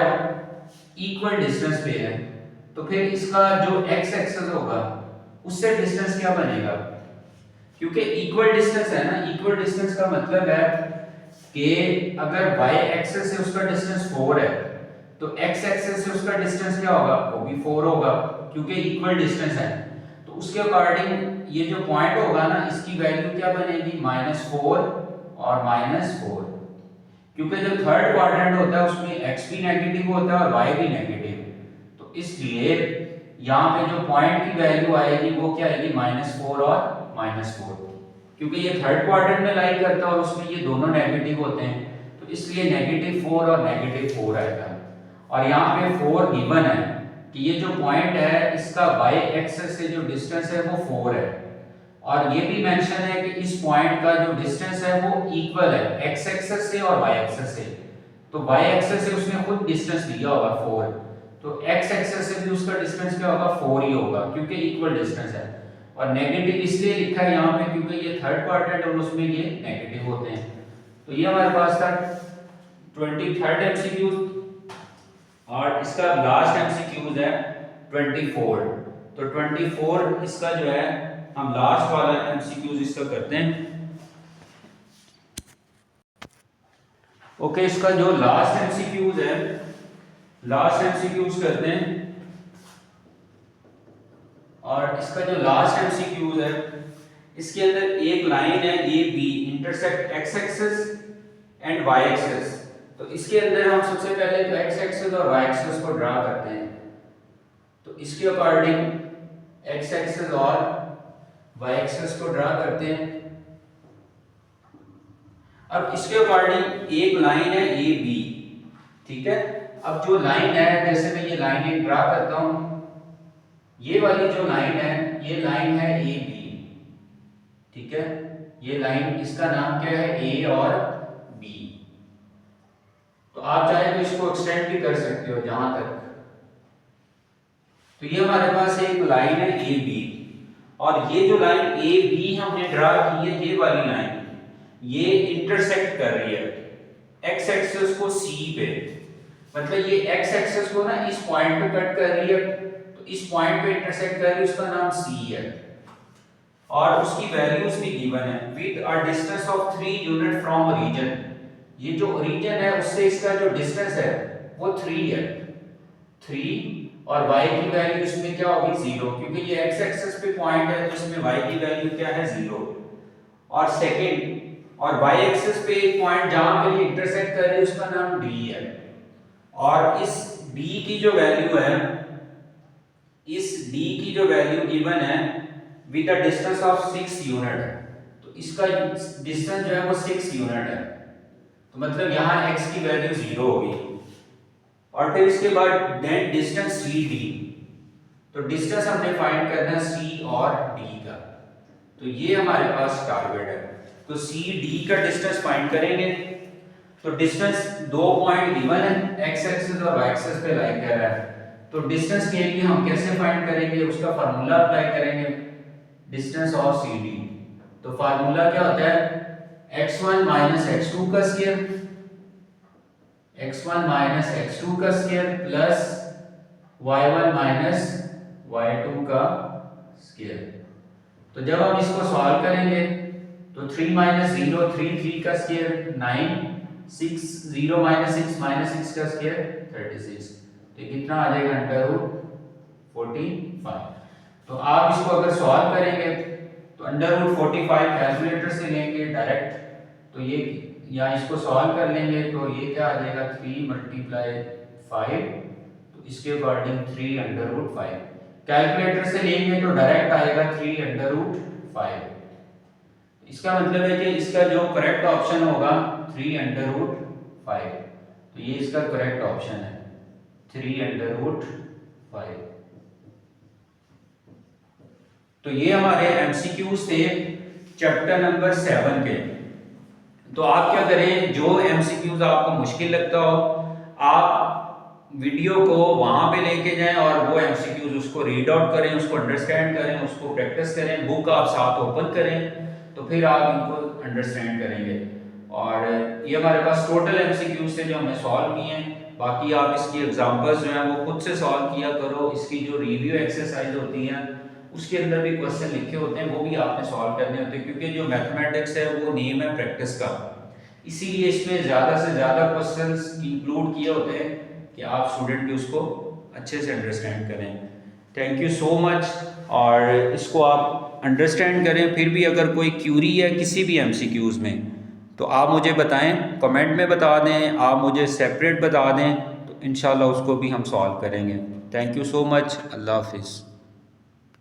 इक्वल डिस्टेंस पे है, तो फिर इसका जो x एक्सिस होगा उससे डिस्टेंस क्या बनेगा? क्योंकि इक्वल डिस्टेंस है ना, इक्वल डिस्टेंस का मतलब है कि अगर y एक्सिस से उसका डिस्टेंस 4 है तो x एक्सिस से उसका डिस्टेंस क्या होगा? वो भी 4 होगा, क्योंकि इक्वल डिस्टेंस है। तो उसके अकॉर्डिंग ये जो पॉइंट होगा ना, इसकी वैल्यू क्या बनेगी? -4 और -4, क्योंकि जो थर्ड क्वाड्रेंट होता है उसमें x भी नेगेटिव होता है और y भी नेगेटिव, तो इसलिए यहाँ पे जो पॉइंट की वैल्यू आएगी वो क्या आएगी? -4 और -4, क्योंकि ये थर्ड क्वाड्रेंट में लाई करता है और उसमें ये दोनों नेगेटिव होते हैं, तो इसलिए -4 और -4 आएगा। और यहाँ पे 4 गिवन है कि ये जो पॉइंट है इसका y एक्सिस से जो डिस्टेंस है वो 4 है, और ये भी मेंशन है कि इस पॉइंट का जो डिस्टेंस है वो इक्वल है x एक्सिस से और y एक्सिस से। तो y एक्सिस से उसने खुद डिस्टेंस दिया होगा 4, तो x एक्सिस से भी उसका डिस्टेंस क्या होगा? 4 ही होगा, क्योंकि इक्वल डिस्टेंस है। और नेगेटिव इसलिए लिखा है यहाँ पे क्योंकि ये थर्ड क्वाड्रेंट और उसमें ये नेगेटिव होते हैं। तो ये हमारे पास था 23rd एमसीक्यू, और इसका लास्ट एमसीक्यूज है 24। तो 24 इसका जो है हम लास्ट वाला एमसीक्यूज इसका करते हैं। ओके, इसका जो लास्ट एमसीक्यूज है, लास्ट एमसीक्यूज करते हैं। और इसका जो लास्ट एमसीक्यूज है इसके अंदर एक लाइन है A B intersect x axis and y axis. तो इसके अंदर हम सबसे पहले तो एक्स एक्सिस और वाई एक्सिस को ड्रा करते हैं। तो इसके अकॉर्डिंग एक्स एक्सिस और वाई एक्सिस को ड्रा करते हैं। अब इसके अकॉर्डिंग एक लाइन है ए बी, ठीक है। अब जो लाइन है, जैसे मैं ये लाइन एक ड्रा करता हूं, ये वाली जो लाइन है ये लाइन है ए बी, ठीक है। ये लाइन, इसका नाम क्या है? ए और बी। तो आप चाहे तो इसको एक्सटेंड भी कर सकते हो जहां तक। तो ये हमारे पास एक लाइन है ए बी, और ये जो लाइन ए बी हमने ड्रा की है, ये वाली लाइन ये इंटरसेक्ट कर रही है एक्स एक्सिस को सी पे, मतलब ये एक्स एक्सिस को ना इस पॉइंट पे कट कर रही है, तो इस पॉइंट पे इंटरसेक्ट कर रही है, उसका नाम सी है, और उसकी वैल्यूज भी गिवन है with a distance of 3 unit from origin. ये जो रीजन है उससे इसका जो डिस्टेंस है वो 3 है, 3, और y की वैल्यू इसमें क्या होगी? 0, क्योंकि ये x एक्सिस पे पॉइंट है तो इसमें y की वैल्यू क्या है? 0। और सेकंड, और y एक्सिस पे एक पॉइंट जहां पे ये इंटरसेक्ट कर रही है उसका नाम d है, और इस d की जो वैल्यू है, इस d की जो वैल्यू गिवन है with a distance of 6 unit, तो इसका डिस्टेंस जो है वो 6 यूनिट है, तो मतलब यहाँ x की वैल्यू 0 होगी। और फिर इसके बाद देन डिस्टेंस सी डी, तो डिस्टेंस हमने फाइंड करना है सी और डी का, तो ये हमारे पास टारगेट है। तो सी डी का डिस्टेंस फाइंड करेंगे। तो डिस्टेंस 2 पॉइंट गिवन है, एक्स एक्सिस और वाई एक्सिस पे लाई कर रहा है, तो डिस्टेंस के लिए हम कैसे फाइंड करेंगे? उसका फार्मूला अप्लाई करेंगे, डिस्टेंस ऑफ सी डी। तो फार्मूला क्या होता है? x1 x2 का स्क्वायर, x1 x2 का स्क्वायर प्लस y1 y2 का स्क्वायर। तो जब हम इसको सॉल्व करेंगे तो 3 0 3 3 का स्क्वायर 9, 6 0 6 6 का स्क्वायर 36, तो कितना आ जाएगा? √45। तो आप इसको अगर सॉल्व करेंगे तो √45 कैलकुलेटर से लेंगे डायरेक्ट, तो ये या इसको सॉल्व कर लेंगे तो ये क्या आ जाएगा? 3 × 5, तो इसके अकॉर्डिंग 3√5। कैलकुलेटर से लेंगे तो डायरेक्ट आएगा 3√5। इसका मतलब है कि इसका जो करेक्ट ऑप्शन होगा 3√5, तो ये इसका करेक्ट ऑप्शन है 3√5। तो ये हमारे एमसीक्यूज थे चैप्टर नंबर 7 के। तो आप क्या करें, जो MCQs आपको मुश्किल लगता हो आप वीडियो को वहाँ पे लेके जाएं और वो MCQs उसको रीड आउट करें, उसको अंडरस्टैंड करें, उसको प्रैक्टिस करें, बुक आप साथ ओपन करें, तो फिर आप इनको अंडरस्टैंड करेंगे। और ये हमारे पास टोटल MCQs थे जो हमने सॉल्व किए हैं। बाकी आप इसकी एग्जांपल्स जो हैं वो खुद से सॉल्व किया करो। इसकी जो रिव्यू एक्सरसाइज होती हैं उसके अंदर भी क्वेश्चन लिखे होते हैं, वो भी आपने सॉल्व करने होते हैं, क्योंकि जो मैथमेटिक्स है वो नेम है प्रैक्टिस का, इसीलिए इसमें ज़्यादा से ज़्यादा क्वेश्चंस इंक्लूड किए होते हैं कि आप स्टूडेंट भी उसको अच्छे से अंडरस्टैंड करें। Thank you so much. और इसको आप अंडरस्टैंड करें। फिर भी अगर कोई क्यूरी है किसी भी MCQs में तो आप मुझे बताएं, कमेंट में बता दें, आप मुझे सेपरेट बता दें, तो इंशाल्लाह उसको भी हम सॉल्व करेंगे। Thank you so much. अल्लाह हाफिज़।